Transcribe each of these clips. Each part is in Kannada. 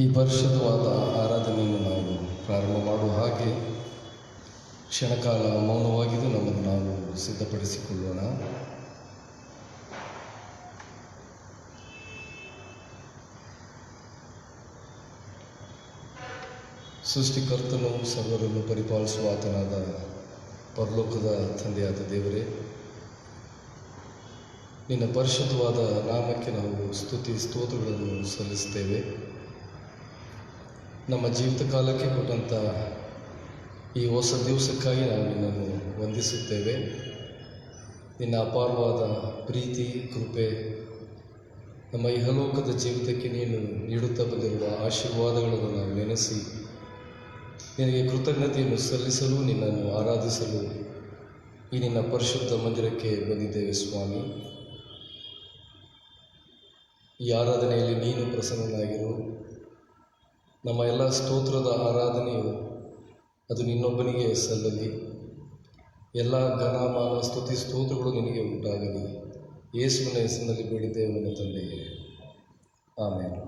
ಈ ಪರಿಶುದ್ಧವಾದ ಆರಾಧನೆಯನ್ನು ನಾವು ಪ್ರಾರಂಭ ಮಾಡುವ ಹಾಗೆ ಕ್ಷಣಕಾಲ ಮೌನವಾಗಿದ್ದು ನಮ್ಮನ್ನು ನಾವು ಸಿದ್ಧಪಡಿಸಿಕೊಳ್ಳೋಣ. ಸೃಷ್ಟಿಕರ್ತನು ಸರ್ವರನ್ನು ಪರಿಪಾಲಿಸುವ ಆತನಾದ ಪರಲೋಕದ ತಂದೆಯಾದ ದೇವರೇ, ನಿನ್ನ ಪರಿಶುದ್ಧವಾದ ನಾಮಕ್ಕೆ ನಾವು ಸ್ತುತಿ ಸ್ತೋತ್ರಗಳನ್ನು ಸಲ್ಲಿಸ್ತೇವೆ. ನಮ್ಮ ಜೀವಿತ ಕಾಲಕ್ಕೆ ಕೊಟ್ಟಂಥ ಈ ಹೊಸ ದಿವಸಕ್ಕಾಗಿ ನಾವು ನಿನ್ನನ್ನು ವಂದಿಸುತ್ತೇವೆ. ನಿನ್ನ ಅಪಾರವಾದ ಪ್ರೀತಿ ಕೃಪೆ ನಮ್ಮ ಇಹಲೋಕದ ಜೀವಿತಕ್ಕೆ ನೀನು ನೀಡುತ್ತಾ ಬಂದಿರುವ ಆಶೀರ್ವಾದಗಳನ್ನು ನಾವು ನೆನೆಸಿ ನಿನಗೆ ಕೃತಜ್ಞತೆಯನ್ನು ಸಲ್ಲಿಸಲು, ನಿನ್ನನ್ನು ಆರಾಧಿಸಲು ಈ ನಿನ್ನ ಪರಿಶುದ್ಧ ಮಂದಿರಕ್ಕೆ ಬಂದಿದ್ದೇವೆ ಸ್ವಾಮಿ. ಈ ಆರಾಧನೆಯಲ್ಲಿ ನೀನು ಪ್ರಸನ್ನನಾಗಿರು. ನಮ್ಮ ಎಲ್ಲ ಸ್ತೋತ್ರದ ಆರಾಧನೆಯು ಅದು ನಿನ್ನೊಬ್ಬನಿಗೆ ಸಲ್ಲಲಿ. ಎಲ್ಲ ಘನಮಾನ ಸ್ತುತಿ ಸ್ತೋತ್ರಗಳು ನಿನಗೆ ಉಂಟಾಗಲಿ. ಯೇಸುವಿನ ಹೆಸರಿನಲ್ಲಿ ಬೇಡಿದ್ದೇವೆ ನನ್ನ ತಂದೆಯೇ, ಆಮೇಲೆ.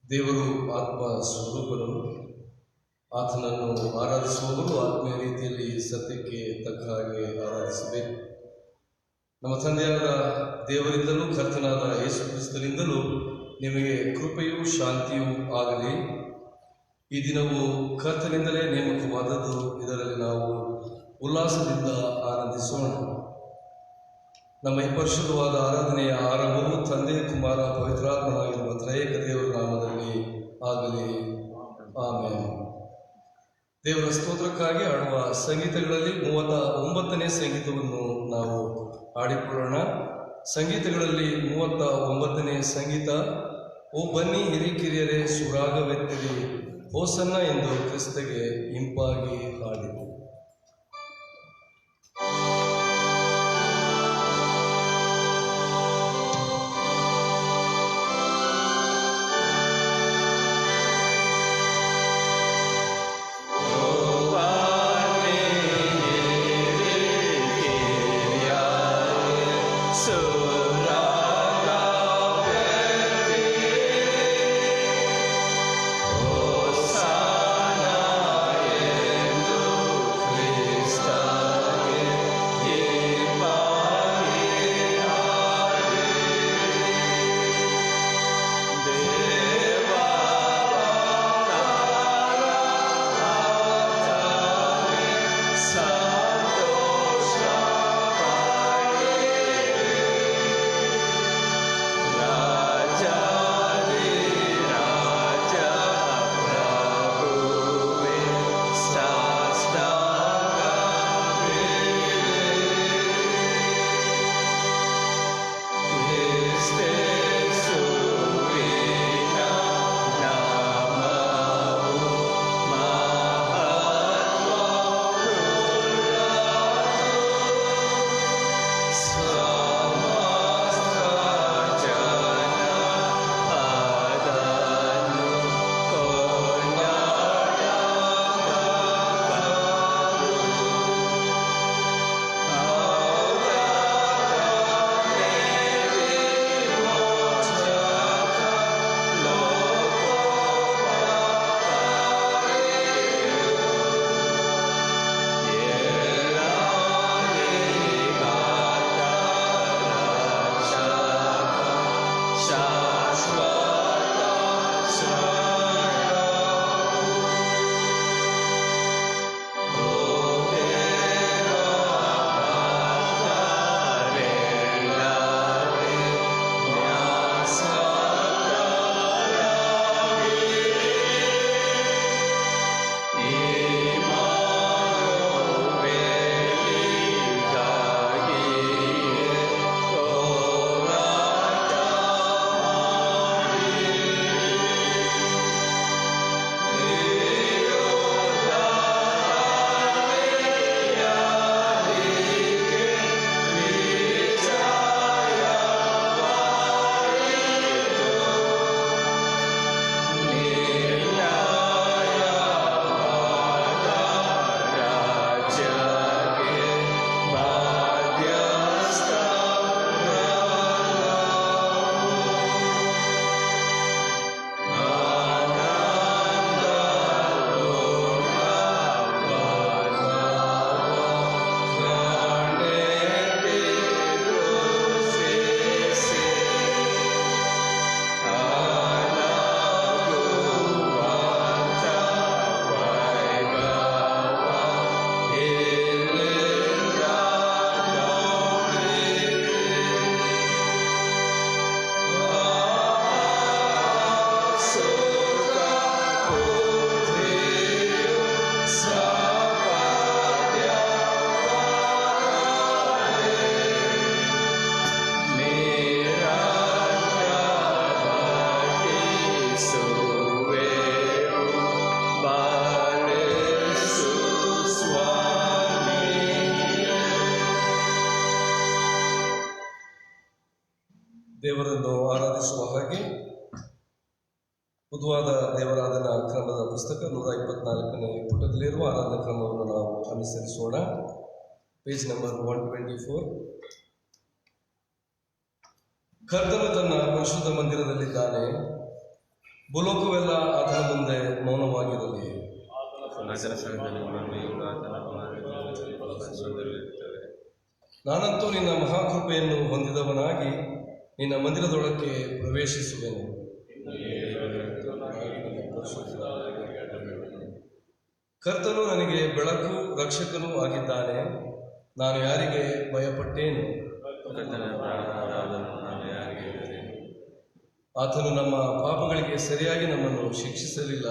ದೇವರು ಆತ್ಮ ಸ್ವರೂಪನು. ಆತನನ್ನು ಆರಾಧಿಸುವವರು ಆತ್ಮೀಯ ರೀತಿಯಲ್ಲಿ ಸತ್ಯಕ್ಕೆ ತಕ್ಕ ಹಾಗೆ ಆರಾಧಿಸಬೇಕು. ನಮ್ಮ ತಂದೆಯಾದ ದೇವರಿಂದಲೂ ಕರ್ತನಾದ ಯೇಸು ಕ್ರಿಸ್ತನಿಂದಲೂ ನಿಮಗೆ ಕೃಪೆಯೂ ಶಾಂತಿಯೂ ಆಗಲಿ. ಈ ದಿನವು ಕರ್ತನಿಂದಲೇ ನೇಮಕವಾದದ್ದು. ಇದರಲ್ಲಿ ನಾವು ಉಲ್ಲಾಸದಿಂದ ಆನಂದಿಸೋಣ. ನಮ್ಮ ಈ ಪರಿಶುದ್ಧವಾದ ಆರಾಧನೆಯ ಆರಂಭವು ತಂದೆ, ಕುಮಾರ, ಪವಿತ್ರಾತ್ಮನಾಗಿರುವ ತ್ರಯೇಕ ದೇವರ ನಾಮದಲ್ಲಿ ಆಗಲಿ. ಆಮೇಲೆ. ದೇವರ ಸ್ತೋತ್ರಕ್ಕಾಗಿ ಆಡುವ ಸಂಗೀತಗಳಲ್ಲಿ 39ನೇ ಸಂಗೀತವನ್ನು ನಾವು ಹಾಡಿಕೊಳ್ಳೋಣ. ಸಂಗೀತಗಳಲ್ಲಿ 39ನೇ ಸಂಗೀತ. ಓ ಬನ್ನಿ ಹಿರಿಕಿರಿಯರೇ ಸುರಾಗವೆತ್ತಿರಿ, ಹೋಸನ್ನ ಎಂದು ಕ್ರಿಸ್ತಗೆ ಇಂಪಾಗಿ ಹಾಡಿರಿ. Hosanna ದೇವರನ್ನು ಆರಾಧಿಸುವ ಹಾಗೆ ಬುಧವಾದ ದೇವರಾಧನಾ ಕ್ರಮದ ಪುಸ್ತಕ 124ನೇ ಪುಟದಲ್ಲಿರುವ ಆರಾಧನಾ ಕ್ರಮವನ್ನು ನಾವು ಅನುಸರಿಸೋಣ. Page number 124. ಕರ್ತನು ತನ್ನ ಪರಿಶುದ್ಧ ಮಂದಿರದಲ್ಲಿದ್ದಾನೆ, ಭೂಲೋಕವೆಲ್ಲ ಆತನ ಮುಂದೆ ಮೌನವಾಗಿರಲಿ. ನಾನಂತೂ ನಿನ್ನ ಮಹಾಕೃಪೆಯನ್ನು ಹೊಂದಿದವನಾಗಿ ನಿನ್ನ ಮಂದಿರದೊಳಕ್ಕೆ ಪ್ರವೇಶಿಸುವೆನು. ಕರ್ತನು ನನಗೆ ಬೆಳಕು ರಕ್ಷಕನೂ ಆಗಿದ್ದಾನೆ, ನಾನು ಯಾರಿಗೆ ಭಯಪಟ್ಟೇನು? ಆತನು ನಮ್ಮ ಪಾಪಗಳಿಗೆ ಸರಿಯಾಗಿ ನಮ್ಮನ್ನು ಶಿಕ್ಷಿಸಲಿಲ್ಲ,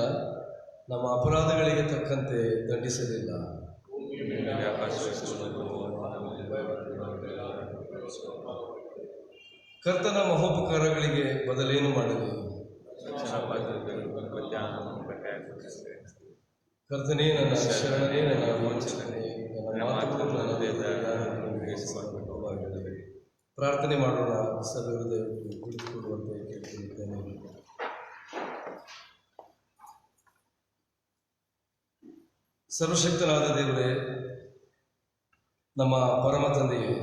ನಮ್ಮ ಅಪರಾಧಗಳಿಗೆ ತಕ್ಕಂತೆ ದಂಡಿಸಲಿಲ್ಲ. ಕರ್ತನ ಮಹೋಪಕಾರಗಳಿಗೆ ಬದಲೇನು ಮಾಡಲಿ? ಕರ್ತನೇ ನನ್ನ ಶರಣನೇ, ನನ್ನ ವಂಚಕನೇ, ನನ್ನ ಮಾತುಗಳು ನನ್ನ ದೇವರಾಗಲಿ. ಪ್ರಾರ್ಥನೆ ಮಾಡೋಣ. ಸಭೆಯ ಕುಳಿತುಕೊಳ್ಳುವಂತೆ ಕೇಳಿಕೊಂಡಿದ್ದೇನೆ. ಸರ್ವಶಕ್ತನಾದ ದೇವರೇ, ನಮ್ಮ ಪರಮ ತಂದೆಯೇ,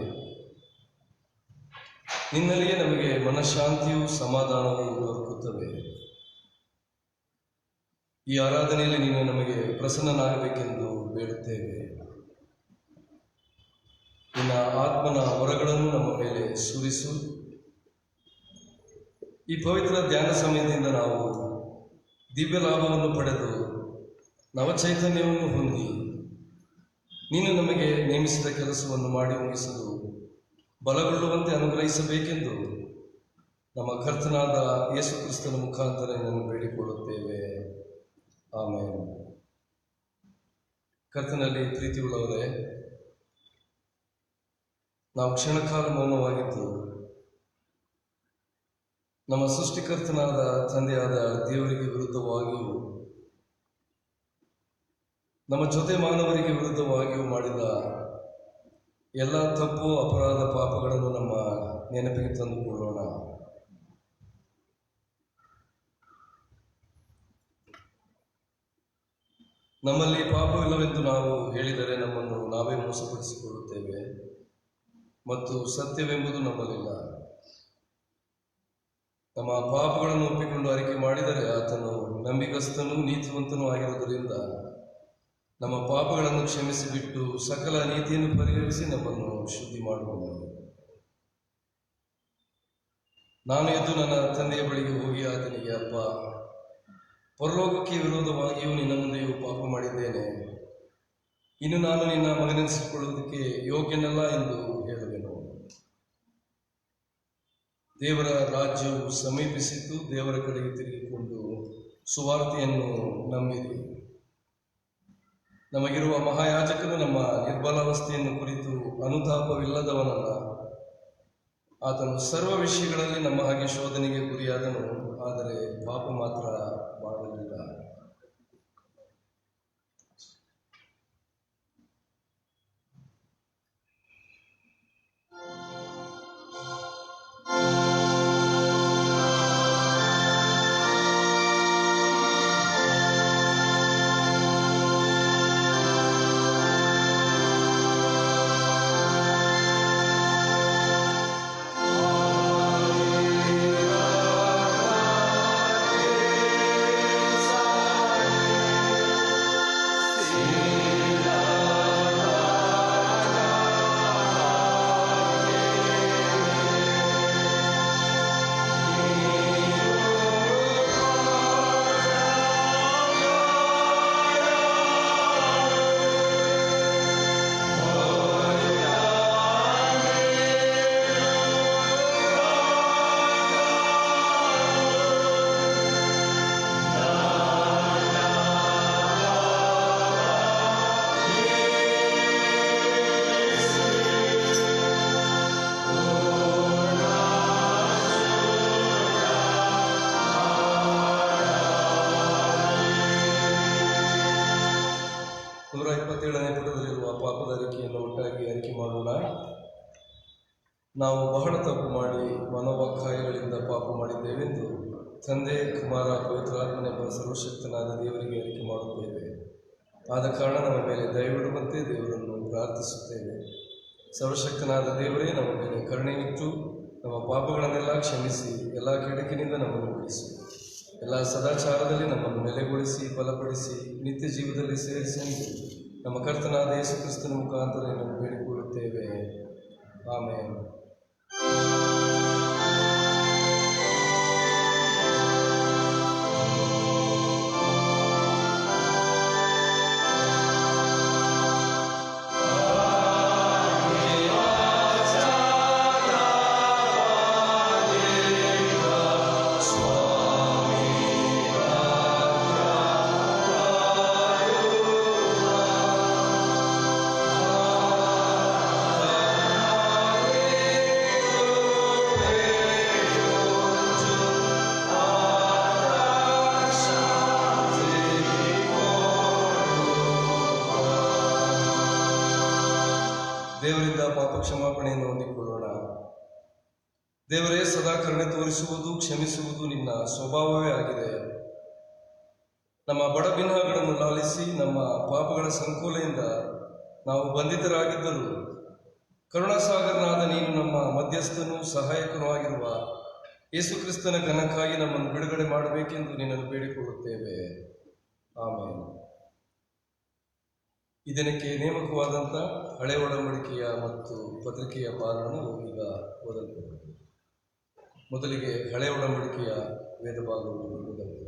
ನಿನ್ನಲ್ಲಿಯೇ ನಮಗೆ ಮನಃಶಾಂತಿಯೂ ಸಮಾಧಾನವೂ ದೊರಕುತ್ತವೆ. ಈ ಆರಾಧನೆಯಲ್ಲಿ ನೀನು ನಮಗೆ ಪ್ರಸನ್ನನಾಗಬೇಕೆಂದು ಬೇಡುತ್ತೇವೆ. ನಿನ್ನ ಆತ್ಮನ ವರಗಳನ್ನು ನಮ್ಮ ಮೇಲೆ ಸುರಿಸು. ಈ ಪವಿತ್ರ ಧ್ಯಾನ ಸಮಯದಿಂದ ನಾವು ದಿವ್ಯ ಲಾಭವನ್ನು ಪಡೆದು ನವಚೈತನ್ಯವನ್ನು ಹೊಂದಿ ನೀನು ನಮಗೆ ನೇಮಿಸಿದ ಕೆಲಸವನ್ನು ಮಾಡಿ ಮುಗಿಸಲು ಬಲಗೊಳ್ಳುವಂತೆ ಅನುಗ್ರಹಿಸಬೇಕೆಂದು ನಮ್ಮ ಕರ್ತನಾದ ಯೇಸು ಕ್ರಿಸ್ತನ ಮುಖಾಂತರ ನಿನ್ನನ್ನು ಬೇಡಿಕೊಳ್ಳುತ್ತೇವೆ. ಆಮೇಲೆ ಕರ್ತನಲ್ಲಿ ಪ್ರೀತಿಯುಳ್ಳವರೇ, ನಾವು ಕ್ಷಣಕಾಲ ಮೌನವಾಗಿದ್ದು ನಮ್ಮ ಸೃಷ್ಟಿಕರ್ತನಾದ ತಂದೆಯಾದ ದೇವರಿಗೆ ವಿರುದ್ಧವಾಗಿಯೂ ನಮ್ಮ ಜೊತೆ ಮಾನವರಿಗೆ ವಿರುದ್ಧವಾಗಿಯೂ ಮಾಡಿದ ಎಲ್ಲ ತಪ್ಪು ಅಪರಾಧ ಪಾಪಗಳನ್ನು ನಮ್ಮ ನೆನಪಿಗೆ ತಂದುಕೊಳ್ಳೋಣ. ನಮ್ಮಲ್ಲಿ ಪಾಪವಿಲ್ಲವೆಂದು ನಾವು ಹೇಳಿದರೆ ನಮ್ಮನ್ನು ನಾವೇ ಮೋಸಪಡಿಸಿಕೊಳ್ಳುತ್ತೇವೆ ಮತ್ತು ಸತ್ಯವೆಂಬುದು ನಮ್ಮಲ್ಲಿಲ್ಲ. ನಮ್ಮ ಪಾಪಗಳನ್ನು ಒಪ್ಪಿಕೊಂಡು ಅರಿಕೆ ಮಾಡಿದರೆ ಆತನು ನಂಬಿಗಸ್ತನೂ ನೀತಿವಂತನೂ ಆಗಿರುವುದರಿಂದ ನಮ್ಮ ಪಾಪಗಳನ್ನು ಕ್ಷಮಿಸಿಬಿಟ್ಟು ಸಕಲ ನೀತಿಯನ್ನು ಪರಿಹರಿಸಿ ನಮ್ಮನ್ನು ಶುದ್ಧಿ ಮಾಡುವನು. ನಾನು ಎದ್ದು ನನ್ನ ತಂದೆಯ ಬಳಿಗೆ ಹೋಗಿ ಆತನಿಗೆ, ಅಪ್ಪ, ಪರಲೋಕಕ್ಕೆ ವಿರೋಧವಾಗಿಯೂ ನಿನ್ನ ಮುಂದೆಯೂ ಪಾಪ ಮಾಡಿದ್ದೇನೆ, ಇನ್ನು ನಾನು ನಿನ್ನ ಮಗನೆನಿಸಿಕೊಳ್ಳುವುದಕ್ಕೆ ಯೋಗ್ಯನಲ್ಲ ಎಂದು ಹೇಳುವೆನು. ದೇವರ ರಾಜ್ಯವು ಸಮೀಪಿಸಿದ್ದು, ದೇವರ ಕಡೆಗೆ ತಿರುಗಿಕೊಂಡು ಸುವಾರ್ತೆಯನ್ನು ನಂಬಿರಿ. ನಮಗಿರುವ ಮಹಾಯಾಜಕನು ನಮ್ಮ ನಿರ್ಬಲಾವಸ್ಥೆಯನ್ನು ಕುರಿತು ಅನುತಾಪವಿಲ್ಲದವನಲ್ಲ. ಆತನು ಸರ್ವ ವಿಷಯಗಳಲ್ಲಿ ನಮ್ಮ ಹಾಗೆ ಶೋಧನೆಗೆ ಗುರಿಯಾದನು, ಆದರೆ ಪಾಪ ಮಾತ್ರ ಮಾಡಲಿಲ್ಲ. ಪಾಪದ ಅರಿಕೆಯನ್ನು ಒಟ್ಟಾಗಿ ಅರಿಕೆ ಮಾಡೋಣ. ನಾವು ಬಹಳ ತಪ್ಪು ಮಾಡಿ ಮನೋವಾಕ್ಕಾಯಗಳಿಂದ ಪಾಪ ಮಾಡಿದ್ದೇವೆಂದು ತಂದೆ, ಕುಮಾರ, ಪವಿತ್ರಾತ್ಮನೆಂಬ ಸರ್ವಶಕ್ತನಾದ ದೇವರಿಗೆ ಅರಿಕೆ ಮಾಡುತ್ತೇವೆ. ಆದ ಕಾರಣ ನಮ್ಮ ಮೇಲೆ ದಯವಿಡುವಂತೆ ದೇವರನ್ನು ಪ್ರಾರ್ಥಿಸುತ್ತೇವೆ. ಸರ್ವಶಕ್ತನಾದ ದೇವರೇ, ನಮ್ಮ ಮೇಲೆ ಕರುಣೆಯಿಟ್ಟು ನಮ್ಮ ಪಾಪಗಳನ್ನೆಲ್ಲ ಕ್ಷಮಿಸಿ ಎಲ್ಲ ಕೆಡುಕಿನಿಂದ ನಮ್ಮನ್ನು ಉಳಿಸಿ, ಎಲ್ಲ ಸದಾಚಾರದಲ್ಲಿ ನಮ್ಮನ್ನು ನೆಲೆಗೊಳಿಸಿ ಬಲಪಡಿಸಿ ನಿತ್ಯ ಜೀವದಲ್ಲಿ ಸೇರಿಸೆಂದು ನಮ್ಮ ಕರ್ತನಾದ ಯೇಸು ಕ್ರಿಸ್ತನ ಮುಖಾಂತರ ನಮ್ಮನ್ನು ಬೇಡಿಕೊಳ್ಳುತ್ತೇವೆ. ಆಮೇಲೆ ದೇವರಿಂದ ಪಾಪ ಕ್ಷಮಾಪಣೆಯನ್ನು ಹೊಂದಿಕೊಳ್ಳೋಣ. ದೇವರೇ, ಸದಾ ಕರುಣೆ ತೋರಿಸುವುದು, ಕ್ಷಮಿಸುವುದು ನಿನ್ನ ಸ್ವಭಾವವೇ ಆಗಿದೆ. ನಮ್ಮ ಬಡಬಿನ್ನಗಳನ್ನು ಲಾಲಿಸಿ ನಮ್ಮ ಪಾಪಗಳ ಸಂಕೋಲೆಯಿಂದ ನಾವು ಬಂಧಿತರಾಗಿದ್ದರೂ ಕರುಣಾಸಾಗರನಾದ ನೀನು ನಮ್ಮ ಮಧ್ಯಸ್ಥನೂ ಸಹಾಯಕನೂ ಆಗಿರುವ ಯೇಸು ಕ್ರಿಸ್ತನ ಘನಕ್ಕಾಗಿ ನಮ್ಮನ್ನು ಬಿಡುಗಡೆ ಮಾಡಬೇಕೆಂದು ನಿನ್ನನ್ನು ಬೇಡಿಕೊಳ್ಳುತ್ತೇವೆ. ಆಮೇಲೆ ಈ ದಿನಕ್ಕೆ ನೇಮಕವಾದಂಥ ಹಳೆ ಒಡಂಬಡಿಕೆಯ ಮತ್ತು ಪತ್ರಿಕೆಯ ಪಾಲನ್ನು ಈಗ ಓದಲ್ಪಡುತ್ತದೆ. ಮೊದಲಿಗೆ ಹಳೆ ಒಡಂಬಡಿಕೆಯ ವೇದ ಭಾಗವನ್ನು ಓದಲ್ಪಡುತ್ತದೆ.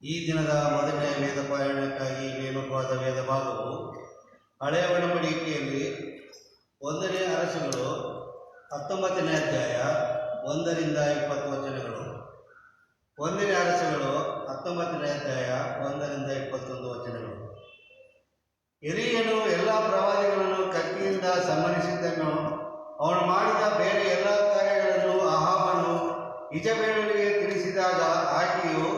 ಈ ದಿನದ ಮೊದಲನೇ ವೇದ ಪಾರಾಯಣಕ್ಕಾಗಿ ನೇಮಕವಾದ ವೇದ ಭಾಗವು ಹಳೆಯ ಒಡಂಬಡಿಕೆಯಲ್ಲಿ 1ನೇ ಅರಸುಗಳು 19ನೇ ಅಧ್ಯಾಯ 1ರಿಂದ 20 ವಚನಗಳು. 1ನೇ ಅರಸುಗಳು 19ನೇ ಅಧ್ಯಾಯ 1ರಿಂದ 21 ವಚನಗಳು. ಎಲೀಯನು ಎಲ್ಲ ಪ್ರವಾದಿಗಳನ್ನು ಕತ್ತಿಯಿಂದ ಸಂಹರಿಸಿದ್ದನ್ನು, ಅವನು ಮಾಡಿದ ಬೇರೆ ಎಲ್ಲ ಕಾರ್ಯಗಳನ್ನು ಅಹಾಬನು ಇಜಬೇಲನಿಗೆ ತಿಳಿಸಿದಾಗ ಆಕೆಯು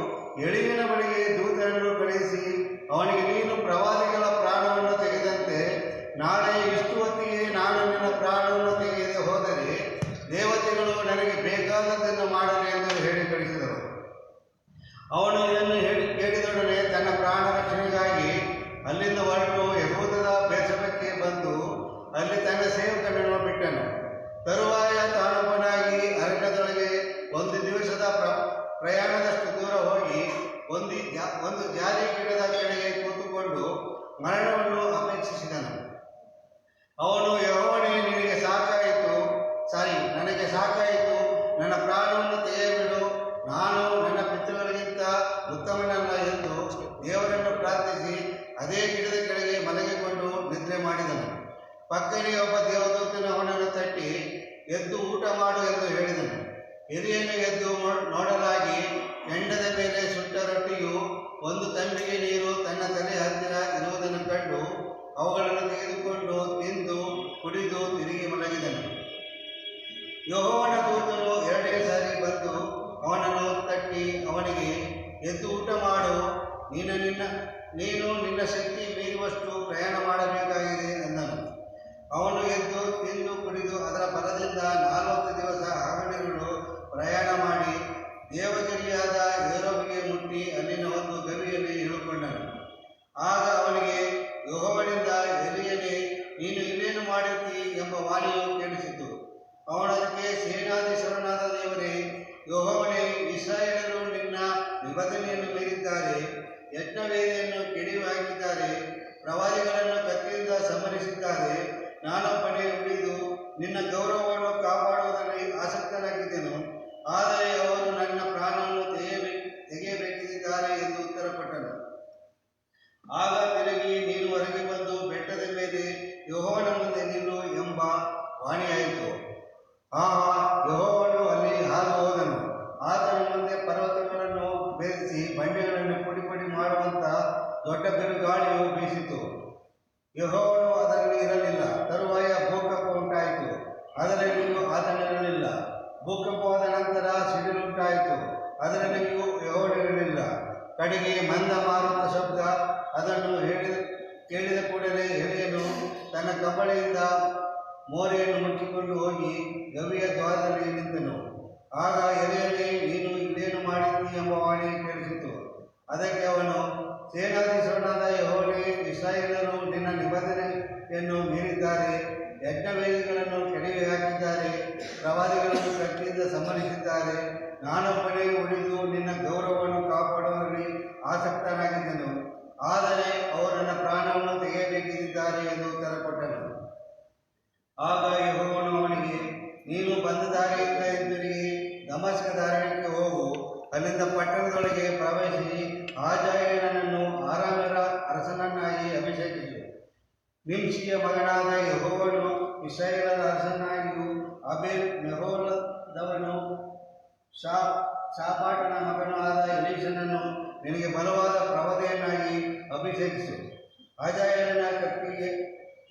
ಎಲೀಯನ ಬಳಿಗೆ ದೂತರನ್ನು ಕಳುಹಿಸಿ ಅವನಿಗೆ, ನೀನು ಪ್ರವಾದಿಗಳ ಪ್ರಾಣವನ್ನು ತೆಗೆದಂತೆ ನಾಳೆ ಇಷ್ಟು ಹೊತ್ತಿಗೆ ನಾನು ನಿನ್ನ ಪ್ರಾಣವನ್ನು ತೆಗೆಯದೆ ಹೋದರೆ ದೇವತೆಗಳು ನನಗೆ ಬೇಕಾದದ್ದನ್ನು ಮಾಡಲಿ ಎಂದು ಹೇಳಿ ಕಳಿಸಿದರು. ಅವನು ಇದನ್ನು ಕೇಳಿದೊಡನೆ ತನ್ನ ಪ್ರಾಣ ರಕ್ಷಣೆಗಾಗಿ ಅಲ್ಲಿಂದ ಹೊರಟು ಯೆಹೂದದ ಬೇರ್ಷೆಬಕ್ಕೆ ಬಂದು ಅಲ್ಲಿ ತನ್ನ ಸೇವಕನನ್ನು ಬಿಟ್ಟನು. ತರುವಾಯ ತಾನೊಬ್ಬನಾಗಿ ಅರಣ್ಯದೊಳಗೆ 1 ದಿವಸದ ಪ್ರಯಾಣದಷ್ಟು ದೂರ ಹೋಗಿ ಒಂದು ಜಾಲಿ ಗಿಡದ ಕೆಳಗೆ ಕೂತುಕೊಂಡು ಮರಣವನ್ನು ಅಪೇಕ್ಷಿಸಿದನು. ಅವನು, ಯೆಹೋವನೇ, ನನಗೆ ಸಾಕಾಯಿತು, ನನ್ನ ಪ್ರಾಣವನ್ನು ತೆಗೆಯಬಿಡು, ನಾನು ನನ್ನ ಪಿತೃಗಳಿಗಿಂತ ಉತ್ತಮನಲ್ಲ ಎಂದು ದೇವರನ್ನು ಪ್ರಾರ್ಥಿಸಿ ಅದೇ ಗಿಡದ ಕೆಳಗೆ ಮಲಗಿಕೊಂಡು ನಿದ್ರೆ ಮಾಡಿದನು. ಪಕ್ಕನೆ ಒಬ್ಬ ದೇವದೂತನು ಅವನನ್ನು ತಟ್ಟಿ, ಎದ್ದು ಊಟ ಮಾಡು ಎಂದು ಹೇಳಿದನು. ಹಿರಿಯನು ಎದ್ದು ನೋಡಲಾಗಿ ಕೆಂಡದ ಮೇಲೆ ಸುಟ್ಟ ರೊಟ್ಟಿಯು 1 ತಂಬಿಗೆ ನೀರು ತನ್ನ ತಲೆ ಹತ್ತಿರ ಇರುವುದನ್ನು ಕಂಡು ಅವುಗಳನ್ನು ತೆಗೆದುಕೊಂಡು ತಿಂದು ಕುಡಿದು ತಿರುಗಿ ಮಲಗಿದನು. ಯೆಹೋವನ ದೂತನು 2ನೇ ಸಾರಿ ಬಂದು ಅವನನ್ನು ತಟ್ಟಿ ಅವನಿಗೆ, ಎದ್ದು ಊಟ ಮಾಡು, ನೀನು ನಿನ್ನ ಶಕ್ತಿ ಮೀರುವಷ್ಟು ಪ್ರಯಾಣ ಮಾಡಬೇಕಾಗಿದೆ ಎಂದನು. ಅವನು ಎದ್ದು ತಿಂದು ಕುಡಿದು ಅದರ ಬಲದಿಂದ 40 ದಿವಸ ಹಗಲಿರುಳು ಪ್ರಯಾಣ ಮಾಡಿ ದೇವಗಿರಿಯಾದ ಏರೋಬಿಗೆ ಮುಟ್ಟಿ ಅಲ್ಲಿನ ಒಂದು ಗವಿಯಲ್ಲಿ ಇಳುಕೊಂಡನು. ಆಗ ಅವನಿಗೆ ಯೆಹೋವನಿಂದ, ಎಲೀಯನೇ, ನೀನು ಇಲ್ಲೇನು ಮಾಡುತ್ತೀ ಎಂಬ ವಾಣಿಯು ಕೇಳಿಸಿತು. ಅವನದಕ್ಕೆ, ಸೇನಾಧೀಶ್ವರನಾದ ದೇವರೇ, ಯೆಹೋವನೇ, ಇಸ್ರಾಯೇಲರು ನಿನ್ನ ನಿಬಂಧನೆಯನ್ನು ಮೀರಿದ್ದಾರೆ, ಯಜ್ಞವೇದಿಯನ್ನು ಕೆಡವಿ ಹಾಕಿದ್ದಾರೆ, ಪ್ರವಾದಿಗಳನ್ನು ಕತ್ತಿಯಿಂದ ಸಂಹರಿಸಿದ್ದಾರೆ. ನಾನೊಬ್ಬನೇ ಉಳಿದು ನಿನ್ನ ಗೌರವವನ್ನು ಕಾಪಾಡುವುದರಲ್ಲಿ ಆಸಕ್ತನಾಗಿದ್ದೆನು, ಆದರೆ ಅವರು ನನ್ನ ಪ್ರಾಣವನ್ನು ತೆಗೆಯಬೇಕಿದ್ದಾರೆ ಎಂದು ಉತ್ತರಪಟ್ಟನು. ಆಗ ತಿರುಗಿ, ನೀನು ಹೊರಗೆ ಬಂದು ಬೆಟ್ಟದ ಮೇಲೆ ಯೆಹೋವನ ಮುಂದೆ ನಿಲ್ಲು ಎಂಬ ವಾಣಿಯಾಯಿತು. ಯೆಹೋವನು ಅಲ್ಲಿ ಹಾದು ಇರಲಿಲ್ಲ. ತರುವಾಯ ಭೂಕಂಪ ಉಂಟಾಯಿತು, ಅದರಲ್ಲಿಯೂ ಆತನಿರಲಿಲ್ಲ. ಭೂಕಂಪವಾದ ನಂತರ ಸಿಡಿಲುಂಟಾಯಿತು, ಅದರಲ್ಲಿಯೂ ಯೆಹೋವನಿರಲಿಲ್ಲ. ಕಡೆಗೆ ಮಂದ ಮಾರುತ ಶಬ್ದ. ಅದನ್ನು ಕೇಳಿದ ಕೂಡಲೇ ಎಲಿಯನು ತನ್ನ ಕಬ್ಬಳೆಯಿಂದ ಮೋರೆಯನ್ನು ಮುಚ್ಚಿಕೊಂಡು ಹೋಗಿ ಗವಿಯ ದ್ವಾರದಲ್ಲಿ ನಿಂತನು. ಆಗ ಎಲಿಯನೇ, ನೀನು ಇಲ್ಲೇನು ಮಾಡಿದ್ದೀ ಎಂಬ ವಾಣಿ ಕೇಳಿಸಿತು. ಅದಕ್ಕೆ ಅವನು, ಸೇನಾಧೀಶ್ವರನಾದ ಯೆಹೋವನೇ, ಇಸ್ರಾಯೇಲರು ನಿನ್ನ ನಿಬಂಧನೆಯನ್ನು ಮೀರಿದ್ದಾರೆ, ಯಜ್ಞವೇದಿಗಳನ್ನು ಕೆಡವಿ ಹಾಕಿದ್ದಾರೆ, ಪ್ರವಾದಿಗಳನ್ನು ಕತ್ತಿಯಿಂದ ಸಂಹರಿಸಿದ್ದಾರೆ. ನಾನೊಬ್ಬನೇ ಉಳಿದು ನಿನ್ನ ಗೌರವವನ್ನು ಕಾಪಾಡುವಲ್ಲಿ ಆಸಕ್ತನಾಗಿದ್ದನು, ಆದರೆ ಅವರು ನನ್ನ ಪ್ರಾಣವನ್ನು ತೆಗೆಯಬೇಕಿದ್ದಾರೆ ಎಂದು ಉತ್ತರ ಕೊಟ್ಟನು. ಆಗ ಯೆಹೋವನು ಅವನಿಗೆ, ನೀನು ಬಂದ ದಾರಿಯಿಂದ ಹಿಂದಿರುಗಿ ದಮಸ್ಕ ದಾರಿಯಕ್ಕೆ ಹೋಗು. ಅಲ್ಲಿಂದ ಪಟ್ಟಣದೊಳಗೆ ಪ್ರವೇಶಿಸಿ ಹಾಜಾಯೇಲನನ್ನು ಅರಾಮ್ಯರ ಅರಸನನ್ನಾಗಿ ಅಭಿಷೇಕಿಸು. ನಿಮ್ಷಿಯ ಮಗನಾದ ಯೆಹೋವನು ಇಸ್ರಾಯೇಲರ ಅರಸನಾಗಿಯೂ ಅಬೇಲ್ ಮೆಹೋಲದವನು ಶಾಫಾಟನ ಮಗನೂ ಆದ ಎಲೀಷನನ್ನು ನಿನಗೆ ಬಲವಾದ ಪ್ರವಾದಿಯನ್ನಾಗಿ ಅಭಿಷೇಕಿಸು. ಹಾಜಾಯೇಲನ ಕತ್ತಿಗೆ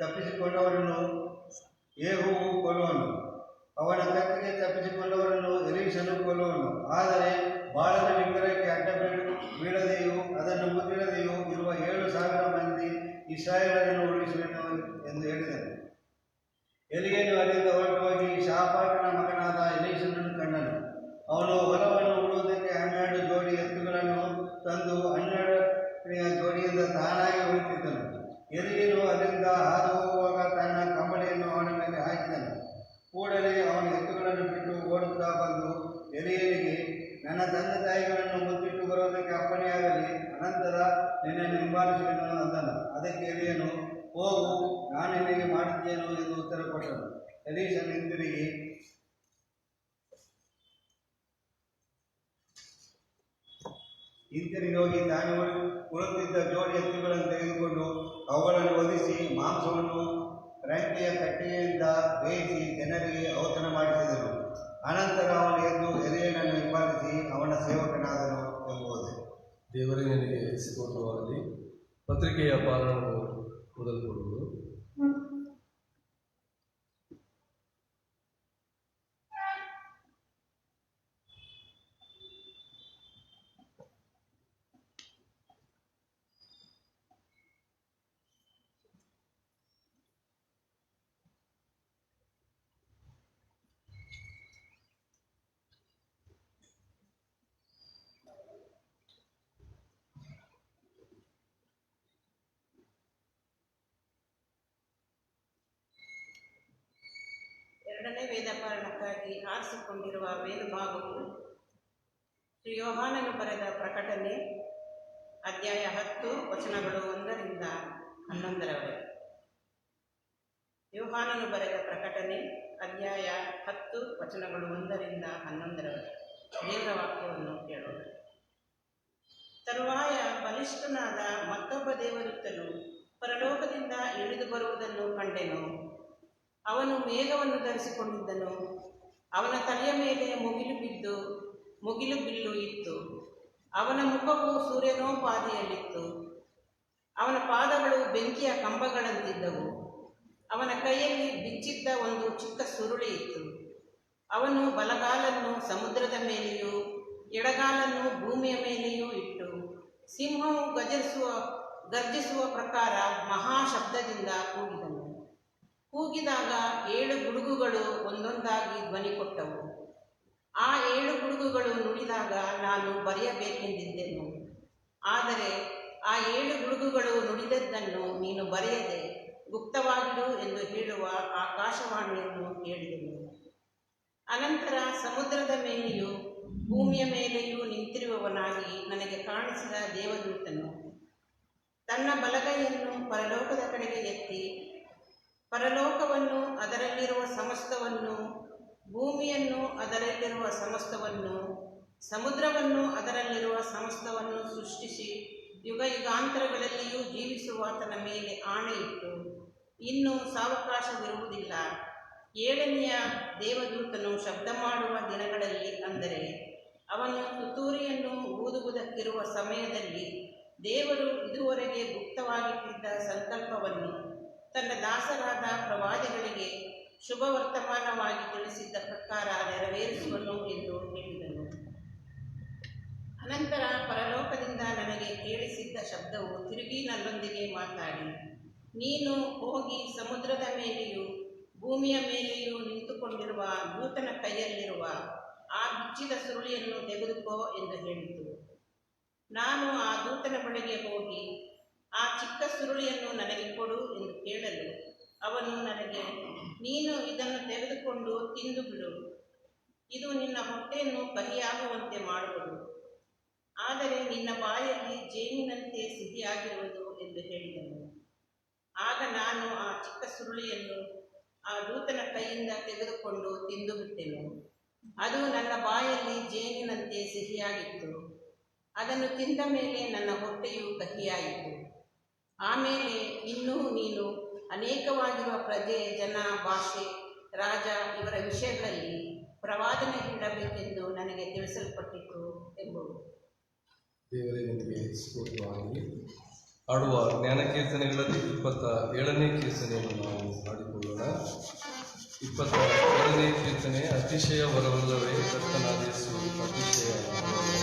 ತಪ್ಪಿಸಿಕೊಂಡವರನ್ನು ಯೇಹುವು ಕೊಲ್ಲುವನು, ಅವನ ಕತ್ತಿಗೆ ತಪ್ಪಿಸಿಕೊಂಡವರನ್ನು ಎಲೀಷನು ಕೊಲ್ಲುವನು. ಆದರೆ ಬಾಳದ ವಿಗ್ರಹಕ್ಕೆ ಅಡ್ಡ ಬೀಳದೆಯೂ ಅದನ್ನು ಮುದ್ದಿಡದೆಯೂ ಇರುವ 7,000 ಮಂದಿ ಇಸ್ರಾಯೇಲರನ್ನು ಉಳಿಸುವೆನು ಎಂದು ಹೇಳಿದನು. ಎಲಿಯನು ಅಲ್ಲಿಂದ ಹೊರಟುಹೋಗಿ ಶಾಫಾಟನ ಮಗನಾದ ಎಲೀಷನನ್ನು ಕಂಡನು. ಅವನು ಹೊಲವನ್ನು ಉಳುವುದಕ್ಕೆ 12 ಜೋಡಿ ಎತ್ತುಗಳನ್ನು ತಂದು 12ನೆಯ ಜೋಡಿಯಿಂದ ತಾನಾಗಿ ಉಳಿತಿದ್ದನು. ಎಲಿಯನು ಅಲ್ಲಿಂದ ಹಾದು ಹೋಗುವಾಗ ತನ್ನ ಕಂಬಳಿಯನ್ನು ಅವನ ಮೇಲೆ ಹಾಕಿದನು. ಕೂಡಲೇ ಅವನು ಎತ್ತುಗಳನ್ನು ಬಿಟ್ಟು ಓಡುತ್ತಾ ಬಂದು ಎಲಿಯನಿಗೆ, ನನ್ನ ತಂದೆ ತಾಯಿಗಳನ್ನು ಮುತ್ತಿಟ್ಟು ಬರುವುದಕ್ಕೆ ಅಪ್ಪಣೆಯಾಗಲಿ, ಅನಂತರ ನಿನ್ನನ್ನು ಹಿಂಬಾಲಿಸುವೆನು ಅಂದನು. ಅದಕ್ಕೆ ಎಲಿಯನು, ಹೋಗು, ನಾನು ನಿನಗೆ ಮಾಡಿದ್ದೇನು ಎಂದು ಉತ್ತರ ಕೊಟ್ಟನು. ಎಲೀಷನು ಹಿಂತಿರುಗಿ ಹೋಗಿ ತಾನು ಉಳುತ್ತಿದ್ದ ಜೋಡಿ ಎತ್ತುಗಳನ್ನು ತೆಗೆದುಕೊಂಡು ಅವುಗಳನ್ನು ಒದಿಸಿ ಮಾಂಸವನ್ನು ರಂಕೆಯ ಕಟ್ಟಿಗೆಯಿಂದ ಬೇಯಿಸಿ ಜನರಿಗೆ ಔತಣ ಮಾಡಿಸಿದನು. ಅನಂತರ ಅವನು ಎದ್ದು ಎಲಿಯನನ್ನು ಹಿಂಬಾಲಿಸಿ ಅವನ ಸೇವಕನಾದನು ಎಂಬುದು. ದೇವರೇ ನಿನಗೆ ಸ್ತೋತ್ರವಾಗಲಿ. ಪತ್ರಿಕೆಯ ಪಾಲನವು ಮೊದಲುಗೊಳ್ಳುವುದು. ಎರಡನೇ ವೇದಪಾರಣಕ್ಕಾಗಿ ಆರಿಸಿಕೊಂಡಿರುವ ವೇದಭಾಗವು ಶ್ರೀ ಯೋಹಾನನು ಬರೆದ ಪ್ರಕಟಣೆ ಅಧ್ಯಾಯ 10 ವಚನಗಳು 1ರಿಂದ 11ರವರೆಗೆ. ಯೋಹಾನನು ಬರೆದ ಪ್ರಕಟಣೆ ಅಧ್ಯಾಯ 10 ವಚನಗಳು 1ರಿಂದ 11ರವರೆಗೆ. ದೇವರ ವಾಕ್ಯವನ್ನು ಕೇಳೋಣ. ತರುವಾಯ ಬಲಿಷ್ಠನಾದ ಮತ್ತೊಬ್ಬ ದೇವದೂತನು ಪರಲೋಕದಿಂದ ಇಳಿದು ಬರುವುದನ್ನು ಕಂಡೆನು. ಅವನು ಮೇಘವನ್ನು ಧರಿಸಿಕೊಂಡಿದ್ದನು. ಅವನ ತಲೆಯ ಮೇಲೆ ಮುಗಿಲು ಬಿಲ್ಲು ಇತ್ತು. ಅವನ ಮುಖವು ಸೂರ್ಯನೋಪಾದಿಯಲ್ಲಿತ್ತು. ಅವನ ಪಾದಗಳು ಬೆಂಕಿಯ ಕಂಬಗಳಂತಿದ್ದವು. ಅವನ ಕೈಯಲ್ಲಿ ಬಿಚ್ಚಿದ್ದ ಒಂದು ಚಿಕ್ಕ ಸುರುಳಿ ಇತ್ತು. ಅವನು ಬಲಗಾಲನ್ನು ಸಮುದ್ರದ ಮೇಲೆಯೂ ಎಡಗಾಲನ್ನು ಭೂಮಿಯ ಮೇಲೆಯೂ ಇಟ್ಟು ಸಿಂಹವು ಗರ್ಜಿಸುವ ಪ್ರಕಾರ ಮಹಾಶಬ್ದದಿಂದ ಕೂಗಿದನು. ಕೂಗಿದಾಗ 7 ಗುಡುಗುಗಳು ಒಂದೊಂದಾಗಿ ಧ್ವನಿ ಕೊಟ್ಟವು. ಆ 7 ಗುಡುಗುಗಳು ನುಡಿದಾಗ ನಾನು ಬರೆಯಬೇಕೆಂದಿದ್ದೆನು. ಆದರೆ ಆ 7 ಗುಡುಗುಗಳು ನುಡಿದದ್ದನ್ನು ನೀನು ಬರೆಯದೆ ಗುಪ್ತವಾಗಿಡು ಎಂದು ಹೇಳುವ ಆಕಾಶವಾಣಿಯನ್ನು ಕೇಳಿದೆನು. ಅನಂತರ ಸಮುದ್ರದ ಮೇಲೆಯೂ ಭೂಮಿಯ ಮೇಲೆಯೂ ನಿಂತಿರುವವನಾಗಿ ನನಗೆ ಕಾಣಿಸಿದ ದೇವದೂತನು ತನ್ನ ಬಲಗೈಯನ್ನು ಪರಲೋಕದ ಕಡೆಗೆ ಎತ್ತಿ ಪರಲೋಕವನ್ನು ಅದರಲ್ಲಿರುವ ಸಮಸ್ತವನ್ನು, ಭೂಮಿಯನ್ನು ಅದರಲ್ಲಿರುವ ಸಮಸ್ತವನ್ನು, ಸಮುದ್ರವನ್ನು ಅದರಲ್ಲಿರುವ ಸಮಸ್ತವನ್ನು ಸೃಷ್ಟಿಸಿ ಯುಗಾಂತರಗಳಲ್ಲಿಯೂ ಜೀವಿಸುವ ತನ್ನ ಮೇಲೆ ಆಣೆಯಿಟ್ಟು, ಇನ್ನೂ ಸಾವಕಾಶವಿರುವುದಿಲ್ಲ. 7ನೆಯ ದೇವದೂತನು ಶಬ್ದ ಮಾಡುವ ದಿನಗಳಲ್ಲಿ, ಅಂದರೆ ಅವನು ತುತ್ತೂರಿಯನ್ನು ಊದುವುದಕ್ಕಿರುವ ಸಮಯದಲ್ಲಿ, ದೇವರು ಇದುವರೆಗೆ ಗುಪ್ತವಾಗಿಟ್ಟಿದ್ದ ಸಂಕಲ್ಪವನ್ನು ತನ್ನ ದಾಸರಾದ ಪ್ರವಾದಿಗಳಿಗೆ ಶುಭ ವರ್ತಮಾನವಾಗಿ ತಿಳಿಸಿದ್ದ ಪ್ರಕಾರ ನೆರವೇರಿಸುವನು ಎಂದು ಹೇಳಿದನು. ಅನಂತರ ಪರಲೋಕದಿಂದ ನನಗೆ ಕೇಳಿಸಿದ್ದ ಶಬ್ದವು ತಿರುಗಿ ನನ್ನೊಂದಿಗೆ ಮಾತಾಡಿ, ನೀನು ಹೋಗಿ ಸಮುದ್ರದ ಮೇಲೆಯೂ ಭೂಮಿಯ ಮೇಲೆಯೂ ನಿಂತುಕೊಂಡಿರುವ ದೂತನ ಕೈಯಲ್ಲಿರುವ ಆ ಬಿಚ್ಚಿದ ಸುರುಳಿಯನ್ನು ತೆಗೆದುಕೋ ಎಂದು ಹೇಳಿತು. ನಾನು ಆ ದೂತನ ಬಳಿಗೆ ಹೋಗಿ, ಆ ಚಿಕ್ಕ ಸುರುಳಿಯನ್ನು ನನಗೆ ಕೊಡು ಎಂದು ಕೇಳಲು ಅವನು ನನಗೆ, ನೀನು ಇದನ್ನು ತೆಗೆದುಕೊಂಡು ತಿಂದು ಬಿಡು, ಇದು ನಿನ್ನ ಹೊಟ್ಟೆಯನ್ನು ಕಹಿಯಾಗುವಂತೆ ಮಾಡುವುದು, ಆದರೆ ನಿನ್ನ ಬಾಯಲ್ಲಿ ಜೇನಿನಂತೆ ಸಿಹಿಯಾಗಿರುವುದು ಎಂದು ಹೇಳಿದನು. ಆಗ ನಾನು ಆ ಚಿಕ್ಕ ಸುರುಳಿಯನ್ನು ಆ ದೂತನ ಕೈಯಿಂದ ತೆಗೆದುಕೊಂಡು ತಿಂದು ಬಿಟ್ಟೆನು. ಅದು ನನ್ನ ಬಾಯಲ್ಲಿ ಜೇನಿನಂತೆ ಸಿಹಿಯಾಗಿತ್ತು. ಅದನ್ನು ತಿಂದ ಮೇಲೆ ನನ್ನ ಹೊಟ್ಟೆಯು ಕಹಿಯಾಯಿತು. ಆಮೇಲೆ ಇನ್ನೂ ನೀನು ಅನೇಕವಾಗಿರುವ ಪ್ರಜೆ, ಜನ, ಭಾಷೆ, ರಾಜ ಇವರ ವಿಷಯಗಳಲ್ಲಿ ಪ್ರವಾದನೆ ಹೇಳಬೇಕೆಂದು ನನಗೆ ತಿಳಿಸಲ್ಪಟ್ಟಿತು ಎಂಬುದು. ದೇವರೇ ನಿಮಗೆ ಸ್ತೋತ್ರವಾಗಲಿ. ಆಡುವ ಜ್ಞಾನಕೀರ್ತನೆಗಳಲ್ಲಿ 27ನೇ ಕೀರ್ತನೆಯನ್ನು ನಾವು ಹಾಡಿಕೊಳ್ಳೋಣ. 27ನೇ ಕೀರ್ತನೆ. ಅತಿಶಯ ವರವಲ್ಲವೇ ಕರ್ತನಾದ ಯೇಸು ಅತಿಶಯ ವರವಲ್ಲವೇ.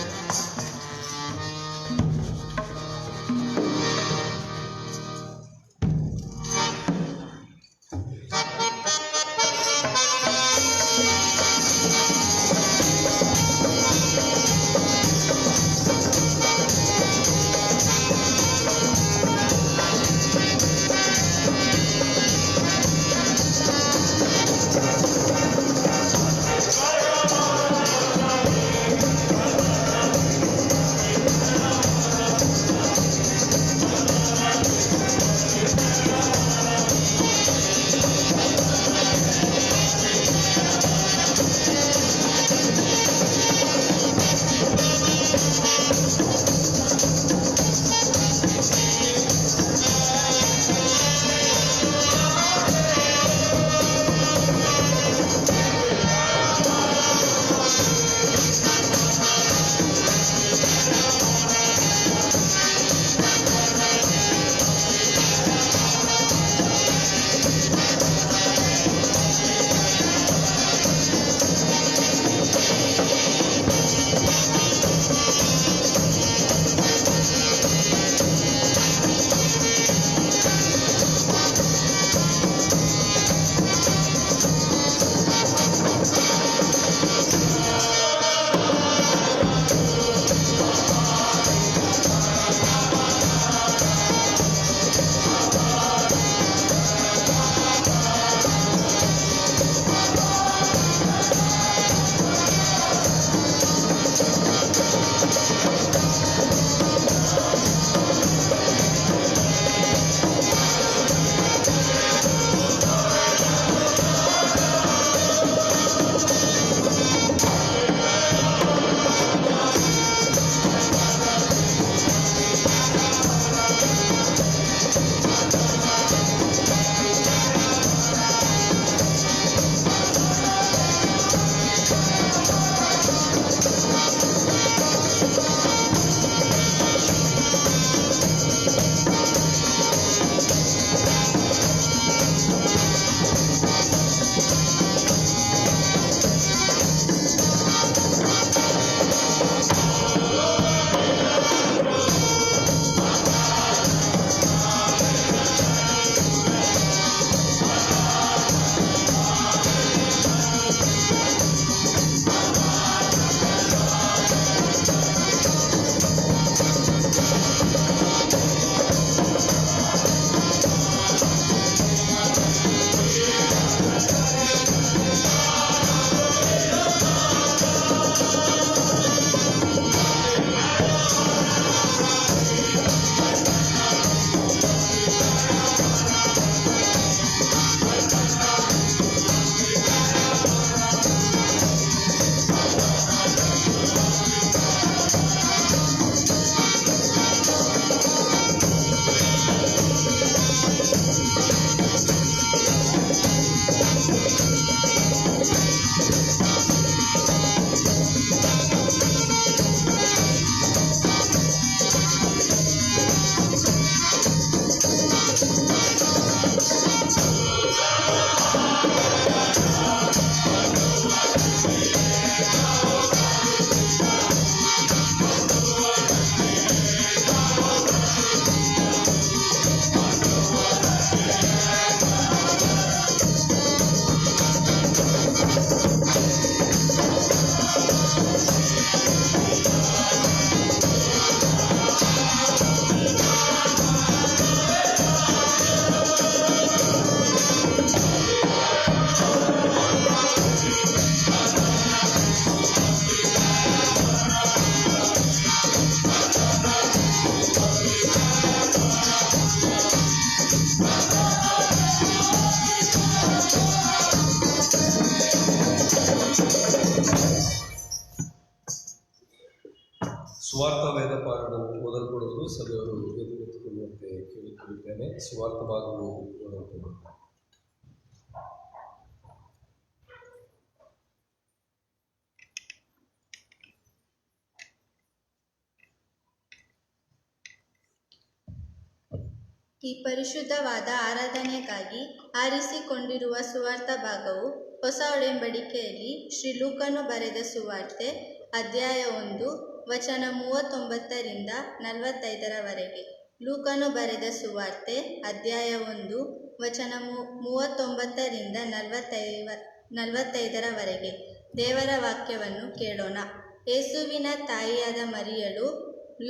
ಕೇಳಿಕೊಳ್ಳುತ್ತೇನೆ. ಸುವಾರ್ಥ ಭಾಗವು ಓದುತ್ತೇನೆ. ಈ ಪರಿಶುದ್ಧವಾದ ಆರಾಧನೆಗಾಗಿ ಆರಿಸಿಕೊಂಡಿರುವ ಸುವಾರ್ಥ ಭಾಗವು ಹೊಸ ಒಡಂಬಡಿಕೆಯಲ್ಲಿ ಶ್ರೀ ಲೂಕನು ಬರೆದ ಸುವಾರ್ತೆ ಅಧ್ಯಾಯ 1 ವಚನ 39ರಿಂದ 45ರವರೆಗೆ. ಲೂಕನು ಬರೆದ ಸುವಾರ್ತೆ ಅಧ್ಯಾಯ 1 ವಚನ 39ರಿಂದ 45ರವರೆಗೆ. ದೇವರ ವಾಕ್ಯವನ್ನು ಕೇಳೋಣ. ಯೇಸುವಿನ ತಾಯಿಯಾದ ಮರಿಯಳು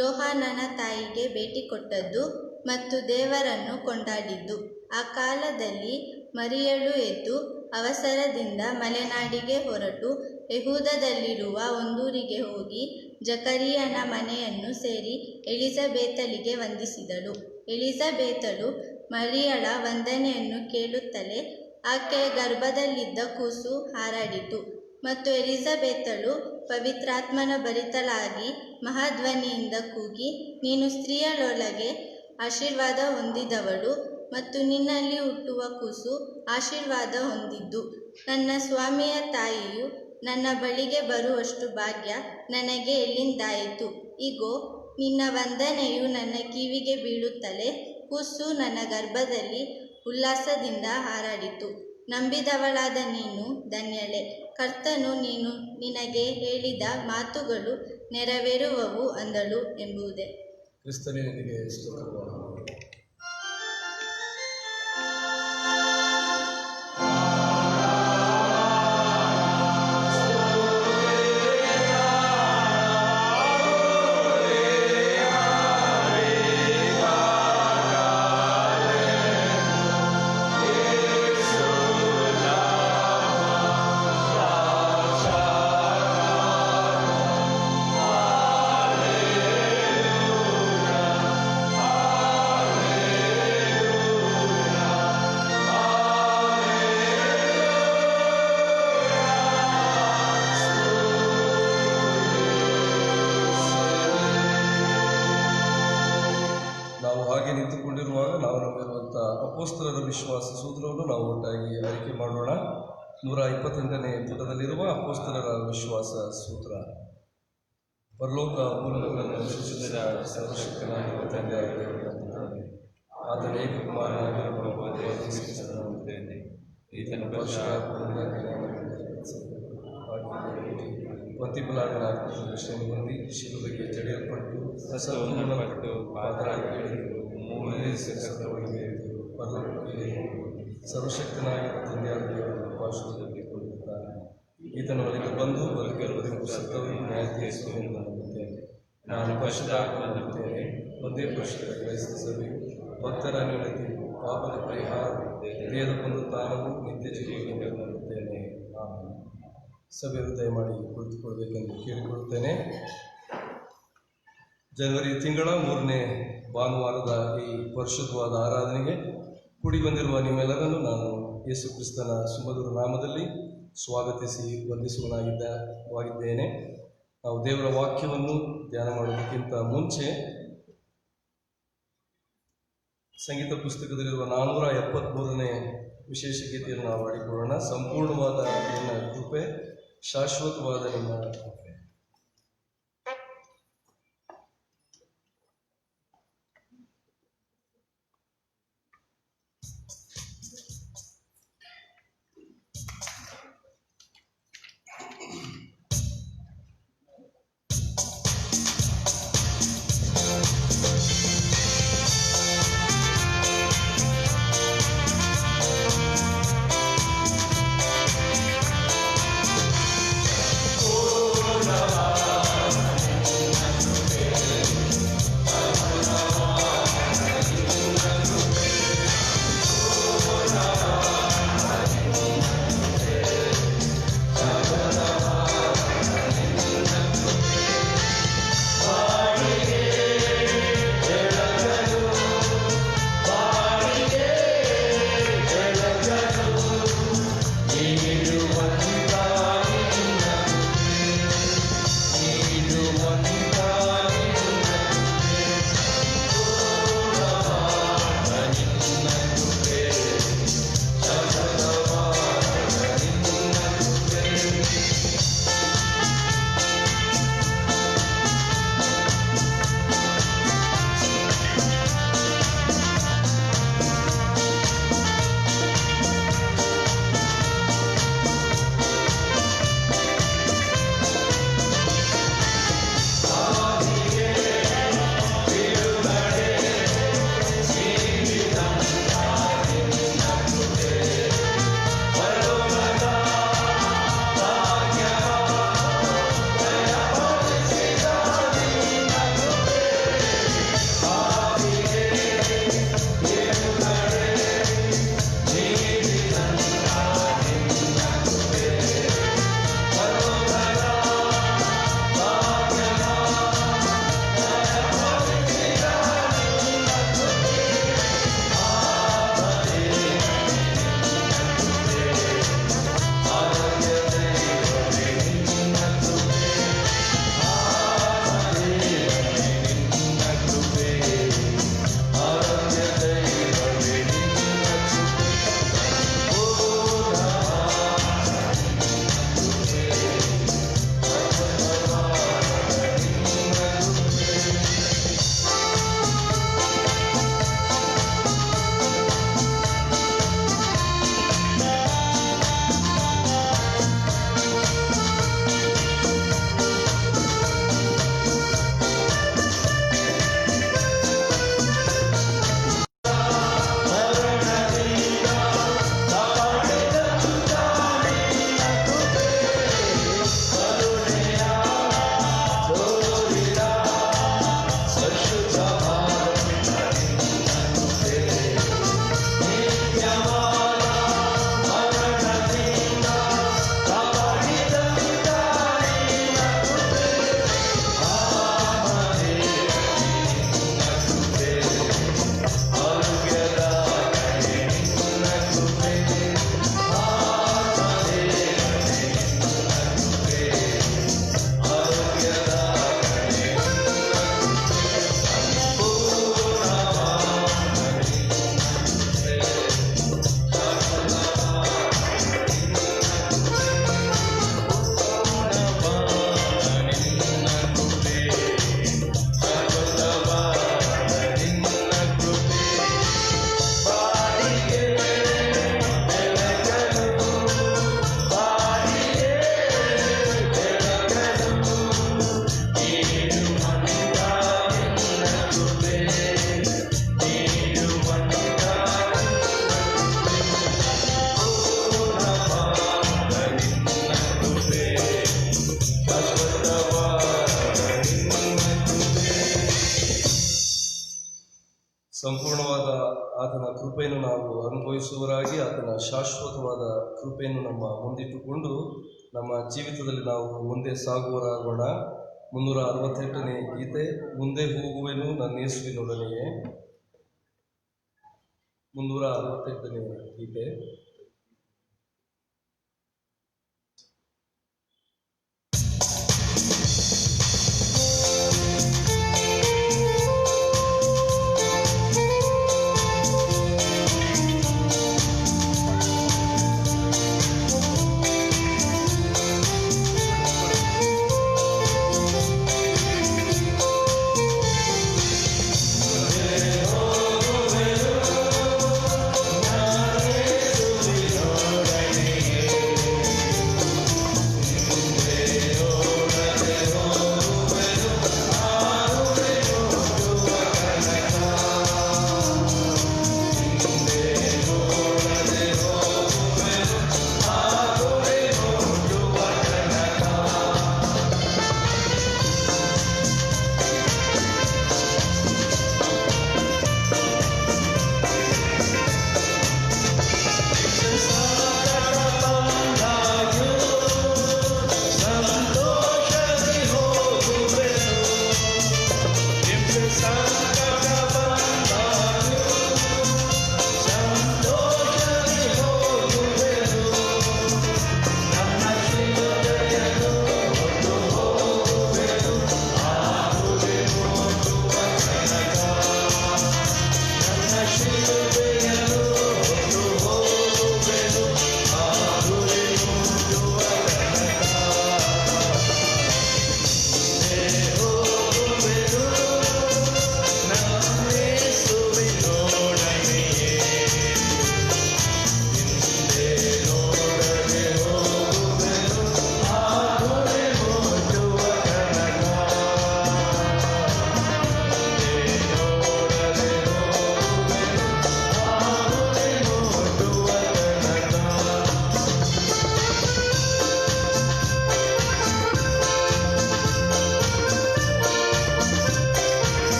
ಯೋಹಾನನ ತಾಯಿಗೆ ಭೇಟಿ ಕೊಟ್ಟದ್ದು ಮತ್ತು ದೇವರನ್ನು ಕೊಂಡಾಡಿದ್ದು. ಆ ಕಾಲದಲ್ಲಿ ಮರಿಯಳು ಎದ್ದು ಅವಸರದಿಂದ ಮಲೆನಾಡಿಗೆ ಹೊರಟು ಯೆಹೂದದಲ್ಲಿರುವ ಒಂದೂರಿಗೆ ಹೋಗಿ ಜಕರಿಯನ ಮನೆಯನ್ನು ಸೇರಿ ಎಲಿಜಬೇತಳಿಗೆ ವಂದಿಸಿದಳು. ಎಲಿಜಬೇತಳು ಮರಿಯಳ ವಂದನೆಯನ್ನು ಕೇಳುತ್ತಲೇ ಆಕೆಯ ಗರ್ಭದಲ್ಲಿದ್ದ ಕೂಸು ಹಾರಾಡಿತು. ಮತ್ತು ಎಲಿಜಬೇತಳು ಪವಿತ್ರಾತ್ಮನ ಭರಿತಳಾಗಿ ಮಹಾಧ್ವನಿಯಿಂದ ಕೂಗಿ, ನೀನು ಸ್ತ್ರೀಯರೊಳಗೆ ಆಶೀರ್ವಾದ ಹೊಂದಿದವಳು ಮತ್ತು ನಿನ್ನಲ್ಲಿ ಹುಟ್ಟುವ ಕೂಸು ಆಶೀರ್ವಾದ ಹೊಂದಿದ್ದು. ನನ್ನ ಸ್ವಾಮಿಯ ತಾಯಿಯು ನನ್ನ ಬಳಿಗೆ ಬರುವಷ್ಟು ಭಾಗ್ಯ ನನಗೆ ಎಲ್ಲಿಂದಾಯಿತು? ಇಗೋ, ನಿನ್ನ ವಂದನೆಯು ನನ್ನ ಕಿವಿಗೆ ಬೀಳುತ್ತಲೇ ಕೂಸು ನನ್ನ ಗರ್ಭದಲ್ಲಿ ಉಲ್ಲಾಸದಿಂದ ಹಾರಾಡಿತು. ನಂಬಿದವಳಾದ ನೀನು ಧನ್ಯಳೆ. ಕರ್ತನು ನೀನು ನಿನಗೆ ಹೇಳಿದ ಮಾತುಗಳು ನೆರವೇರುವವು ಅಂದಳು ಎಂಬುದೇ. ಕ್ರಿಸ್ತನೇ ನಿನಗೆ ಸ್ತೋತ್ರವಾಗಲಿ. ನಿಂತುಕೊಂಡಿರುವಾಗ ನಾವು ನಂಬಿರುವಂಥ ಅಪೊಸ್ತಲರ ವಿಶ್ವಾಸ ಸೂತ್ರವನ್ನು ನಾವು ಒಟ್ಟಾಗಿ ಆಯ್ಕೆ ಮಾಡೋಣ. 128ನೇ ಪುಟದಲ್ಲಿರುವ ಅಪೊಸ್ತಲರ ವಿಶ್ವಾಸ ಸೂತ್ರ. ಪರಲೋಕ ಮೂಲಗಳನ್ನು ಸೃಷ್ಟಿಸಿದ ಸರ್ವಶಕ್ತನಾಗಿರುವ ತಂದೆಯಾದ ದೇವರನ್ನು ಆತನ ಏಕಕುಮಾರನಾಗಿರುವ ಈತನ ಪರಿಶುದ್ಧಾತ್ಮನಿಂದ ಪ್ರತಿಫಲಾದ ಶ್ರೇಣಿ ಹೊಂದಿ ಶಿಲುಬೆಗೆ ಜಡಿಯಲ್ಪಟ್ಟು ಸಸರ್ಪಟ್ಟು ಸರ್ವಶಕ್ತನಾಗಿರುವ ತಂದೆಯಾದ ದೇವರ ಪಾರ್ಶ್ವದಲ್ಲಿ ಕುಳಿತಿದ್ದಾನೆ. ಈತನ ಒಳಗೆ ಬಂದು ಬದುಕಿರುವುದನ್ನು ಸತ್ತವರಿಗೆ ನ್ಯಾಯ ತೀರಿಸುವುದನ್ನು ನಂಬುತ್ತೇನೆ. ನಾನು ಪರಿಶುದ್ಧಾತ್ಮನ ನಂಬುತ್ತೇನೆ. ಒಂದೇ ಪರಿಶುದ್ಧ ಕ್ರೈಸ್ತ ಸಭೆಯು ಭಕ್ತರ ನಿರತಿ ಪಾಪದ ಪರಿಹಾರ ದೇಹದ ಪುನರುತ್ಥಾನವು ನಿತ್ಯ ಜೀವವನ್ನು ನಂಬುತ್ತೇನೆ. ಸಭೆಯನ್ನು ದಯಮಾಡಿ ಕುಳಿತುಕೊಳ್ಬೇಕೆಂದು ಕೇಳಿಕೊಳ್ಳುತ್ತೇನೆ. ಜನವರಿ ತಿಂಗಳ 3ನೇ ಭಾನುವಾರದ ಈ ಪರಿಶುದ್ಧವಾದ ಆರಾಧನೆಗೆ ಕೂಡಿ ಬಂದಿರುವ ನಿಮ್ಮೆಲ್ಲರನ್ನು ನಾನು ಯೇಸು ಕ್ರಿಸ್ತನ ಸುಮಧುರ ನಾಮದಲ್ಲಿ ಸ್ವಾಗತಿಸಿ ವಂದಿಸುವನಾಗಿದ್ದೇನೆ. ನಾವು ದೇವರ ವಾಕ್ಯವನ್ನು ಧ್ಯಾನ ಮಾಡೋದಕ್ಕಿಂತ ಮುಂಚೆ ಸಂಗೀತ ಪುಸ್ತಕದಲ್ಲಿರುವ 473ನೇ ವಿಶೇಷ ಗೀತೆಯನ್ನು ನಾವು ಹಾಡಿಕೊಳ್ಳೋಣ. ಸಂಪೂರ್ಣವಾದ ನಿನ್ನ ಕೃಪೆ, ಶಾಶ್ವತವಾದ ನಿನ್ನ ಕೃಪೆ. Oh ನಾವು ಅನುಭವಿಸುವವರಾಗಿ ಆತನ ಶಾಶ್ವತವಾದ ಕೃಪೆಯನ್ನು ನಮ್ಮ ಮುಂದಿಟ್ಟುಕೊಂಡು ನಮ್ಮ ಜೀವಿತದಲ್ಲಿ ನಾವು ಮುಂದೆ ಸಾಗುವರಾಗೋಣ. 368ನೇ ಗೀತೆ, ಮುಂದೆ ಹೋಗುವೆನು ನನ್ನ ಯೇಸುವಿನೊಡನೆಯೇ. 368ನೇ ಗೀತೆ.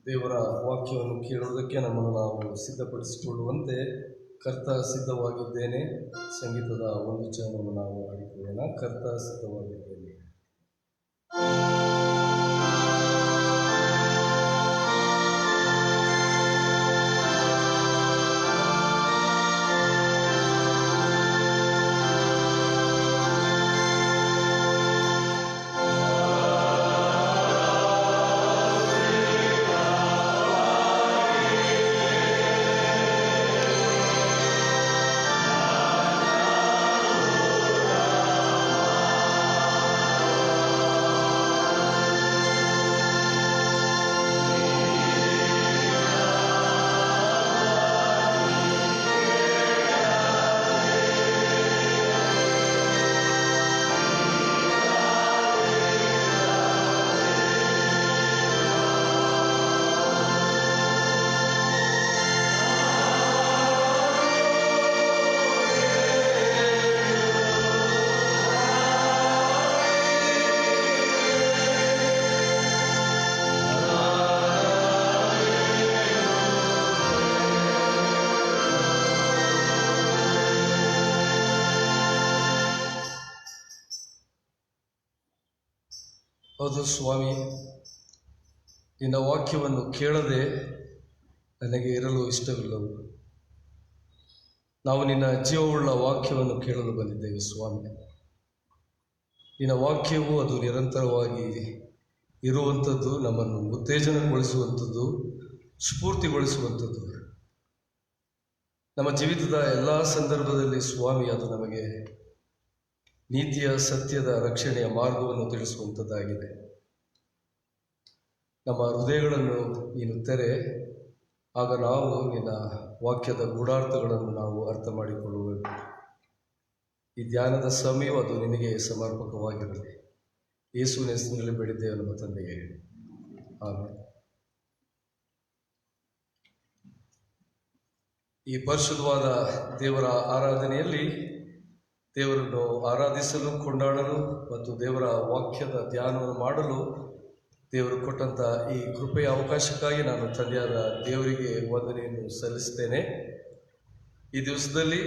ದೇವರ ವಾಕ್ಯವನ್ನು ಕೇಳುವುದಕ್ಕೆ ನಮ್ಮನ್ನು ನಾವು ಸಿದ್ಧಪಡಿಸಿಕೊಳ್ಳುವಂತೆ ಕರ್ತ ಸಿದ್ಧವಾಗಿದ್ದೇನೆ ಸಂಗೀತದ ಒಂದು ಚರಣವನ್ನು ನಾವು ಹಾಡಿಕೊಳ್ಳೋಣ. ಕರ್ತ ಸಿದ್ಧವಾಗಿದ್ದೇನೆ. ಹೌದು ಸ್ವಾಮಿ, ನಿನ್ನ ವಾಕ್ಯವನ್ನು ಕೇಳದೆ ನನಗೆ ಇರಲು ಇಷ್ಟವಿಲ್ಲವು. ನಾವು ನಿನ್ನ ಜೀವವುಳ್ಳ ವಾಕ್ಯವನ್ನು ಕೇಳಲು ಬಂದಿದ್ದೇವೆ ಸ್ವಾಮಿ. ನಿನ್ನ ವಾಕ್ಯವು ಅದು ನಿರಂತರವಾಗಿ ಇರುವಂಥದ್ದು, ನಮ್ಮನ್ನು ಉತ್ತೇಜನಗೊಳಿಸುವಂಥದ್ದು, ಸ್ಫೂರ್ತಿಗೊಳಿಸುವಂಥದ್ದು. ನಮ್ಮ ಜೀವಿತದ ಎಲ್ಲ ಸಂದರ್ಭದಲ್ಲಿ ಸ್ವಾಮಿ ಅದು ನಮಗೆ ನೀತಿಯ, ಸತ್ಯದ, ರಕ್ಷಣೆಯ ಮಾರ್ಗವನ್ನು ತಿಳಿಸುವಂಥದ್ದಾಗಿದೆ. ನಮ್ಮ ಹೃದಯಗಳನ್ನು ನೀನು ತೆರೆ, ಆಗ ನಾವು ನಿನ್ನ ವಾಕ್ಯದ ಗೂಢಾರ್ಥಗಳನ್ನು ನಾವು ಅರ್ಥ ಮಾಡಿಕೊಳ್ಳುವೆವು. ಈ ಧ್ಯಾನದ ಸಮಯವೂ ಅದು ನಿನಗೆ ಸಮರ್ಪಕವಾಗಿರಲಿ. ಯೇಸುವಿನ ಹೆಸರಿನಲ್ಲಿ ಬೇಡಿದ್ದೇವೆ ನಮ್ಮ ತಂದೆಗೆ, ಆಮೆನ್. ಈ ಪರಿಶುದ್ಧವಾದ ದೇವರ ಆರಾಧನೆಯಲ್ಲಿ ದೇವರನ್ನು ಆರಾಧಿಸಲು, ಕೊಂಡಾಡಲು ಮತ್ತು ದೇವರ ವಾಕ್ಯದ ಧ್ಯಾನವನ್ನು ಮಾಡಲು ದೇವರು ಕೊಟ್ಟಂಥ ಈ ಕೃಪೆಯ ಅವಕಾಶಕ್ಕಾಗಿ ನಾನು ತಂದೆಯಾದ ದೇವರಿಗೆ ವಂದನೆಯನ್ನು ಸಲ್ಲಿಸ್ತೇನೆ. ಈ ದಿವಸದಲ್ಲಿ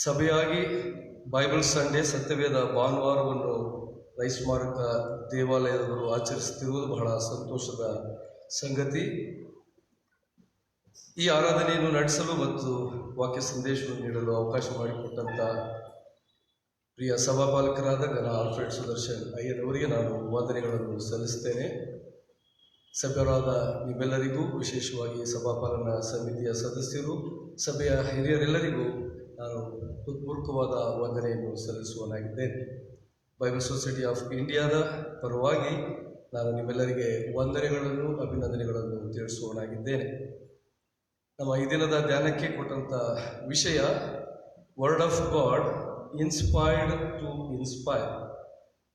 ಸಭೆಯಾಗಿ ಬೈಬಲ್ ಸಂಡೇ, ಸತ್ಯವೇದ ಭಾನುವಾರವನ್ನು ರೈಸ್ ಸ್ಮಾರಕ ದೇವಾಲಯದವರು ಆಚರಿಸುತ್ತಿರುವುದು ಬಹಳ ಸಂತೋಷದ ಸಂಗತಿ. ಈ ಆರಾಧನೆಯನ್ನು ನಡೆಸಲು ಮತ್ತು ವಾಕ್ಯ ಸಂದೇಶವನ್ನು ನೀಡಲು ಅವಕಾಶ ಮಾಡಿಕೊಟ್ಟಂಥ ಪ್ರಿಯ ಸಭಾಪಾಲಕರಾದ ಘನ ಆಲ್ಫ್ರೆಡ್ ಸುದರ್ಶನ್ ಅಯ್ಯನವರಿಗೆ ನಾನು ವಂದನೆಗಳನ್ನು ಸಲ್ಲಿಸ್ತೇನೆ. ಸಭ್ಯರಾದ ನಿಮ್ಮೆಲ್ಲರಿಗೂ, ವಿಶೇಷವಾಗಿ ಸಭಾಪಾಲನಾ ಸಮಿತಿಯ ಸದಸ್ಯರು, ಸಭೆಯ ಹಿರಿಯರೆಲ್ಲರಿಗೂ ನಾನು ಹೃತ್ಪೂರ್ವಕವಾದ ವಂದನೆಯನ್ನು ಸಲ್ಲಿಸುವನಾಗಿದ್ದೇನೆ. ಬೈಬಲ್ ಸೊಸೈಟಿ ಆಫ್ ಇಂಡಿಯಾದ ಪರವಾಗಿ ನಾನು ನಿಮ್ಮೆಲ್ಲರಿಗೆ ವಂದನೆಗಳನ್ನು, ಅಭಿನಂದನೆಗಳನ್ನು ತಿಳಿಸುವನಾಗಿದ್ದೇನೆ. ನಮ್ಮ ಈ ದಿನದ ಧ್ಯಾನಕ್ಕೆ ಕೊಟ್ಟಂಥ ವಿಷಯ word of God inspired to inspire,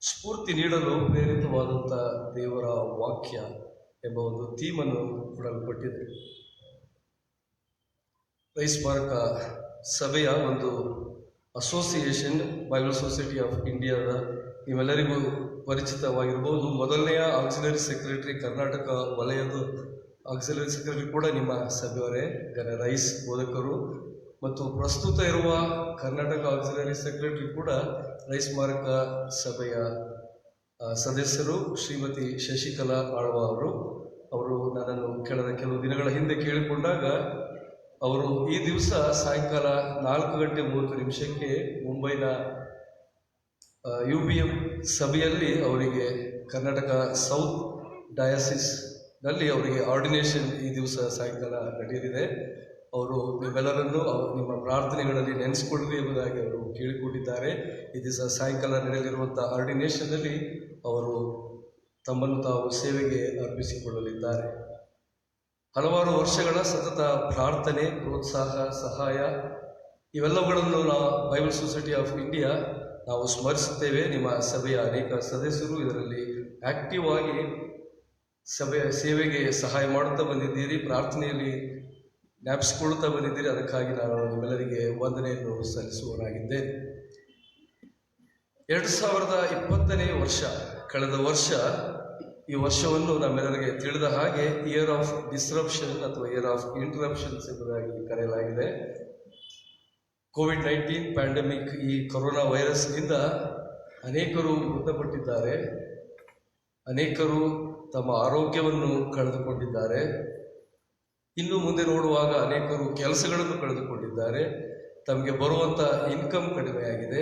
ಸ್ಫೂರ್ತಿ ನೀಡಲು ಪ್ರೇರಿತವಾದಂಥ ದೇವರ ವಾಕ್ಯ ಎಂಬ ಒಂದು ಥೀಮನ್ನು ಕೊಡಲ್ಪಟ್ಟಿದೆ. ರೈಸ್ ಸ್ಮಾರಕ ಸಭೆಯ ಒಂದು ಅಸೋಸಿಯೇಷನ್, ಬೈಬಲ್ ಸೊಸೈಟಿ ಆಫ್ ಇಂಡಿಯಾದ ನಿಮ್ಮೆಲ್ಲರಿಗೂ ಪರಿಚಿತವಾಗಿರ್ಬೋದು. ಮೊದಲನೆಯ ಆಕ್ಸಿಲರಿ ಸೆಕ್ರೆಟರಿ, ಕರ್ನಾಟಕ ವಲಯದ ಆಕ್ಸಿಲರಿ ಸೆಕ್ರೆಟರಿ ಕೂಡ ನಿಮ್ಮ ಸಭೆಯವರೇ, ರೈಸ್ ಬೋಧಕರು. ಮತ್ತು ಪ್ರಸ್ತುತ ಇರುವ ಕರ್ನಾಟಕ ಆಕ್ಸಿಲರಿ ಸೆಕ್ರೆಟರಿ ಕೂಡ ರೈಸ್ ಸ್ಮಾರಕ ಸಭೆಯ ಸದಸ್ಯರು, ಶ್ರೀಮತಿ ಶಶಿಕಲಾ ಆಳ್ವ ಅವರು ನನ್ನನ್ನು ಕಳೆದ ಕೆಲವು ದಿನಗಳ ಹಿಂದೆ ಕೇಳಿಕೊಂಡಾಗ ಅವರು ಈ ದಿವಸ ಸಾಯಂಕಾಲ 4:30 ಮುಂಬೈನ UBM ಸಭೆಯಲ್ಲಿ ಅವರಿಗೆ ಕರ್ನಾಟಕ ಸೌತ್ ಡಯಾಸಿಸ್ನಲ್ಲಿ ಅವರಿಗೆ ಆರ್ಡಿನೇಷನ್ ಈ ದಿವಸ ಸಾಯಂಕಾಲ ನಡೆಯಲಿದೆ. ಅವರು ನಿಮ್ಮೆಲ್ಲರನ್ನು ನಿಮ್ಮ ಪ್ರಾರ್ಥನೆಗಳಲ್ಲಿ ನೆನೆಸಿಕೊಳ್ಳಿ ಎಂಬುದಾಗಿ ಅವರು ಕೇಳಿಕೊಂಡಿದ್ದಾರೆ. ಈ ದಿವಸ ಸಾಯಂಕಾಲ ನಡೆಯಲಿರುವಂಥ ಆರ್ಡಿನೇಷನ್ನಲ್ಲಿ ಅವರು ತಮ್ಮನ್ನು ತಾವು ಸೇವೆಗೆ ಅರ್ಪಿಸಿಕೊಳ್ಳಲಿದ್ದಾರೆ. ಹಲವಾರು ವರ್ಷಗಳ ಸತತ ಪ್ರಾರ್ಥನೆ, ಪ್ರೋತ್ಸಾಹ, ಸಹಾಯ ಇವೆಲ್ಲವುಗಳನ್ನು ನಾವು ಬೈಬಲ್ ಸೊಸೈಟಿ ಆಫ್ ಇಂಡಿಯಾ ನಾವು ಸ್ಮರಿಸುತ್ತೇವೆ. ನಿಮ್ಮ ಸಭೆಯ ಅನೇಕ ಸದಸ್ಯರು ಇದರಲ್ಲಿ ಆಕ್ಟಿವ್ ಆಗಿ ಸಭೆಯ ಸೇವೆಗೆ ಸಹಾಯ ಮಾಡುತ್ತಾ ಬಂದಿದ್ದೀರಿ, ಪ್ರಾರ್ಥನೆಯಲ್ಲಿ ಜ್ಞಾಪಿಸಿಕೊಳ್ಳುತ್ತಾ ಬಂದಿದ್ದೀರಿ. ಅದಕ್ಕಾಗಿ ನಾನು ನಿಮ್ಮೆಲ್ಲರಿಗೆ ವಂದನೆಯನ್ನು ಸಲ್ಲಿಸುವನಾಗಿದ್ದೇನೆ. 2020ನೇ ವರ್ಷ, ಕಳೆದ ವರ್ಷ, ಈ ವರ್ಷವನ್ನು ನಮ್ಮೆಲ್ಲರಿಗೆ ತಿಳಿದ ಹಾಗೆ ಇಯರ್ ಆಫ್ ಡಿಸ್ರಪ್ಷನ್ ಅಥವಾ ಇಯರ್ ಆಫ್ ಇಂಟರಪ್ಷನ್ಸ್ ಎಂಬುದಾಗಿ ಕರೆಯಲಾಗಿದೆ. ಕೋವಿಡ್-19 ಪ್ಯಾಂಡಮಿಕ್, ಈ ಕೊರೋನಾ ವೈರಸ್ನಿಂದ ಅನೇಕರು ಮೃತಪಟ್ಟಿದ್ದಾರೆ, ಅನೇಕರು ತಮ್ಮ ಆರೋಗ್ಯವನ್ನು ಕಳೆದುಕೊಂಡಿದ್ದಾರೆ. ಇನ್ನು ಮುಂದೆ ನೋಡುವಾಗ ಅನೇಕರು ಕೆಲಸಗಳನ್ನು ಕಳೆದುಕೊಂಡಿದ್ದಾರೆ. ತಮಗೆ ಬರುವಂಥ ಇನ್ಕಮ್ ಕಡಿಮೆಯಾಗಿದೆ.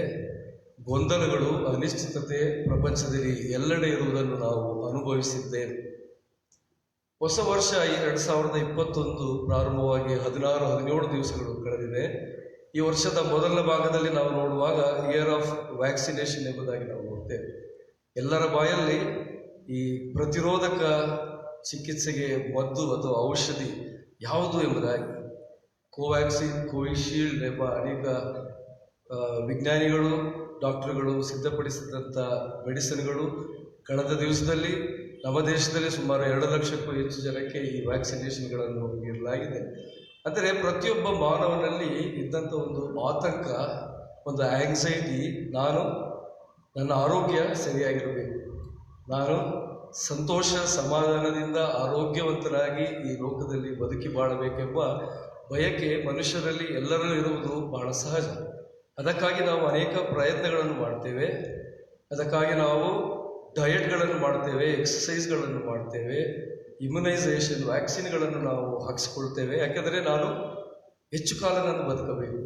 ಗೊಂದಲಗಳು, ಅನಿಶ್ಚಿತತೆ ಪ್ರಪಂಚದಲ್ಲಿ ಎಲ್ಲೆಡೆ ಇರುವುದನ್ನು ನಾವು ಅನುಭವಿಸಿದ್ದೇವೆ. ಹೊಸ ವರ್ಷ ಈ 2021 ಪ್ರಾರಂಭವಾಗಿ 16-17 ದಿವಸಗಳು ಕಳೆದಿದೆ. ಈ ವರ್ಷದ ಮೊದಲ ಭಾಗದಲ್ಲಿ ನಾವು ನೋಡುವಾಗ ಇಯರ್ ಆಫ್ ವ್ಯಾಕ್ಸಿನೇಷನ್ ಎಂಬುದಾಗಿ ನಾವು ನೋಡ್ತೇವೆ. ಎಲ್ಲರ ಬಾಯಲ್ಲಿ ಈ ಪ್ರತಿರೋಧಕ ಚಿಕಿತ್ಸೆಗೆ ಮದ್ದು ಅಥವಾ ಔಷಧಿ ಯಾವುದು ಎಂಬುದಾಗಿ, ಕೋವ್ಯಾಕ್ಸಿನ್, ಕೋವಿಶೀಲ್ಡ್ ಎಂಬ ಅನೇಕ ವಿಜ್ಞಾನಿಗಳು, ಡಾಕ್ಟರ್ಗಳು ಸಿದ್ಧಪಡಿಸಿದಂಥ ಮೆಡಿಸಿನ್ಗಳು ಕಳೆದ ದಿವಸದಲ್ಲಿ ನಮ್ಮ ದೇಶದಲ್ಲಿ ಸುಮಾರು 2 ಲಕ್ಷಕ್ಕೂ ಹೆಚ್ಚು ಜನಕ್ಕೆ ಈ ವ್ಯಾಕ್ಸಿನೇಷನ್ಗಳನ್ನು ನೀಡಲಾಗಿದೆ. ಅಂದರೆ ಪ್ರತಿಯೊಬ್ಬ ಮಾನವನಲ್ಲಿ ಇದ್ದಂಥ ಒಂದು ಆತಂಕ, ಒಂದು ಆಂಗ್ಸೈಟಿ, ನನ್ನ ಆರೋಗ್ಯ ಸರಿಯಾಗಿರಬೇಕು, ನಾನು ಸಂತೋಷ ಸಮಾಧಾನದಿಂದ ಆರೋಗ್ಯವಂತರಾಗಿ ಈ ಲೋಕದಲ್ಲಿ ಬದುಕಿ ಬಾಳಬೇಕೆಂಬ ಬಯಕೆ ಮನುಷ್ಯರಲ್ಲಿ ಎಲ್ಲರೂ ಇರುವುದು ಬಹಳ ಸಹಜ. ಅದಕ್ಕಾಗಿ ನಾವು ಅನೇಕ ಪ್ರಯತ್ನಗಳನ್ನು ಮಾಡ್ತೇವೆ. ಅದಕ್ಕಾಗಿ ನಾವು ಡಯಟ್ಗಳನ್ನು ಮಾಡ್ತೇವೆ, ಎಕ್ಸಸೈಸ್ಗಳನ್ನು ಮಾಡ್ತೇವೆ, ಇಮ್ಯುನೈಸೇಷನ್ ವ್ಯಾಕ್ಸಿನ್ಗಳನ್ನು ನಾವು ಹಾಕಿಸ್ಕೊಳ್ತೇವೆ. ಯಾಕೆಂದರೆ ನಾನು ಹೆಚ್ಚು ಕಾಲ ನಾನು ಬದುಕಬೇಕು.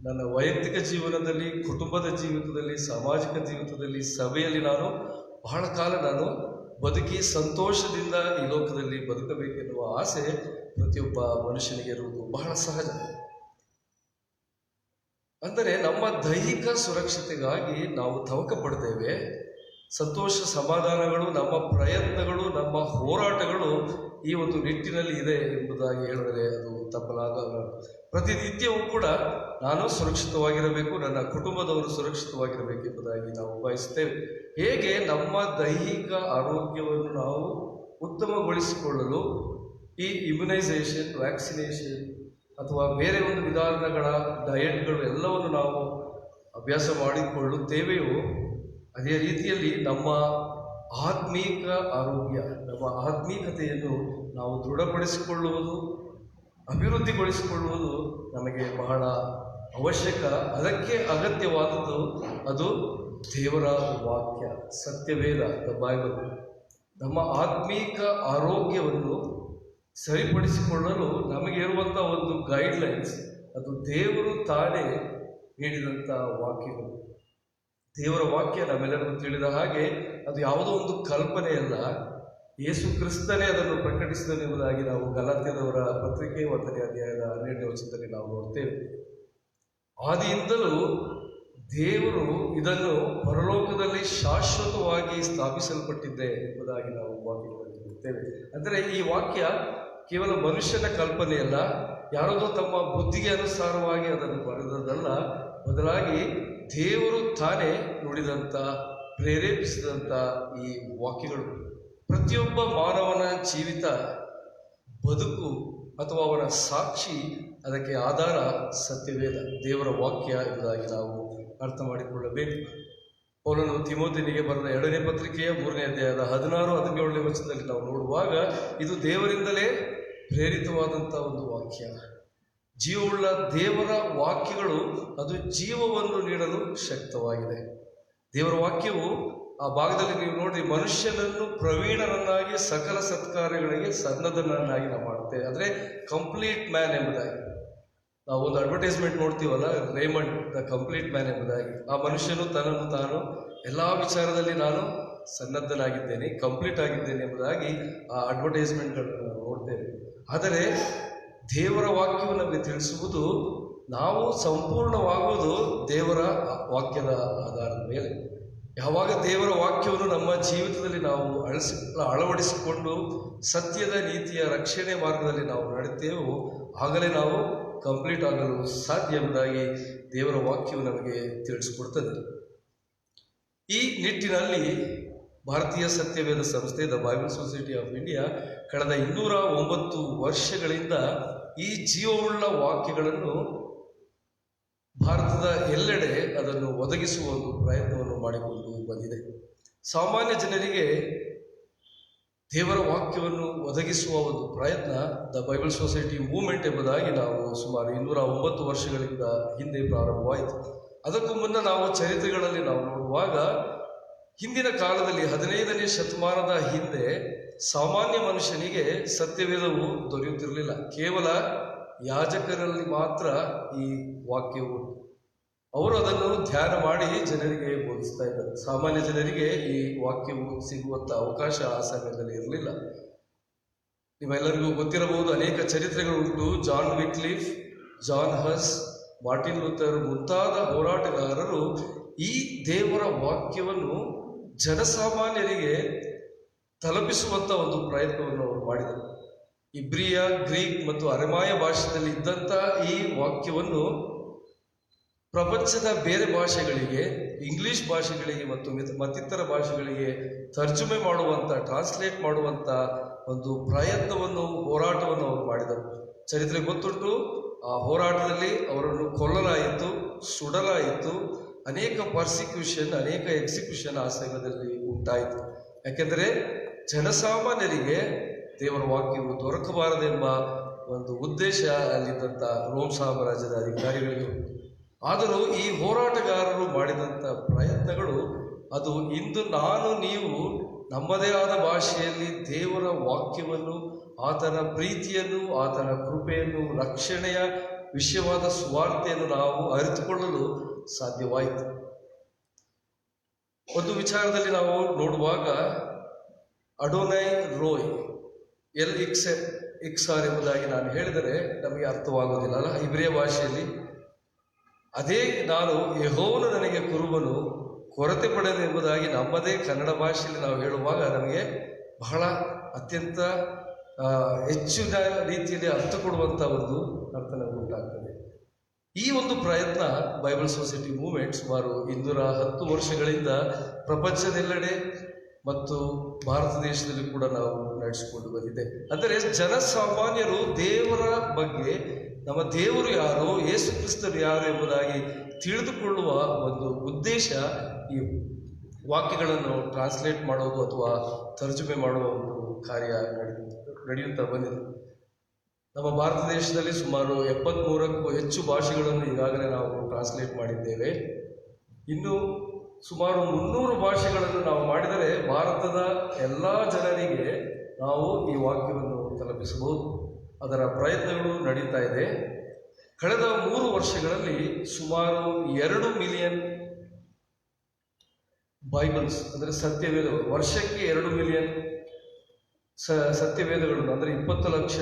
ನನ್ನ ವೈಯಕ್ತಿಕ ಜೀವನದಲ್ಲಿ, ಕುಟುಂಬದ ಜೀವಿತದಲ್ಲಿ, ಸಾಮಾಜಿಕ ಜೀವಿತದಲ್ಲಿ, ಸಭೆಯಲ್ಲಿ ನಾನು ಬಹಳ ಕಾಲ ನಾನು ಬದುಕಿ ಸಂತೋಷದಿಂದ ಈ ಲೋಕದಲ್ಲಿ ಬದುಕಬೇಕೆನ್ನುವ ಆಸೆ ಪ್ರತಿಯೊಬ್ಬ ಮನುಷ್ಯನಿಗೆ ಇರುವುದು ಬಹಳ ಸಹಜ. ಅಂದರೆ ನಮ್ಮ ದೈಹಿಕ ಸುರಕ್ಷತೆಗಾಗಿ ನಾವು ತವಕ ಪಡ್ತೇವೆ. ಸಂತೋಷ ಸಮಾಧಾನಗಳು, ನಮ್ಮ ಪ್ರಯತ್ನಗಳು, ನಮ್ಮ ಹೋರಾಟಗಳು ಈ ಒಂದು ನಿಟ್ಟಿನಲ್ಲಿ ಇದೆ ಎಂಬುದಾಗಿ ಹೇಳಿದರೆ ಅದು ತಪ್ಪಲಾಗಲ್ಲ. ಪ್ರತಿನಿತ್ಯವೂ ಕೂಡ ನಾನು ಸುರಕ್ಷಿತವಾಗಿರಬೇಕು, ನನ್ನ ಕುಟುಂಬದವರು ಸುರಕ್ಷಿತವಾಗಿರಬೇಕು ಎಂಬುದಾಗಿ ನಾವು ಬಯಸುತ್ತೇವೆ. ಹೇಗೆ ನಮ್ಮ ದೈಹಿಕ ಆರೋಗ್ಯವನ್ನು ನಾವು ಉತ್ತಮಗೊಳಿಸಿಕೊಳ್ಳಲು ಈ ಇಮ್ಯುನೈಸೇಷನ್, ವ್ಯಾಕ್ಸಿನೇಷನ್ ಅಥವಾ ಬೇರೆ ಒಂದು ವಿಧಾನಗಳ ಡಯಟ್ಗಳು ಎಲ್ಲವನ್ನು ನಾವು ಅಭ್ಯಾಸ ಮಾಡಿಕೊಳ್ಳುತ್ತೇವೆಯೋ, ಅದೇ ರೀತಿಯಲ್ಲಿ ನಮ್ಮ ಆತ್ಮೀಕ ಆರೋಗ್ಯ, ನಮ್ಮ ಆತ್ಮೀಕತೆಯನ್ನು ನಾವು ದೃಢಪಡಿಸಿಕೊಳ್ಳುವುದು, ಅಭಿವೃದ್ಧಿಗೊಳಿಸಿಕೊಳ್ಳುವುದು ನಮಗೆ ಬಹಳ ಅವಶ್ಯಕ. ಅದಕ್ಕೆ ಅಗತ್ಯವಾದದ್ದು ಅದು ದೇವರ ವಾಕ್ಯ, ಸತ್ಯವೇದ, ದ ಬೈಬಲ್. ನಮ್ಮ ಆತ್ಮೀಕ ಆರೋಗ್ಯವನ್ನು ಸರಿಪಡಿಸಿಕೊಳ್ಳಲು ನಮಗೆ ಇರುವಂಥ ಒಂದು ಗೈಡ್ಲೈನ್ಸ್ ಅದು ದೇವರು ತಾನೇ ನೀಡಿದಂಥ ವಾಕ್ಯಗಳು. ದೇವರ ವಾಕ್ಯ ನಮ್ಮೆಲ್ಲರಿಗೂ ತಿಳಿದ ಹಾಗೆ ಅದು ಯಾವುದೋ ಒಂದು ಕಲ್ಪನೆಯಲ್ಲ, ಯೇಸು ಕ್ರಿಸ್ತನೇ ಅದನ್ನು ಪ್ರಕಟಿಸಿದನು ಎಂಬುದಾಗಿ ನಾವು ಗಲಾತ್ಯದವರ ಪತ್ರಿಕೆ 1ನೇ ಅಧ್ಯಾಯದ 12ನೇ ವಚನದಲ್ಲಿ ನಾವು ನೋಡ್ತೇವೆ. ಆದಿಯಿಂದಲೂ ದೇವರು ಇದನ್ನು ಪರಲೋಕದಲ್ಲಿ ಶಾಶ್ವತವಾಗಿ ಸ್ಥಾಪಿಸಲ್ಪಟ್ಟಿದೆ ಎಂಬುದಾಗಿ ನಾವು ವಾಕ್ಯಗಳಲ್ಲಿ ನೋಡ್ತೇವೆ. ಅಂದರೆ ಈ ವಾಕ್ಯ ಕೇವಲ ಮನುಷ್ಯನ ಕಲ್ಪನೆಯಲ್ಲ, ಯಾರದೋ ತಮ್ಮ ಬುದ್ಧಿಗೆ ಅನುಸಾರವಾಗಿ ಅದನ್ನು ಬರೆದದಲ್ಲ, ಬದಲಾಗಿ ದೇವರು ತಾನೇ ನುಡಿದಂಥ, ಪ್ರೇರೇಪಿಸಿದಂಥ ಈ ವಾಕ್ಯಗಳು ಪ್ರತಿಯೊಬ್ಬ ಮಾನವನ ಜೀವಿತ, ಬದುಕು ಅಥವಾ ಅವನ ಸಾಕ್ಷಿ, ಅದಕ್ಕೆ ಆಧಾರ ಸತ್ಯವೇದ, ದೇವರ ವಾಕ್ಯ ಎಂಬುದಾಗಿ ನಾವು ಅರ್ಥ ಮಾಡಿಕೊಳ್ಳಬೇಕು. ಪೌಲನು ತಿಮೋಥೆಯನಿಗೆ ಬರೆದ 2ನೇ ಪತ್ರಿಕೆಯ 3ನೇ ಅಧ್ಯಾಯದ 16-17ನೇ ವಚನದಲ್ಲಿ ನಾವು ನೋಡುವಾಗ ಇದು ದೇವರಿಂದಲೇ ಪ್ರೇರಿತವಾದಂಥ ಒಂದು ವಾಕ್ಯ. ಜೀವವುಳ್ಳ ದೇವರ ವಾಕ್ಯಗಳು ಅದು ಜೀವವನ್ನು ನೀಡಲು ಶಕ್ತವಾಗಿದೆ. ದೇವರ ವಾಕ್ಯವು ಆ ಭಾಗದಲ್ಲಿ ನೀವು ನೋಡಿ, ಮನುಷ್ಯನನ್ನು ಪ್ರವೀಣನನ್ನಾಗಿ ಸಕಲ ಸತ್ಕಾರ್ಯಗಳಿಗೆ ಸನ್ನದ್ಧನನ್ನಾಗಿ ನಾವು ಮಾಡ್ತೇವೆ. ಅಂದರೆ ಕಂಪ್ಲೀಟ್ ಮ್ಯಾನ್ ಎಂಬುದಾಗಿ ನಾವು ಒಂದು ಅಡ್ವರ್ಟೈಸ್ಮೆಂಟ್ ನೋಡ್ತೀವಲ್ಲ, ರೇಮಂಡ್ ದ ಕಂಪ್ಲೀಟ್ ಮ್ಯಾನ್ ಎಂಬುದಾಗಿ. ಆ ಮನುಷ್ಯನು ತನ್ನನ್ನು ತಾನು ಎಲ್ಲ ವಿಚಾರದಲ್ಲಿ ನಾನು ಸನ್ನದ್ಧನಾಗಿದ್ದೇನೆ, ಕಂಪ್ಲೀಟ್ ಆಗಿದ್ದೇನೆ ಎಂಬುದಾಗಿ ಆ ಅಡ್ವರ್ಟೈಸ್ಮೆಂಟ್ಗಳನ್ನು ನಾವು ನೋಡ್ತೇವೆ. ಆದರೆ ದೇವರ ವಾಕ್ಯವು ನಮಗೆ ತಿಳಿಸುವುದು ನಾವು ಸಂಪೂರ್ಣವಾಗುವುದು ದೇವರ ವಾಕ್ಯದ ಆಧಾರದ ಮೇಲೆ. ಯಾವಾಗ ದೇವರ ವಾಕ್ಯವನ್ನು ನಮ್ಮ ಜೀವಿತದಲ್ಲಿ ನಾವು ಅಳವಡಿಸಿಕೊಂಡು ಸತ್ಯದ ನೀತಿಯ ರಕ್ಷಣೆ ಮಾರ್ಗದಲ್ಲಿ ನಾವು ನಡೆಯುತ್ತೇವೋ, ಆಗಲೇ ನಾವು ಕಂಪ್ಲೀಟ್ ಆಗಲು ಸಾಧ್ಯ ಎಂಬುದಾಗಿ ದೇವರ ವಾಕ್ಯವು ನಮಗೆ ತಿಳಿಸಿಕೊಡ್ತದೆ. ಈ ನಿಟ್ಟಿನಲ್ಲಿ ಭಾರತೀಯ ಸತ್ಯವೇದ ಸಂಸ್ಥೆ, the Bible society of India, ಕಳೆದ 209 ವರ್ಷಗಳಿಂದ ಈ ಜೀವವುಳ್ಳ ವಾಕ್ಯಗಳನ್ನು ಭಾರತದ ಎಲ್ಲೆಡೆ ಅದನ್ನು ಒದಗಿಸುವ ಒಂದು ಪ್ರಯತ್ನವನ್ನು ಮಾಡಿಕೊಂಡು ಬಂದಿದೆ. ಸಾಮಾನ್ಯ ಜನರಿಗೆ ದೇವರ ವಾಕ್ಯವನ್ನು ಒದಗಿಸುವ ಒಂದು ಪ್ರಯತ್ನ ದ ಬೈಬಲ್ ಸೊಸೈಟಿ ಮೂವ್ಮೆಂಟ್ ಎಂಬುದಾಗಿ ನಾವು ಸುಮಾರು 209 ವರ್ಷಗಳಿಂದ ಹಿಂದೆ ಪ್ರಾರಂಭವಾಯಿತು. ಅದಕ್ಕೂ ಮುನ್ನ ನಾವು ಚರಿತ್ರೆಗಳಲ್ಲಿ ನಾವು ನೋಡುವಾಗ, ಹಿಂದಿನ ಕಾಲದಲ್ಲಿ 15ನೇ ಶತಮಾನದ ಹಿಂದೆ ಸಾಮಾನ್ಯ ಮನುಷ್ಯನಿಗೆ ಸತ್ಯವೇದವು ದೊರೆಯುತ್ತಿರಲಿಲ್ಲ. ಕೇವಲ ಯಾಜಕರಲ್ಲಿ ಮಾತ್ರ ಈ ವಾಕ್ಯವು, ಅವರು ಅದನ್ನು ಧ್ಯಾನ ಮಾಡಿ ಜನರಿಗೆ ಬೋಧಿಸ್ತಾ ಇದ್ದಾರೆ. ಸಾಮಾನ್ಯ ಜನರಿಗೆ ಈ ವಾಕ್ಯವು ಸಿಗುವಂಥ ಅವಕಾಶ ಆ ಸಮಯದಲ್ಲಿ ಇರಲಿಲ್ಲ. ನಿಮ್ಮೆಲ್ಲರಿಗೂ ಗೊತ್ತಿರಬಹುದು, ಅನೇಕ ಚರಿತ್ರೆಗಳುಂಟು. John Wycliffe, John Hus, Martin Luther ಮುಂತಾದ ಹೋರಾಟಗಾರರು ಈ ದೇವರ ವಾಕ್ಯವನ್ನು ಜನಸಾಮಾನ್ಯರಿಗೆ ತಲುಪಿಸುವಂಥ ಒಂದು ಪ್ರಯತ್ನವನ್ನು ಅವರು ಮಾಡಿದರು. ಇಬ್ರಿಯ, ಗ್ರೀಕ್ ಮತ್ತು ಅರೆಮಾಯ ಭಾಷೆಯಲ್ಲಿ ಇದ್ದಂಥ ಈ ವಾಕ್ಯವನ್ನು ಪ್ರಪಂಚದ ಬೇರೆ ಭಾಷೆಗಳಿಗೆ, ಇಂಗ್ಲಿಷ್ ಭಾಷೆಗಳಿಗೆ ಮತ್ತು ಮತ್ತಿತರ ಭಾಷೆಗಳಿಗೆ ತರ್ಜುಮೆ ಮಾಡುವಂಥ, ಟ್ರಾನ್ಸ್ಲೇಟ್ ಮಾಡುವಂಥ ಒಂದು ಪ್ರಯತ್ನವನ್ನು, ಹೋರಾಟವನ್ನು ಅವರು ಮಾಡಿದರು. ಚರಿತ್ರೆ ಗೊತ್ತುಂಟು. ಆ ಹೋರಾಟದಲ್ಲಿ ಅವರನ್ನು ಕೊಲ್ಲಲಾಯಿತು, ಸುಡಲಾಯಿತು. ಅನೇಕ ಪರ್ಸಿಕ್ಯೂಷನ್, ಅನೇಕ ಎಕ್ಸಿಕ್ಯೂಷನ್ ಆ ಸಮಯದಲ್ಲಿ ಉಂಟಾಯಿತು. ಯಾಕೆಂದರೆ ಜನಸಾಮಾನ್ಯರಿಗೆ ದೇವರ ವಾಕ್ಯವು ದೊರಕಬಾರದೆಂಬ ಒಂದು ಉದ್ದೇಶ ಅಲ್ಲಿದ್ದಂಥ ರೋಮ್ ಸಾಮ್ರಾಜ್ಯದ ಅಧಿಕಾರಿಗಳಿಗೆ. ಆದರೂ ಈ ಹೋರಾಟಗಾರರು ಮಾಡಿದಂಥ ಪ್ರಯತ್ನಗಳು ಅದು ಇಂದು ನಾನು ನೀವು ನಮ್ಮದೇ ಆದ ಭಾಷೆಯಲ್ಲಿ ದೇವರ ವಾಕ್ಯವನ್ನು, ಆತನ ಪ್ರೀತಿಯನ್ನು, ಆತನ ಕೃಪೆಯನ್ನು, ರಕ್ಷಣೆಯ ವಿಷಯವಾದ ಸುವಾರ್ತೆಯನ್ನು ನಾವು ಅರಿತುಕೊಳ್ಳಲು ಸಾಧ್ಯವಾಯಿತು. ಒಂದು ವಿಚಾರದಲ್ಲಿ ನಾವು ನೋಡುವಾಗ ಅಡೋನೈ ರೋಯ್ ಎಲ್-ಇಕ್ಸಾರ್ ಎಂಬುದಾಗಿ ನಾನು ಹೇಳಿದರೆ ನಮಗೆ ಅರ್ಥವಾಗುವುದಿಲ್ಲ ಅಲ್ಲ, ಇಬ್ರಿಯ ಭಾಷೆಯಲ್ಲಿ. ಅದೇ ನಾನು ಯೆಹೋವನು ನನಗೆ ಕುರುಬನು, ಕೊರತೆ ಪಡೆದು ಎಂಬುದಾಗಿ ನಮ್ಮದೇ ಕನ್ನಡ ಭಾಷೆಯಲ್ಲಿ ನಾವು ಹೇಳುವಾಗ ನಮಗೆ ಬಹಳ ಅತ್ಯಂತ ಹೆಚ್ಚಿನ ರೀತಿಯಲ್ಲಿ ಅರ್ಥ ಕೊಡುವಂಥ ಒಂದು ಅರ್ಥ ನಮಗೆ ಉಂಟಾಗ್ತದೆ. ಈ ಒಂದು ಪ್ರಯತ್ನ ಬೈಬಲ್ ಸೊಸೈಟಿ ಮೂವ್ಮೆಂಟ್ ಸುಮಾರು 210 ವರ್ಷಗಳಿಂದ ಪ್ರಪಂಚದೆಲ್ಲೆಡೆ ಮತ್ತು ಭಾರತ ದೇಶದಲ್ಲಿ ಕೂಡ ನಾವು ನಡೆಸಿಕೊಂಡು ಬಂದಿದೆ. ಅಂದರೆ ಜನಸಾಮಾನ್ಯರು ದೇವರ ಬಗ್ಗೆ, ನಮ್ಮ ದೇವರು ಯಾರು, ಯೇಸು ಕ್ರಿಸ್ತರು ಯಾರು ಎಂಬುದಾಗಿ ತಿಳಿದುಕೊಳ್ಳುವ ಒಂದು ಉದ್ದೇಶ ಈ ವಾಕ್ಯಗಳನ್ನು ಟ್ರಾನ್ಸ್ಲೇಟ್ ಮಾಡೋದು ಅಥವಾ ತರ್ಜುಮೆ ಮಾಡುವ ಒಂದು ಕಾರ್ಯ ನಡೆಯುತ್ತಾ ಬಂದಿದೆ. ನಮ್ಮ ಭಾರತ ದೇಶದಲ್ಲಿ ಸುಮಾರು 73ಕ್ಕೂ ಹೆಚ್ಚು ಭಾಷೆಗಳನ್ನು ಈಗಾಗಲೇ ನಾವು ಟ್ರಾನ್ಸ್ಲೇಟ್ ಮಾಡಿದ್ದೇವೆ. ಇನ್ನು ಸುಮಾರು 300 ಭಾಷೆಗಳನ್ನು ನಾವು ಮಾಡಿದರೆ ಭಾರತದ ಎಲ್ಲ ಜನರಿಗೆ ನಾವು ಈ ವಾಕ್ಯವನ್ನು ತಲುಪಿಸಬಹುದು. ಅದರ ಪ್ರಯತ್ನಗಳು ನಡೀತಾ ಇದೆ. ಕಳೆದ 3 ವರ್ಷಗಳಲ್ಲಿ ಸುಮಾರು 2 ಮಿಲಿಯನ್ ಬೈಬಲ್ಸ್ ಅಂದರೆ ಸತ್ಯವೇದಗಳು, ವರ್ಷಕ್ಕೆ 2 ಮಿಲಿಯನ್ ಸತ್ಯವೇದಗಳನ್ನು ಅಂದರೆ 20 ಲಕ್ಷ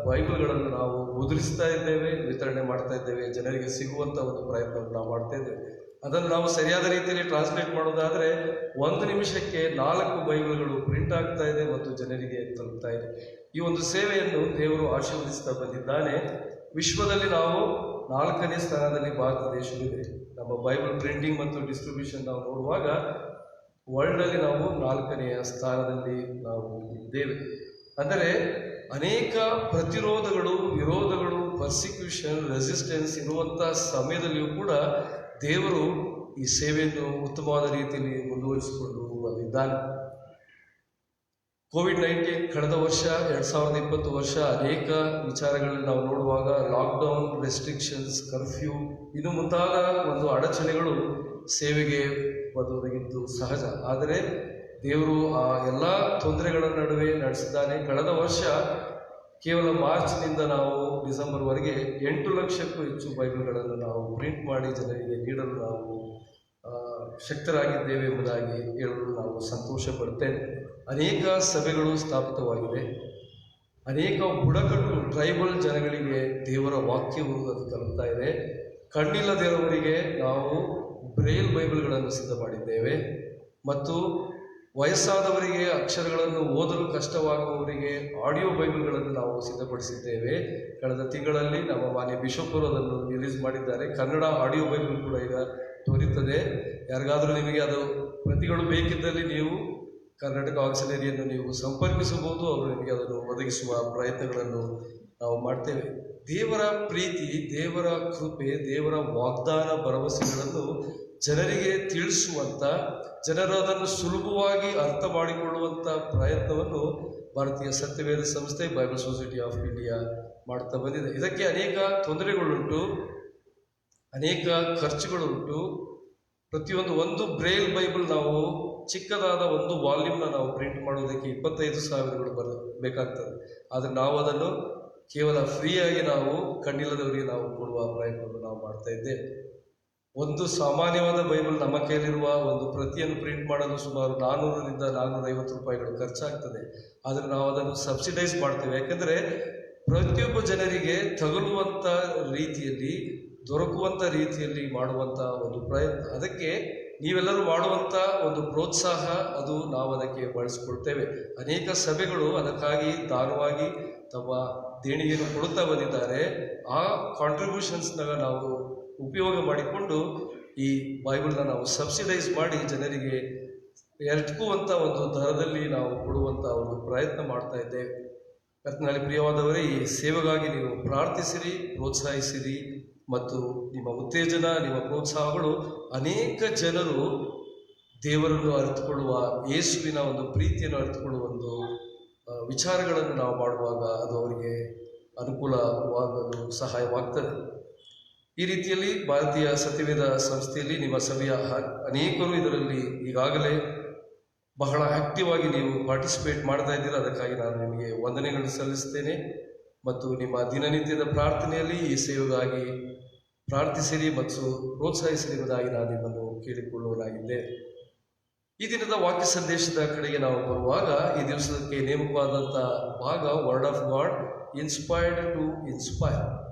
ಬೈಬಲ್ಗಳನ್ನು ನಾವು ಮುದ್ರಿಸ್ತಾ ಇದ್ದೇವೆ, ವಿತರಣೆ ಮಾಡ್ತಾ ಇದ್ದೇವೆ, ಜನರಿಗೆ ಸಿಗುವಂಥ ಒಂದು ಪ್ರಯತ್ನವನ್ನು ನಾವು ಮಾಡ್ತಾ ಇದ್ದೇವೆ. ಅದನ್ನು ನಾವು ಸರಿಯಾದ ರೀತಿಯಲ್ಲಿ ಟ್ರಾನ್ಸ್ಲೇಟ್ ಮಾಡೋದಾದರೆ 1 ನಿಮಿಷಕ್ಕೆ 4 ಬೈಬಲ್ಗಳು ಪ್ರಿಂಟ್ ಆಗ್ತಾ ಇದೆ ಮತ್ತು ಜನರಿಗೆ ತಲುಪ್ತಾ ಇದೆ. ಈ ಒಂದು ಸೇವೆಯನ್ನು ದೇವರು ಆಶೀರ್ವದಿಸ್ತಾ ಬಂದಿದ್ದಾನೆ. ವಿಶ್ವದಲ್ಲಿ ನಾವು 4ನೇ ಸ್ಥಾನದಲ್ಲಿ ಭಾರತ ದೇಶವಿದೆ. ನಮ್ಮ ಬೈಬಲ್ ಪ್ರಿಂಟಿಂಗ್ ಮತ್ತು ಡಿಸ್ಟ್ರಿಬ್ಯೂಷನ್ ನಾವು ನೋಡುವಾಗ ವರ್ಲ್ಡಲ್ಲಿ ನಾವು 4ನೇ ಸ್ಥಾನದಲ್ಲಿ ನಾವು ಇದ್ದೇವೆ. ಅಂದರೆ ಅನೇಕ ಪ್ರತಿರೋಧಗಳು, ವಿರೋಧಗಳು, ಪರ್ಸಿಕ್ಯೂಷನ್, ರೆಸಿಸ್ಟೆನ್ಸ್ ಇರುವಂಥ ಸಮಯದಲ್ಲಿಯೂ ಕೂಡ ದೇವರು ಈ ಸೇವೆಯನ್ನು ಉತ್ತಮವಾದ ರೀತಿಯಲ್ಲಿ ಮುಂದುವರಿಸಿಕೊಂಡು ಬಂದಿದ್ದಾನೆ. ಕೋವಿಡ್-19 ಕಳೆದ ವರ್ಷ 2020 ವರ್ಷ ಅನೇಕ ವಿಚಾರಗಳಲ್ಲಿ ನಾವು ನೋಡುವಾಗ ಲಾಕ್ಡೌನ್, ರೆಸ್ಟ್ರಿಕ್ಷನ್ಸ್, ಕರ್ಫ್ಯೂ ಇದು ಮುಂತಾದ ಒಂದು ಅಡಚಣೆಗಳು ಸೇವೆಗೆ ಒದಗಿದ್ದು ಸಹಜ. ಆದರೆ ದೇವರು ಆ ಎಲ್ಲ ತೊಂದರೆಗಳ ನಡುವೆ ನಡೆಸಿದ್ದಾನೆ. ಕಳೆದ ವರ್ಷ ಕೇವಲ ಮಾರ್ಚ್ನಿಂದ ನಾವು ಡಿಸೆಂಬರ್ವರೆಗೆ 8 ಲಕ್ಷಕ್ಕೂ ಹೆಚ್ಚು ಬೈಬಲ್ಗಳನ್ನು ನಾವು ಪ್ರಿಂಟ್ ಮಾಡಿ ಜನರಿಗೆ ನೀಡಲು ನಾವು ಶಕ್ತರಾಗಿದ್ದೇವೆ ಎಂಬುದಾಗಿ ಹೇಳಲು ನಾವು ಸಂತೋಷ ಪಡುತ್ತೇವೆ. ಅನೇಕ ಸಭೆಗಳು ಸ್ಥಾಪಿತವಾಗಿದೆ. ಅನೇಕ ಬುಡಕಟ್ಟು ಟ್ರೈಬಲ್ ಜನಗಳಿಗೆ ದೇವರ ವಾಕ್ಯವು ಅದು ತಲುಪ್ತಾ ಇದೆ. ಕಣ್ಣಿಲ್ಲದಿರುವವರಿಗೆ ನಾವು ಬ್ರೈಲ್ ಬೈಬಲ್ಗಳನ್ನು ಸಿದ್ಧ ಮಾಡಿದ್ದೇವೆ ಮತ್ತು ವಯಸ್ಸಾದವರಿಗೆ ಅಕ್ಷರಗಳನ್ನು ಓದಲು ಕಷ್ಟವಾಗುವವರಿಗೆ ಆಡಿಯೋ ಬೈಬಲ್ಗಳನ್ನು ನಾವು ಸಿದ್ಧಪಡಿಸಿದ್ದೇವೆ. ಕಳೆದ ತಿಂಗಳಲ್ಲಿ ನಮ್ಮ ಮಾನ್ಯ ಬಿಷಪ್ಪರು ಅದನ್ನು ರಿಲೀಸ್ ಮಾಡಿದ್ದಾರೆ. ಕನ್ನಡ ಆಡಿಯೋ ಬೈಬಲ್ ಕೂಡ ಈಗ ದೊರೆಯುತ್ತದೆ. ಯಾರಿಗಾದರೂ ನಿಮಗೆ ಅದು ಪ್ರತಿಗಳು ಬೇಕಿದ್ದಲ್ಲಿ ನೀವು ಕರ್ನಾಟಕ ಆಕ್ಸಿಲರಿಯನ್ನು ನೀವು ಸಂಪರ್ಕಿಸಬಹುದು. ಅವರು ನಿಮಗೆ ಅದನ್ನು ಒದಗಿಸುವ ಪ್ರಯತ್ನಗಳನ್ನು ನಾವು ಮಾಡ್ತೇವೆ. ದೇವರ ಪ್ರೀತಿ, ದೇವರ ಕೃಪೆ, ದೇವರ ವಾಗ್ದಾನ, ಭರವಸೆಗಳನ್ನು ಜನರಿಗೆ ತಿಳಿಸುವಂಥ, ಜನರು ಅದನ್ನು ಸುಲಭವಾಗಿ ಅರ್ಥ ಮಾಡಿಕೊಳ್ಳುವಂಥ ಪ್ರಯತ್ನವನ್ನು ಭಾರತೀಯ ಸತ್ಯವೇದ ಸಂಸ್ಥೆ ಬೈಬಲ್ ಸೊಸೈಟಿ ಆಫ್ ಇಂಡಿಯಾ ಮಾಡ್ತಾ ಬಂದಿದೆ. ಇದಕ್ಕೆ ಅನೇಕ ತೊಂದರೆಗಳುಂಟು, ಅನೇಕ ಖರ್ಚುಗಳುಂಟು. ಒಂದು ಬ್ರೈಲ್ ಬೈಬಲ್ ನಾವು ಚಿಕ್ಕದಾದ ಒಂದು ವಾಲ್ಯೂಮ್ನ ನಾವು ಪ್ರಿಂಟ್ ಮಾಡೋದಕ್ಕೆ 25,000 ಬೇಕಾಗ್ತದೆ. ಆದರೆ ನಾವು ಅದನ್ನು ಕೇವಲ ಫ್ರೀಯಾಗಿ ನಾವು ಕಣ್ಣಿಲ್ಲದವರಿಗೆ ನಾವು ಕೊಡುವ ಪ್ರಯತ್ನವನ್ನು ನಾವು ಮಾಡ್ತಾ ಇದ್ದೇವೆ. ಒಂದು ಸಾಮಾನ್ಯವಾದ ಬೈಬಲ್ ನಮ್ಮ ಕೈಲಿರುವ ಒಂದು ಪ್ರತಿಯನ್ನು ಪ್ರಿಂಟ್ ಮಾಡಲು ಸುಮಾರು 400ರಿಂದ 450 ರೂಪಾಯಿಗಳು ಖರ್ಚಾಗ್ತದೆ. ಆದರೆ ನಾವು ಅದನ್ನು ಸಬ್ಸಿಡೈಸ್ ಮಾಡ್ತೇವೆ. ಯಾಕೆಂದರೆ ಪ್ರತಿಯೊಬ್ಬ ಜನರಿಗೆ ತಗಲುವಂಥ ರೀತಿಯಲ್ಲಿ, ದೊರಕುವಂಥ ರೀತಿಯಲ್ಲಿ ಮಾಡುವಂಥ ಒಂದು ಪ್ರಯತ್ನ, ಅದಕ್ಕೆ ನೀವೆಲ್ಲರೂ ಮಾಡುವಂಥ ಒಂದು ಪ್ರೋತ್ಸಾಹ, ಅದು ನಾವು ಅದಕ್ಕೆ ಬಳಸ್ಕೊಳ್ತೇವೆ. ಅನೇಕ ಸಭೆಗಳು ಅದಕ್ಕಾಗಿ ದಾನವಾಗಿ ತಮ್ಮ ದೇಣಿಗೆಯನ್ನು ಕೊಡುತ್ತಾ ಬಂದಿದ್ದಾರೆ. ಆ ಕಾಂಟ್ರಿಬ್ಯೂಷನ್ಸ್ನಾಗ ನಾವು ಉಪಯೋಗ ಮಾಡಿಕೊಂಡು ಈ ಬೈಬಲ್ನ ನಾವು ಸಬ್ಸಿಡೈಸ್ ಮಾಡಿ ಜನರಿಗೆ ಎಟಕುವಂಥ ಒಂದು ದರದಲ್ಲಿ ನಾವು ಕೊಡುವಂಥ ಒಂದು ಪ್ರಯತ್ನ ಮಾಡ್ತಾ ಇದ್ದೇವೆ. ಕರ್ತನಲ್ಲಿ ಪ್ರಿಯವಾದವರೇ, ಈ ಸೇವೆಗಾಗಿ ನೀವು ಪ್ರಾರ್ಥಿಸಿರಿ, ಪ್ರೋತ್ಸಾಹಿಸಿರಿ ಮತ್ತು ನಿಮ್ಮ ಉತ್ತೇಜನ, ನಿಮ್ಮ ಪ್ರೋತ್ಸಾಹಗಳು ಅನೇಕ ಜನರು ದೇವರನ್ನು ಅರಿತುಕೊಳ್ಳುವ, ಯೇಸುವಿನ ಒಂದು ಪ್ರೀತಿಯನ್ನು ಅರಿತುಕೊಳ್ಳುವ ಒಂದು ವಿಚಾರಗಳನ್ನು ನಾವು ಮಾಡುವಾಗ ಅದು ಅವರಿಗೆ ಅನುಕೂಲವಾಗಲು ಸಹಾಯವಾಗ್ತದೆ. ಈ ರೀತಿಯಲ್ಲಿ ಭಾರತೀಯ ಸತ್ಯವೇದ ಸಂಸ್ಥೆಯಲ್ಲಿ ನಿಮ್ಮ ಸಭೆಯ ಅನೇಕರು ಇದರಲ್ಲಿ ಈಗಾಗಲೇ ಬಹಳ ಆಕ್ಟಿವ್ ಆಗಿ ನೀವು ಪಾರ್ಟಿಸಿಪೇಟ್ ಮಾಡ್ತಾ ಇದ್ದೀರ. ಅದಕ್ಕಾಗಿ ನಾನು ನಿಮಗೆ ವಂದನೆಗಳನ್ನು ಸಲ್ಲಿಸ್ತೇನೆ ಮತ್ತು ನಿಮ್ಮ ದಿನನಿತ್ಯದ ಪ್ರಾರ್ಥನೆಯಲ್ಲಿ ಈ ಸೇವೆಗಾಗಿ ಪ್ರಾರ್ಥಿಸಿರಿ ಮತ್ತು ಪ್ರೋತ್ಸಾಹಿಸಿರಿ ಎಂಬುದಾಗಿ ನಾನು ನಿಮ್ಮನ್ನು ಕೇಳಿಕೊಳ್ಳುವನಾಗಿದ್ದೆ. ಈ ದಿನದ ವಾಕ್ಯ ಸಂದೇಶದ ಕಡೆಗೆ ನಾವು ಬರುವಾಗ ಈ ದಿವಸಕ್ಕೆ ನೇಮಕವಾದಂಥ ಭಾಗ word of God inspired to inspire,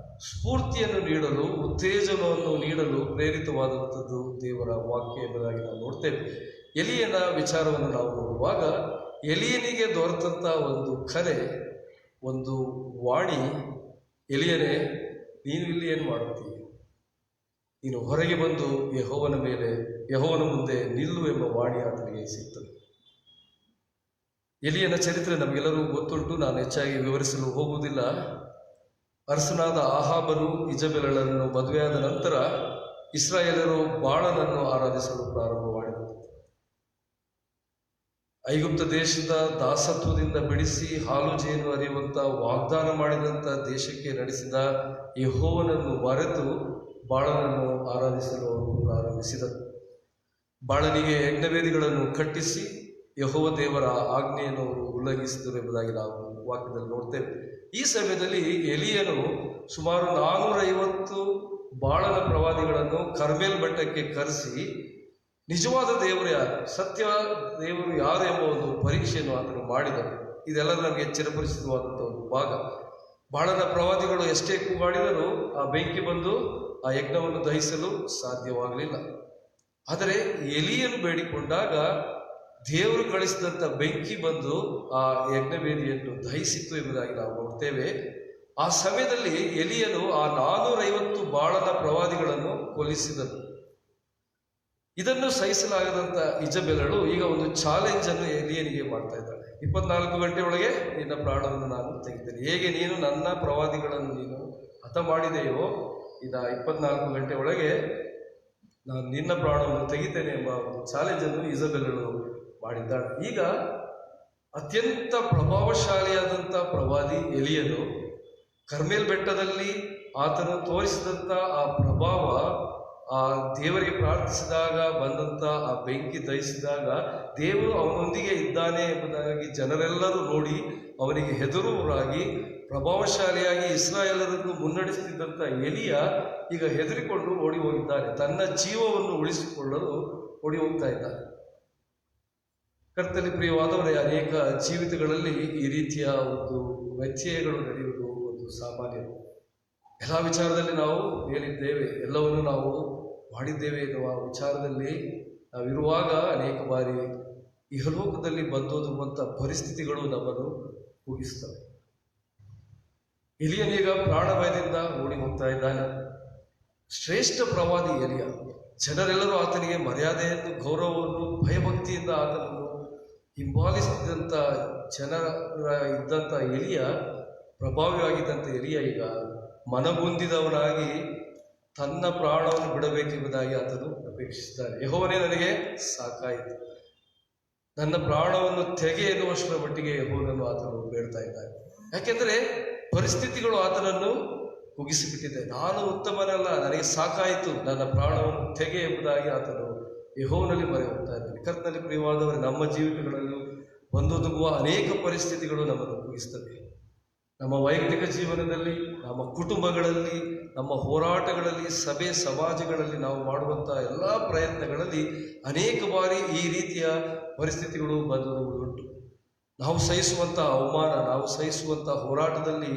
ಸ್ಫೂರ್ತಿಯನ್ನು ನೀಡಲು, ಉತ್ತೇಜನವನ್ನು ನೀಡಲು ಪ್ರೇರಿತವಾದಂಥದ್ದು ದೇವರ ವಾಕ್ಯ ಎಂಬುದಾಗಿ ನಾವು ನೋಡ್ತೇವೆ. ಎಲಿಯನ ವಿಚಾರವನ್ನು ನಾವು ನೋಡುವಾಗ ಎಲಿಯನಿಗೆ ದೊರೆತಂಥ ಒಂದು ಕರೆ, ಒಂದು ವಾಣಿ, ಎಲಿಯನೇ ನೀನು ಇಲ್ಲಿ ಏನು ಮಾಡುತ್ತೀಯ, ನೀನು ಹೊರಗೆ ಬಂದು ಯೆಹೋವನ ಮುಂದೆ ನಿಲ್ಲು ಎಂಬ ವಾಣಿ ಆತನಿಗೆ ಸಿಗ್ತದೆ. ಎಲಿಯನ ಚರಿತ್ರೆ ನಮಗೆಲ್ಲರೂ ಗೊತ್ತುಂಟು, ನಾನು ಹೆಚ್ಚಾಗಿ ವಿವರಿಸಲು ಹೋಗುವುದಿಲ್ಲ. ಅರಸನಾದ ಆಹಾಬನು ಇಜಬೆಲಳನ್ನು ಮದುವೆಯಾದ ನಂತರ ಇಸ್ರಾಯೇಲರು ಬಾಳನನ್ನು ಆರಾಧಿಸಲು ಪ್ರಾರಂಭ ಮಾಡಿದರು. ಐಗುಪ್ತ ದೇಶದ ದಾಸತ್ವದಿಂದ ಬಿಡಿಸಿ ಹಾಲು ಜೇನು ಹರಿಯುವಂಥ ವಾಗ್ದಾನ ಮಾಡಿದಂಥ ದೇಶಕ್ಕೆ ನಡೆಸಿದ ಯೆಹೋವನನ್ನು ಮರೆತು ಬಾಳನನ್ನು ಆರಾಧಿಸಲು ಅವರು ಪ್ರಾರಂಭಿಸಿದರು. ಬಾಳನಿಗೆ ಯಜ್ಞವೇದಿಗಳನ್ನು ಕಟ್ಟಿಸಿ ಯೆಹೋವ ದೇವರ ಆಜ್ಞೆಯನ್ನು ಅವರು ಉಲ್ಲಂಘಿಸಿದರು ಎಂಬುದಾಗಿ ನಾವು ವಾಕ್ಯದಲ್ಲಿ ನೋಡ್ತೇವೆ. ಈ ಸಮಯದಲ್ಲಿ ಎಲಿಯನು ಸುಮಾರು 450 ಬಾಳನ ಪ್ರವಾದಿಗಳನ್ನು ಕರ್ಮೇಲ್ ಬೆಟ್ಟಕ್ಕೆ ಕರೆಸಿ ನಿಜವಾದ ದೇವರು ಯಾರು, ಸತ್ಯ ದೇವರು ಯಾರು ಎಂಬ ಒಂದು ಪರೀಕ್ಷೆಯನ್ನು ಆತನು ಮಾಡಿದರು. ಇದೆಲ್ಲ ನಮಗೆ ಚಿರಪರಿಚಿತವಾದಂಥ ಒಂದು ಭಾಗ. ಬಾಳನ ಪ್ರವಾದಿಗಳು ಎಷ್ಟೇ ಕೂಗಾಡಿದರೂ ಆ ಬೆಂಕಿ ಬಂದು ಆ ಯಜ್ಞವನ್ನು ದಹಿಸಲು ಸಾಧ್ಯವಾಗಲಿಲ್ಲ. ಆದರೆ ಎಲಿಯನು ಬೇಡಿಕೊಂಡಾಗ ದೇವರು ಕಳಿಸಿದಂಥ ಬೆಂಕಿ ಬಂದು ಆ ಯಜ್ಞವೇದಿಯನ್ನು ದಹಿಸಿತ್ತು ಎಂಬುದಾಗಿ ನಾವು ನೋಡ್ತೇವೆ. ಆ ಸಮಯದಲ್ಲಿ ಎಲಿಯನು ಆ 450 ಬಾಳನ ಪ್ರವಾದಿಗಳನ್ನು ಕೊಲ್ಲಿಸಿದನು. ಇದನ್ನು ಸಹಿಸಲಾಗದಂಥ ಇಜಬೆಲಳು ಈಗ ಒಂದು ಚಾಲೆಂಜ್ ಅನ್ನು ಎಲಿಯನಿಗೆ ಮಾಡ್ತಾ ಇದ್ದಾಳೆ. 24 ಗಂಟೆ ಒಳಗೆ ನಿನ್ನ ಪ್ರಾಣವನ್ನು ನಾನು ತೆಗಿತೇನೆ. ಹೇಗೆ ನೀನು ನನ್ನ ಪ್ರವಾದಿಗಳನ್ನು ನೀನು ಹತ ಮಾಡಿದೆಯೋ, ಇನ್ನು 24 ಗಂಟೆ ಒಳಗೆ ನಾನು ನಿನ್ನ ಪ್ರಾಣವನ್ನು ತೆಗಿತೇನೆ ಎಂಬ ಒಂದು ಚಾಲೆಂಜನ್ನು ಇಜಬೆಲಳು ಮಾಡಿದ್ದಾಳೆ. ಈಗ ಅತ್ಯಂತ ಪ್ರಭಾವಶಾಲಿಯಾದಂಥ ಪ್ರವಾದಿ ಎಲಿಯನು ಕರ್ಮೇಲ್ ಬೆಟ್ಟದಲ್ಲಿ ಆತನು ತೋರಿಸಿದಂಥ ಆ ಪ್ರಭಾವ, ಆ ದೇವರಿಗೆ ಪ್ರಾರ್ಥಿಸಿದಾಗ ಬಂದಂಥ ಆ ಬೆಂಕಿ ದಹಿಸಿದಾಗ ದೇವರು ಅವನೊಂದಿಗೆ ಇದ್ದಾನೆ ಎಂಬುದಾಗಿ ಜನರೆಲ್ಲರೂ ನೋಡಿ ಅವನಿಗೆ ಹೆದರುವರಾಗಿ ಪ್ರಭಾವಶಾಲಿಯಾಗಿ ಇಸ್ರಾಯೇಲರನ್ನು ಮುನ್ನಡೆಸುತ್ತಿದ್ದಂಥ ಎಲಿಯ ಈಗ ಹೆದರಿಕೊಂಡು ಓಡಿ ಹೋಗಿದ್ದಾನೆ. ತನ್ನ ಜೀವವನ್ನು ಉಳಿಸಿಕೊಳ್ಳಲು ಓಡಿ ಹೋಗ್ತಾ ಇದ್ದಾನೆ. ಕರ್ತನಲ್ಲಿ ಪ್ರಿಯವಾದವರೇ, ಅನೇಕ ಜೀವಿತಗಳಲ್ಲಿ ಈ ರೀತಿಯ ಒಂದು ವ್ಯತ್ಯಯಗಳು ನಡೆಯುವುದು ಒಂದು ಸಾಮಾನ್ಯ. ಎಲ್ಲ ವಿಚಾರದಲ್ಲಿ ನಾವು ಹೇಳಿದ್ದೇವೆ, ಎಲ್ಲವನ್ನು ನಾವು ಮಾಡಿದ್ದೇವೆ ಎನ್ನುವ ವಿಚಾರದಲ್ಲಿ ನಾವಿರುವಾಗ ಅನೇಕ ಬಾರಿ ಇಹಲೋಕದಲ್ಲಿ ಬಂದೋದುವಂಥ ಪರಿಸ್ಥಿತಿಗಳು ನಮ್ಮನ್ನು ಕೂಗಿಸ್ತವೆ. ಎಲಿಯನೀಗ ಪ್ರಾಣಭಯದಿಂದ ಓಡಿ ಹೋಗ್ತಾ ಇದ್ದಾನೆ. ಶ್ರೇಷ್ಠ ಪ್ರವಾದಿ ಎಲಿಯ. ಜನರೆಲ್ಲರೂ ಆತನಿಗೆ ಮರ್ಯಾದೆಯನ್ನು, ಗೌರವವನ್ನು, ಭಯಭಕ್ತಿಯಿಂದ ಆತನನ್ನು ಹಿಂಬಾಲಿಸಿದಂಥ ಜನರ ಇದ್ದಂಥ ಎಲಿಯ, ಪ್ರಭಾವಿಯಾಗಿದ್ದಂಥ ಎಲಿಯ ಈಗ ಮನಗುಂದಿದವನಾಗಿ ತನ್ನ ಪ್ರಾಣವನ್ನು ಬಿಡಬೇಕೆಂಬುದಾಗಿ ಆತನು ಅಪೇಕ್ಷಿಸಿದ್ದಾನೆ. ಯೆಹೋವನೇ, ನನಗೆ ಸಾಕಾಯಿತು, ನನ್ನ ಪ್ರಾಣವನ್ನು ತೆಗೆ ಎನ್ನುವಷ್ಟರ ಮಟ್ಟಿಗೆ ಯೆಹೋವನನ್ನು ಆತನು ಬೇಡ್ತಾ ಇದ್ದಾನೆ. ಯಾಕೆಂದರೆ ಪರಿಸ್ಥಿತಿಗಳು ಆತನನ್ನು ಕುಗ್ಗಿಸಿಬಿಟ್ಟಿದೆ. ನಾನು ಉತ್ತಮನಲ್ಲ, ನನಗೆ ಸಾಕಾಯಿತು, ನನ್ನ ಪ್ರಾಣವನ್ನು ತೆಗೆ ಎಂಬುದಾಗಿ ಆತನು ಯೆಹೋವನಲ್ಲಿ ಮೊರೆ ಹೋಗ್ತಾ ಇದ್ದಾನೆ. ಕರ್ತನಲ್ಲಿ ಪ್ರಿಯವಾದವರು, ನಮ್ಮ ಜೀವಿತಗಳಲ್ಲೂ ಬಂದೊದಗುವ ಅನೇಕ ಪರಿಸ್ಥಿತಿಗಳು ನಮ್ಮನ್ನು ಕುಗ್ಗಿಸ್ತವೆ. ನಮ್ಮ ವೈಯಕ್ತಿಕ ಜೀವನದಲ್ಲಿ, ನಮ್ಮ ಕುಟುಂಬಗಳಲ್ಲಿ, ನಮ್ಮ ಹೋರಾಟಗಳಲ್ಲಿ, ಸಭೆ ಸಮಾಜಗಳಲ್ಲಿ ನಾವು ಮಾಡುವಂಥ ಎಲ್ಲ ಪ್ರಯತ್ನಗಳಲ್ಲಿ ಅನೇಕ ಬಾರಿ ಈ ರೀತಿಯ ಪರಿಸ್ಥಿತಿಗಳು ಬಂದೊದಗುವುದುಂಟು. ನಾವು ಸಹಿಸುವಂಥ ಅವಮಾನ, ನಾವು ಸಹಿಸುವಂಥ ಹೋರಾಟದಲ್ಲಿ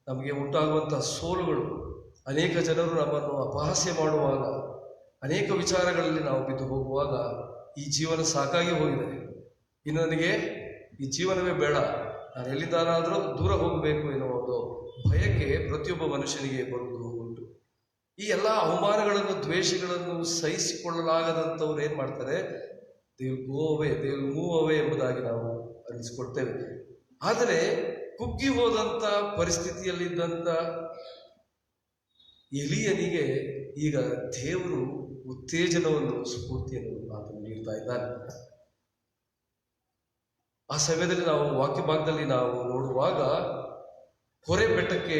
ನಮಗೆ ಉಂಟಾಗುವಂಥ ಸೋಲುಗಳು, ಅನೇಕ ಜನರು ನಮ್ಮನ್ನು ಅಪಹಾಸ್ಯ ಮಾಡುವಾಗ, ಅನೇಕ ವಿಚಾರಗಳಲ್ಲಿ ನಾವು ಬಿದ್ದು ಹೋಗುವಾಗ ಈ ಜೀವನ ಸಾಕಾಗಿ ಹೋಗಿದೆ, ಇನ್ನು ನನಗೆ ಈ ಜೀವನವೇ ಬೇಡ, ನಾನು ಎಲ್ಲಿಂದಾನಾದರೂ ದೂರ ಹೋಗಬೇಕು ಎನ್ನುವ ಒಂದು ಭಯಕ್ಕೆ ಪ್ರತಿಯೊಬ್ಬ ಮನುಷ್ಯನಿಗೆ ಬರುವುದು ಉಂಟು. ಈ ಎಲ್ಲ ಅವಮಾನಗಳನ್ನು, ದ್ವೇಷಗಳನ್ನು ಸಹಿಸಿಕೊಳ್ಳಲಾಗದಂಥವ್ರು ಏನು ಮಾಡ್ತಾರೆ, ದೇ ವಿಲ್ ಮೂವ್ ಅವೇ ಎಂಬುದಾಗಿ ನಾವು ಅನಿಸಿಕೊಳ್ತೇವೆ. ಆದರೆ ಕುಗ್ಗಿ ಹೋದಂಥ ಪರಿಸ್ಥಿತಿಯಲ್ಲಿದ್ದಂಥ ಎಲಿಯನಿಗೆ ಈಗ ದೇವರು ಉತ್ತೇಜನವನ್ನು, ಸ್ಫೂರ್ತಿಯನ್ನು ಆತನು ನೀಡ್ತಾ ಇದ್ದಾನೆ. ಆ ಸಮಯದಲ್ಲಿ ನಾವು ವಾಕ್ಯ ಭಾಗದಲ್ಲಿ ನಾವು ನೋಡುವಾಗ ಹೊರೆ ಬೆಟ್ಟಕ್ಕೆ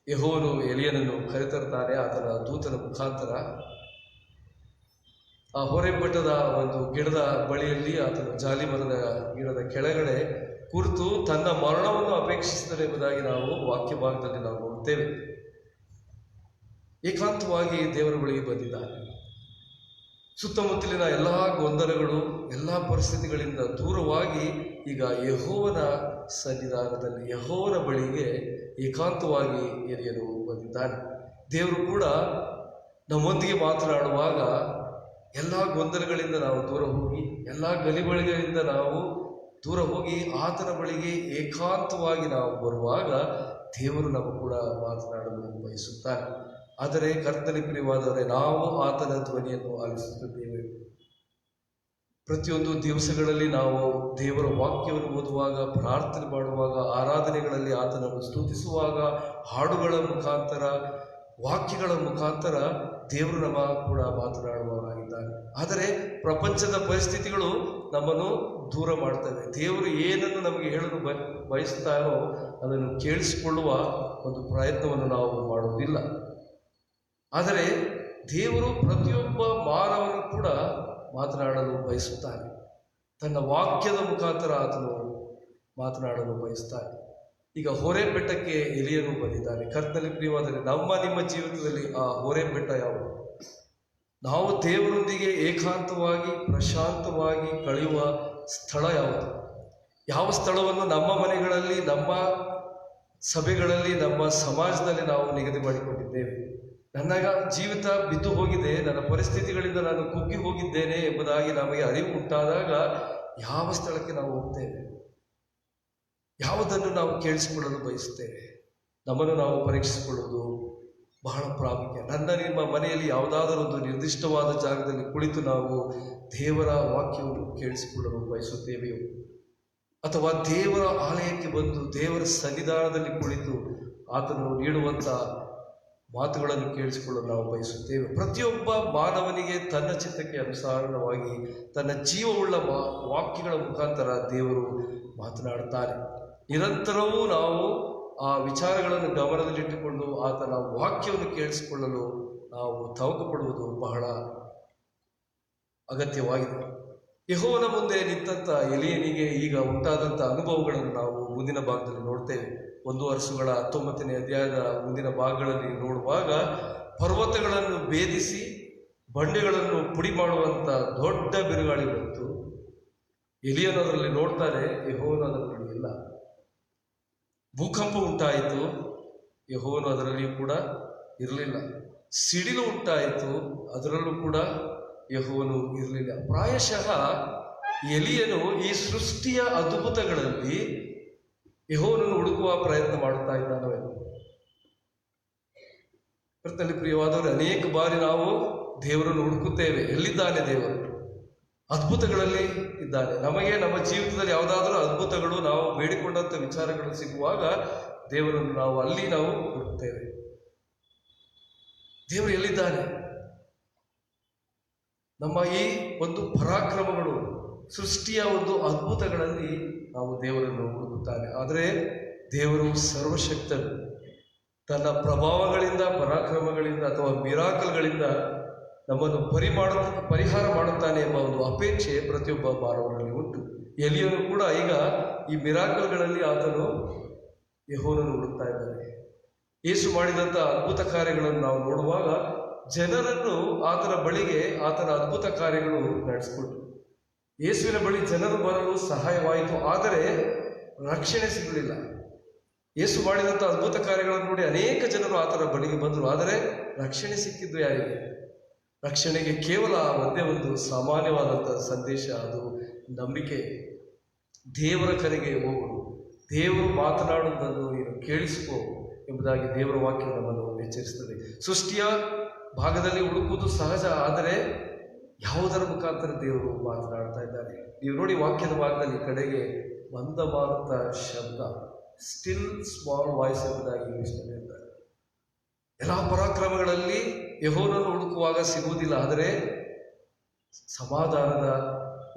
ಯೆಹೋವನು ಎಲಿಯನನ್ನು ಕರೆತರ್ತಾನೆ. ಆತನ ದೂತನ ಮುಖಾಂತರ ಆ ಹೋರೇಬ್ ಬೆಟ್ಟದ ಒಂದು ಗಿಡದ ಬಳಿಯಲ್ಲಿ ಆತನು ಜಾಲಿ ಮರದ ಗಿಡದ ಕೆಳಗಡೆ ಕುರಿತು ತನ್ನ ಮರಣವನ್ನು ಅಪೇಕ್ಷಿಸಿದನು ಎಂಬುದಾಗಿ ನಾವು ವಾಕ್ಯ ಭಾಗದಲ್ಲಿ ನಾವು ನೋಡುತ್ತೇವೆ. ಏಕಾಂತವಾಗಿ ದೇವರ ಬಳಿಗೆ ಬಂದಿದ್ದಾನೆ. ಸುತ್ತಮುತ್ತಲಿನ ಎಲ್ಲ ಗೊಂದಲಗಳು, ಎಲ್ಲ ಪರಿಸ್ಥಿತಿಗಳಿಂದ ದೂರವಾಗಿ ಈಗ ಯೆಹೋವನ ಸನ್ನಿಧಾನದಲ್ಲಿ, ಯೆಹೋವನ ಬಳಿಗೆ ಏಕಾಂತವಾಗಿ ಎಲಿಯನು ಬಂದಿದ್ದಾನೆ. ದೇವರು ಕೂಡ ನಮ್ಮೊಂದಿಗೆ ಮಾತನಾಡುವಾಗ ಎಲ್ಲ ಗೊಂದಲಗಳಿಂದ ನಾವು ದೂರ ಹೋಗಿ, ಎಲ್ಲ ಗಲಿಬಳಿಗಳಿಂದ ನಾವು ದೂರ ಹೋಗಿ ಆತನ ಬಳಿಗೆ ಏಕಾಂತವಾಗಿ ನಾವು ಬರುವಾಗ ದೇವರು ನಮ್ಮ ಕೂಡ ಮಾತನಾಡಲು ಬಯಸುತ್ತಾನೆ. ಆದರೆ ಕರ್ತನಲ್ಲಿ ಪ್ರಿಯವಾದವರೇ, ನಾವು ಆತನ ಧ್ವನಿಯನ್ನು ಆಲಿಸುತ್ತಿದ್ದೇವೆ. ಪ್ರತಿಯೊಂದು ದಿವಸಗಳಲ್ಲಿ ನಾವು ದೇವರ ವಾಕ್ಯವನ್ನು ಓದುವಾಗ, ಪ್ರಾರ್ಥನೆ ಮಾಡುವಾಗ, ಆರಾಧನೆಗಳಲ್ಲಿ ಆತನನ್ನು ಸ್ತುತಿಸುವಾಗ, ಹಾಡುಗಳ ಮುಖಾಂತರ, ವಾಕ್ಯಗಳ ಮುಖಾಂತರ ದೇವರು ನಮ್ಮ ಕೂಡ ಮಾತನಾಡುವವರಾಗಿದ್ದಾನೆ. ಆದರೆ ಪ್ರಪಂಚದ ಪರಿಸ್ಥಿತಿಗಳು ನಮ್ಮನ್ನು ದೂರ ಮಾಡ್ತವೆ. ದೇವರು ಏನನ್ನು ನಮಗೆ ಹೇಳಲು ಬಯಸುತ್ತಾರೋ ಅದನ್ನು ಕೇಳಿಸಿಕೊಳ್ಳುವ ಒಂದು ಪ್ರಯತ್ನವನ್ನು ನಾವು ಮಾಡುವುದಿಲ್ಲ. ಆದರೆ ದೇವರು ಪ್ರತಿಯೊಬ್ಬ ಮಾನವನು ಕೂಡ ಮಾತನಾಡಲು ಬಯಸುತ್ತಾನೆ. ತನ್ನ ವಾಕ್ಯದ ಮುಖಾಂತರ ಆತನು ಮಾತನಾಡಲು ಬಯಸುತ್ತಾನೆ. ಈಗ ಹೋರೇಬ್ ಬೆಟ್ಟಕ್ಕೆ ಎಲಿಯನು ಬಂದಿದ್ದಾನೆ. ಕರ್ತನಲ್ಲಿ ಪ್ರಿಯವಾದರೆ ನಮ್ಮ ನಿಮ್ಮ ಜೀವಿತದಲ್ಲಿ ಆ ಹೋರೇಬ್ ಬೆಟ್ಟ ಯಾವುದು? ನಾವು ದೇವರೊಂದಿಗೆ ಏಕಾಂತವಾಗಿ ಪ್ರಶಾಂತವಾಗಿ ಕಳೆಯುವ ಸ್ಥಳ ಯಾವುದು? ಯಾವ ಸ್ಥಳವನ್ನು ನಮ್ಮ ಮನೆಗಳಲ್ಲಿ, ನಮ್ಮ ಸಭೆಗಳಲ್ಲಿ, ನಮ್ಮ ಸಮಾಜದಲ್ಲಿ ನಾವು ನಿಗದಿ ಮಾಡಿಕೊಂಡಿದ್ದೇವೆ? ನನ್ನ ಜೀವಿತ ಬಿದ್ದು ಹೋಗಿದೆ, ನನ್ನ ಪರಿಸ್ಥಿತಿಗಳಿಂದ ನಾನು ಕುಗ್ಗಿ ಹೋಗಿದ್ದೇನೆ ಎಂಬುದಾಗಿ ನಮಗೆ ಅರಿವು ಉಂಟಾದಾಗ ಯಾವ ಸ್ಥಳಕ್ಕೆ ನಾವು ಹೋಗ್ತೇವೆ? ಯಾವುದನ್ನು ನಾವು ಕೇಳಿಸಿಕೊಳ್ಳಲು ಬಯಸುತ್ತೇವೆ? ನಮ್ಮನ್ನು ನಾವು ಪರೀಕ್ಷಿಸಿಕೊಳ್ಳುವುದು ಬಹಳ ಪ್ರಾಮುಖ್ಯ. ನಿಮ್ಮ ಮನೆಯಲ್ಲಿ ಯಾವುದಾದರೂ ಒಂದು ನಿರ್ದಿಷ್ಟವಾದ ಜಾಗದಲ್ಲಿ ಕುಳಿತು ನಾವು ದೇವರ ವಾಕ್ಯವನ್ನು ಕೇಳಿಸಿಕೊಳ್ಳಲು ಬಯಸುತ್ತೇವೆಯೋ, ಅಥವಾ ದೇವರ ಆಲಯಕ್ಕೆ ಬಂದು ದೇವರ ಸನ್ನಿಧಾನದಲ್ಲಿ ಕುಳಿತು ಆತನು ನೀಡುವಂಥ ಮಾತುಗಳನ್ನು ಕೇಳಿಸಿಕೊಳ್ಳಲು ನಾವು ಬಯಸುತ್ತೇವೆ? ಪ್ರತಿಯೊಬ್ಬ ಮಾನವನಿಗೆ ತನ್ನ ಚಿತ್ತಕ್ಕೆ ಅನುಸಾರವಾಗಿ ತನ್ನ ಜೀವವುಳ್ಳ ವಾಕ್ಯಗಳ ಮುಖಾಂತರ ದೇವರು ಮಾತನಾಡುತ್ತಾರೆ. ನಿರಂತರವೂ ನಾವು ಆ ವಿಚಾರಗಳನ್ನು ಗಮನದಲ್ಲಿಟ್ಟುಕೊಂಡು ಆತನ ವಾಕ್ಯವನ್ನು ಕೇಳಿಸಿಕೊಳ್ಳಲು ನಾವು ತವಕ ಪಡುವುದು ಬಹಳ ಅಗತ್ಯವಾಗಿದೆ. ಯೆಹೋವನ ಮುಂದೆ ನಿಂತಂಥ ಎಲಿಯನಿಗೆ ಈಗ ಉಂಟಾದಂಥ ಅನುಭವಗಳನ್ನು ನಾವು ಮುಂದಿನ ಭಾಗದಲ್ಲಿ ನೋಡ್ತೇವೆ. 1 ವರ್ಷಗಳ 19ನೇ ಅಧ್ಯಾಯದ ಮುಂದಿನ ಭಾಗಗಳಲ್ಲಿ ನೋಡುವಾಗ ಪರ್ವತಗಳನ್ನು ಭೇದಿಸಿ ಬಂಡೆಗಳನ್ನು ಪುಡಿ ಮಾಡುವಂಥ ದೊಡ್ಡ ಬಿರುಗಾಳಿ ಬಂತು. ಎಲಿಯನು ಅದರಲ್ಲಿ ನೋಡ್ತಾರೆ, ಯೆಹೋವನು ಅದರಲ್ಲಿ ಇಲ್ಲ. ಭೂಕಂಪ ಉಂಟಾಯಿತು, ಯೆಹೋವನು ಅದರಲ್ಲಿ ಕೂಡ ಇರಲಿಲ್ಲ. ಸಿಡಿಲು ಉಂಟಾಯಿತು, ಅದರಲ್ಲೂ ಕೂಡ ಯೆಹೋವನು ಇರಲಿಲ್ಲ. ಪ್ರಾಯಶಃ ಎಲಿಯನು ಈ ಸೃಷ್ಟಿಯ ಅದ್ಭುತಗಳಲ್ಲಿ ಯೆಹೋವನನ್ನು ಹುಡುಕುವ ಪ್ರಯತ್ನ ಮಾಡುತ್ತಾ ಇದ್ದಾನೋ. ಕರ್ತನಲ್ಲಿ ಪ್ರಿಯವಾದವರು, ಅನೇಕ ಬಾರಿ ನಾವು ದೇವರನ್ನು ಹುಡುಕುತ್ತೇವೆ. ಎಲ್ಲಿದ್ದಾನೆ ದೇವರು? ಅದ್ಭುತಗಳಲ್ಲಿ ಇದ್ದಾನೆ. ನಮಗೆ ನಮ್ಮ ಜೀವಿತದಲ್ಲಿ ಯಾವುದಾದ್ರೂ ಅದ್ಭುತಗಳು, ನಾವು ಬೇಡಿಕೊಂಡಂಥ ವಿಚಾರಗಳು ಸಿಗುವಾಗ ದೇವರನ್ನು ನಾವು ಅಲ್ಲಿ ನಾವು ಹುಡುಕ್ತೇವೆ. ದೇವರು ಎಲ್ಲಿದ್ದಾನೆ? ನಮ್ಮ ಈ ಒಂದು ಪರಾಕ್ರಮಗಳು, ಸೃಷ್ಟಿಯ ಒಂದು ಅದ್ಭುತಗಳಲ್ಲಿ ನಾವು ದೇವರನ್ನು ಹುಡುಕುತ್ತಾನೆ. ಆದರೆ ದೇವರು ಸರ್ವಶಕ್ತನು. ತನ್ನ ಪ್ರಭಾವಗಳಿಂದ, ಪರಾಕ್ರಮಗಳಿಂದ ಅಥವಾ ಮಿರಾಕಲ್ಗಳಿಂದ ನಮ್ಮನ್ನು ಪರಿಹಾರ ಮಾಡುತ್ತಾನೆ ಎಂಬ ಒಂದು ಅಪೇಕ್ಷೆ ಪ್ರತಿಯೊಬ್ಬ ಮಾನವರಲ್ಲಿ ಉಂಟು. ಎಲಿಯನು ಕೂಡ ಈಗ ಈ ಮಿರಾಕಲ್ಗಳಲ್ಲಿ ಆತನು ಯೆಹೋವನನ್ನು ಹುಡುಕ್ತಾ ಇದ್ದಾನೆ. ಯೇಸು ಮಾಡಿದಂಥ ಅದ್ಭುತ ಕಾರ್ಯಗಳನ್ನು ನಾವು ನೋಡುವಾಗ ಜನರನ್ನು ಆತನ ಬಳಿಗೆ ಆತನ ಅದ್ಭುತ ಕಾರ್ಯಗಳು ನಡೆಸಿಕೊಟ್ಟು ಯೇಸುವಿನ ಬಳಿ ಜನರು ಬರಲು ಸಹಾಯವಾಯಿತು. ಆದರೆ ರಕ್ಷಣೆ ಸಿಗಲಿಲ್ಲ. ಯೇಸು ಮಾಡಿದಂಥ ಅದ್ಭುತ ಕಾರ್ಯಗಳನ್ನು ನೋಡಿ ಅನೇಕ ಜನರು ಆತನ ಬಳಿಗೆ ಬಂದರು. ಆದರೆ ರಕ್ಷಣೆ ಸಿಕ್ಕಿದ್ದು ಯಾರಿಗೆ? ರಕ್ಷಣೆಗೆ ಕೇವಲ ಒಂದೇ ಒಂದು ಸಾಮಾನ್ಯವಾದಂಥ ಸಂದೇಶ, ಅದು ನಂಬಿಕೆ. ದೇವರ ಕರೆಗೆ ಹೋಗು, ದೇವರು ಮಾತನಾಡುವುದನ್ನು ನೀನು ಕೇಳಿಸಿಕೋ ಎಂಬುದಾಗಿ ದೇವರ ವಾಕ್ಯ ನಮ್ಮನ್ನು ಎಚ್ಚರಿಸುತ್ತದೆ. ಸೃಷ್ಟಿಯ ಭಾಗದಲ್ಲಿ ಹುಡುಕುವುದು ಸಹಜ, ಆದರೆ ಯಾವುದರ ಮುಖಾಂತರ ದೇವರು ಮಾತನಾಡ್ತಾ ಇದ್ದಾರೆ? ನೀವು ನೋಡಿ, ವಾಕ್ಯದ ಭಾಗದಲ್ಲಿ ಕಡೆಗೆ ಮಂದ ಮಾರುತ ಶಬ್ದ, ಸ್ಟಿಲ್ ಸ್ಮಾಲ್ ವಾಯ್ಸ್ ಎಂಬುದಾಗಿ ಇಂಗ್ಲಿಷ್ನಲ್ಲಿ ಹೇಳ್ತಾರೆ. ಎಲ್ಲ ಪರಾಕ್ರಮಗಳಲ್ಲಿ ಯೆಹೋವನನ್ನು ಹುಡುಕುವಾಗ ಸಿಗುವುದಿಲ್ಲ, ಆದರೆ ಸಮಾಧಾನದ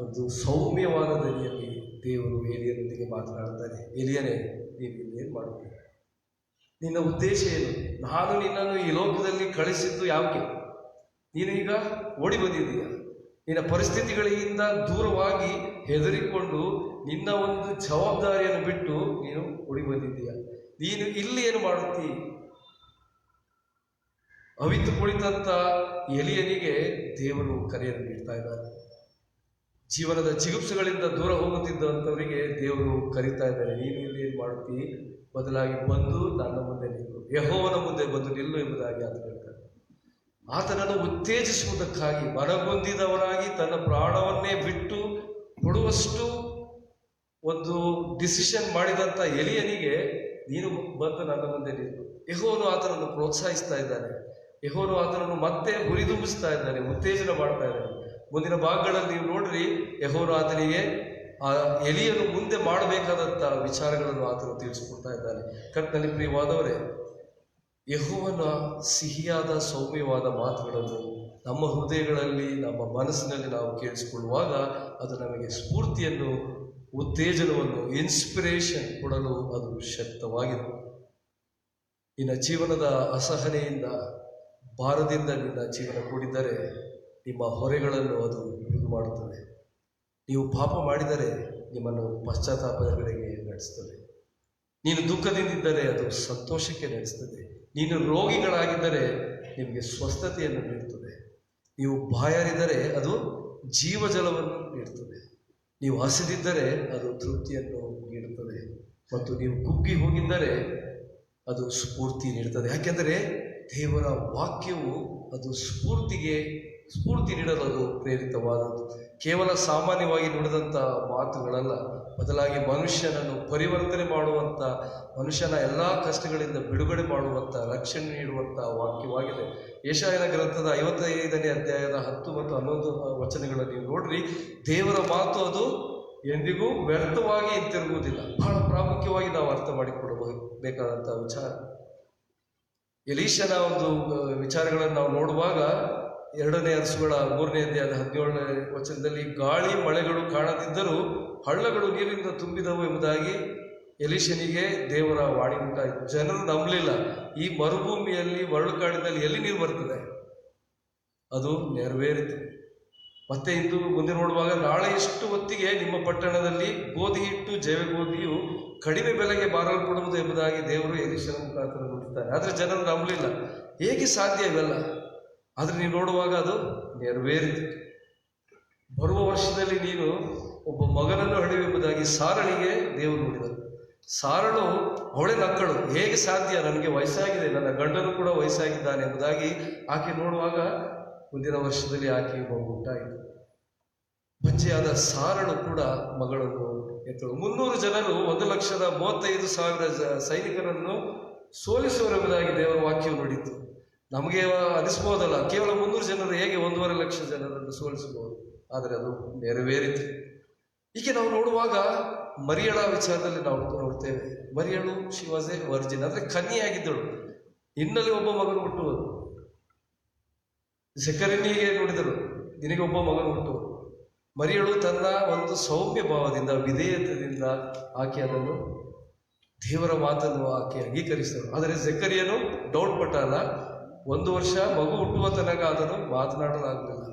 ಒಂದು ಸೌಮ್ಯವಾದ ದನಿಯಲ್ಲಿ ದೇವರು ಎಲಿಯನೊಂದಿಗೆ ಮಾತನಾಡುತ್ತಾನೆ. ಎಲಿಯನೇ, ನೀನು ಏನು ಮಾಡುತ್ತೀಯ? ನಿನ್ನ ಉದ್ದೇಶ ಏನು? ನಾನು ನಿನ್ನನ್ನು ಈ ಲೋಕದಲ್ಲಿ ಕಳಿಸಿದ್ದು ಯಾಕೆ? ನೀನು ಈಗ ಓಡಿ ಬಂದಿದ್ದೀಯ. ನಿನ್ನ ಪರಿಸ್ಥಿತಿಗಳಿಂದ ದೂರವಾಗಿ ಹೆದರಿಕೊಂಡು ನಿನ್ನ ಒಂದು ಜವಾಬ್ದಾರಿಯನ್ನು ಬಿಟ್ಟು ನೀನು ಓಡಿ ಬಂದಿದ್ದೀಯ. ನೀನು ಇಲ್ಲಿ ಏನು ಮಾಡುತ್ತೀ? ಅವಿತು ಕುಳಿತಂತ ಎಲಿಯನಿಗೆ ದೇವರು ಕರೆಯನ್ನು ನೀಡ್ತಾ ಇದ್ದಾರೆ. ಜೀವನದ ಜಿಗುಪ್ಸೆಗಳಿಂದ ದೂರ ಹೋಗುತ್ತಿದ್ದಂಥವರಿಗೆ ದೇವರು ಕರೀತಾ ಇದ್ದಾರೆ. ನೀನು ಇಲ್ಲಿ ಏನು ಮಾಡುತ್ತೀ? ಬದಲಾಗಿ ಬಂದು ನನ್ನ ಮುಂದೆ ನಿಲ್ಲು, ಯೆಹೋವನ ಮುಂದೆ ಬಂದು ನಿಲ್ಲು ಎಂಬುದಾಗಿ ಆತ ಹೇಳ್ತಾರೆ. ಆತನನ್ನು ಉತ್ತೇಜಿಸುವುದಕ್ಕಾಗಿ ಮನಗೊಂದಿದವರಾಗಿ ತನ್ನ ಪ್ರಾಣವನ್ನೇ ಬಿಟ್ಟು ಕೊಡುವಷ್ಟು ಒಂದು ಡಿಸಿಷನ್ ಮಾಡಿದಂಥ ಎಲಿಯನಿಗೆ ನೀನು ಬಂದು ನನ್ನ ಮುಂದೆ ನಿಲ್ಲು. ಯೆಹೋವನು ಆತನನ್ನು ಪ್ರೋತ್ಸಾಹಿಸ್ತಾ ಇದ್ದಾನೆ. ಯೆಹೋವನು ಆತನನ್ನು ಮತ್ತೆ ಹುರಿದುಂಬಿಸ್ತಾ ಇದ್ದಾನೆ, ಉತ್ತೇಜನ ಮಾಡ್ತಾ ಇದ್ದಾನೆ. ಮುಂದಿನ ಭಾಗಗಳಲ್ಲಿ ನೀವು ನೋಡ್ರಿ, ಯೆಹೋವನು ಆತನಿಗೆ ಆ ಎಲಿಯನ್ನು ಮುಂದೆ ಮಾಡಬೇಕಾದಂಥ ವಿಚಾರಗಳನ್ನು ಆತನು ತಿಳಿಸ್ಕೊಡ್ತಾ ಇದ್ದಾನೆ. ಕರ್ತನಲ್ಲಿ ಪ್ರಿಯವಾದವರೇ, ಯೆಹೋವನ ಸಿಹಿಯಾದ ಸೌಮ್ಯವಾದ ಮಾತುಗಳನ್ನು ನಮ್ಮ ಹೃದಯಗಳಲ್ಲಿ, ನಮ್ಮ ಮನಸ್ಸಿನಲ್ಲಿ ನಾವು ಕೇಳಿಸಿಕೊಳ್ಳುವಾಗ ಅದು ನಮಗೆ ಸ್ಫೂರ್ತಿಯನ್ನು, ಉತ್ತೇಜನವನ್ನು, ಇನ್ಸ್ಪಿರೇಷನ್ ಕೊಡಲು ಅದು ಶಕ್ತವಾಗಿದೆ. ನಿನ್ನ ಜೀವನದ ಅಸಹನೆಯಿಂದ, ಭಾರದಿಂದ ನಿನ್ನ ಜೀವನ ಕೂಡಿದ್ದರೆ ನಿಮ್ಮ ಹೊರೆಗಳನ್ನು ಅದು ಹಿಡಿದು ಮಾಡುತ್ತದೆ. ನೀವು ಪಾಪ ಮಾಡಿದರೆ ನಿಮ್ಮನ್ನು ಪಶ್ಚಾತ್ತಾಪದ ಕಡೆಗೆ ನಡೆಸ್ತದೆ. ನೀನು ದುಃಖದಿಂದಿದ್ದರೆ ಅದು ಸಂತೋಷಕ್ಕೆ ನಡೆಸ್ತದೆ. ನೀನು ರೋಗಿಗಳಾಗಿದ್ದರೆ ನಿಮಗೆ ಸ್ವಸ್ಥತೆಯನ್ನು ನೀಡುತ್ತದೆ. ನೀವು ಬಾಯಾರಿದ್ದರೆ ಅದು ಜೀವಜಲವನ್ನು ನೀಡುತ್ತದೆ. ನೀವು ಹಸಿದಿದ್ದರೆ ಅದು ತೃಪ್ತಿಯನ್ನು ನೀಡುತ್ತದೆ. ಮತ್ತು ನೀವು ಕುಗ್ಗಿ ಹೋಗಿದ್ದರೆ ಅದು ಸ್ಫೂರ್ತಿ ನೀಡುತ್ತದೆ. ಯಾಕೆಂದರೆ ದೇವರ ವಾಕ್ಯವು ಅದು ಸ್ಫೂರ್ತಿ ನೀಡಲು ಅದು ಪ್ರೇರಿತವಾದದ್ದು. ಕೇವಲ ಸಾಮಾನ್ಯವಾಗಿ ನುಡಿದಂಥ ಮಾತುಗಳಲ್ಲ, ಬದಲಾಗಿ ಮನುಷ್ಯನನ್ನು ಪರಿವರ್ತನೆ ಮಾಡುವಂಥ, ಮನುಷ್ಯನ ಎಲ್ಲ ಕಷ್ಟಗಳಿಂದ ಬಿಡುಗಡೆ ಮಾಡುವಂಥ, ರಕ್ಷಣೆ ನೀಡುವಂಥ ವಾಕ್ಯವಾಗಿದೆ. ಯೆಶಾಯನ ಗ್ರಂಥದ 55ನೇ ಅಧ್ಯಾಯದ 10 ಮತ್ತು 11 ವಚನಗಳನ್ನು ನೀವು ನೋಡ್ರಿ. ದೇವರ ಮಾತು ಅದು ಎಂದಿಗೂ ವ್ಯರ್ಥವಾಗಿ ಹಿಂತಿರುಗುವುದಿಲ್ಲ. ಬಹಳ ಪ್ರಾಮುಖ್ಯವಾಗಿ ನಾವು ಅರ್ಥ ಮಾಡಿಕೊಳ್ಳಬೇಕಾದಂಥ ವಿಚಾರ. ಎಲೀಷನ ಒಂದು ವಿಚಾರಗಳನ್ನು ನಾವು ನೋಡುವಾಗ 2ನೇ ಅರಸುಗಳ 3ನೇ ಅಧ್ಯಾಯದ 17ನೇ ವಚನದಲ್ಲಿ, ಗಾಳಿ ಮಳೆಗಳು ಕಾಣದಿದ್ದರೂ ಹಳ್ಳಗಳು ನೀರಿನಿಂದ ತುಂಬಿದವು ಎಂಬುದಾಗಿ ಎಲೀಷನಿಗೆ ದೇವರ ವಾಣಿ ಉಂಟಾಯಿತು. ಜನರು ನಂಬಲಿಲ್ಲ. ಈ ಮರುಭೂಮಿಯಲ್ಲಿ, ಮರಳುಕಾಡಿನಲ್ಲಿ ಎಲ್ಲಿ ನೀರು ಬರ್ತದೆ? ಅದು ನೆರವೇರಿತು. ಮತ್ತೆ ಇಂದು ಮುಂದೆ ನೋಡುವಾಗ, ನಾಳೆ ಇಷ್ಟು ಹೊತ್ತಿಗೆ ನಿಮ್ಮ ಪಟ್ಟಣದಲ್ಲಿ ಗೋಧಿ ಹಿಟ್ಟು, ಜವೆಗೋಧಿಯು ಕಡಿಮೆ ಬೆಲೆಗೆ ಮಾರಲ್ಪಡುವುದು ಎಂಬುದಾಗಿ ದೇವರು ಎಲೀಷನ ಮುಖಾಂತರ ನುಡಿತಾರೆ. ಆದರೆ ಜನರು ನಂಬಲಿಲ್ಲ. ಹೇಗೆ ಸಾಧ್ಯ ಇವೆಲ್ಲ? ಆದರೆ ನೀವು ನೋಡುವಾಗ ಅದು ನೆರವೇರಿತು. ಬರುವ ವರ್ಷದಲ್ಲಿ ನೀನು ಒಬ್ಬ ಮಗನನ್ನು ಹಡೆಯುವುದಾಗಿ ಸಾರಳಿಗೆ ದೇವರು ನುಡಿದರು. ಸಾರಳು ಅವಳೇ ನಕ್ಕಳು. ಹೇಗೆ ಸಾಧ್ಯ? ನನಗೆ ವಯಸ್ಸಾಗಿದೆ, ನನ್ನ ಗಂಡನು ಕೂಡ ವಯಸ್ಸಾಗಿದ್ದಾನೆ ಎಂಬುದಾಗಿ ಆಕೆ ನೋಡುವಾಗ ಮುಂದಿನ ವರ್ಷದಲ್ಲಿ ಆಕೆ ಮಗು ಉಂಟಾಯಿತು. ಬಚ್ಚೆಯಾದ ಸಾರಳು ಕೂಡ ಮಗಳನ್ನು ಎತ್ತಳು. 300 ಜನರು 1,35,000 ಸೈನಿಕರನ್ನು ಸೋಲಿಸುವರೆಂಬುದಾಗಿ ದೇವರ ವಾಕ್ಯವು ನುಡಿತು. ನಮಗೆ ಅನಿಸ್ಬೋದಲ್ಲ, ಕೇವಲ 300 ಜನರು ಹೇಗೆ 1.5 ಲಕ್ಷ ಜನರನ್ನು ಸೋಲಿಸಬಹುದು? ಆದರೆ ಅದು ನೆರವೇರಿತು. ಹೀಗೆ ನಾವು ನೋಡುವಾಗ ಮರಿಯಳ ವಿಚಾರದಲ್ಲಿ ನಾವು ನೋಡ್ತೇವೆ. ಮರಿಯಳು ಶಿ ವಾಸ್ ಎ ವರ್ಜಿನ್, ಅಂದರೆ ಕನ್ಯೆಯಾಗಿದ್ದಳು. ಇನ್ನಲ್ಲಿ ಒಬ್ಬ ಮಗನು ಹುಟ್ಟುವುದು. ಜಕರನಿಗೆ ನುಡಿದರು, ನಿನಗೆ ಒಬ್ಬ ಮಗನು ಹುಟ್ಟುವುದು. ಮರಿಯಳು ತನ್ನ ಒಂದು ಸೌಮ್ಯ ಭಾವದಿಂದ, ವಿಧೇಯತೆಯಿಂದ ಆಕೆ ಅದನ್ನು, ದೇವರ ಮಾತನ್ನು ಆಕೆ ಅಂಗೀಕರಿಸಿದಳು. ಆದರೆ ಜಕರಿಯನು ಡೌಟ್ ಪಟ್ಟಲ್ಲ. 1 ವರ್ಷ ಮಗು ಹುಟ್ಟುವ ತನಕ ಅದನ್ನು ಮಾತನಾಡಲಾಗಲಿಲ್ಲ.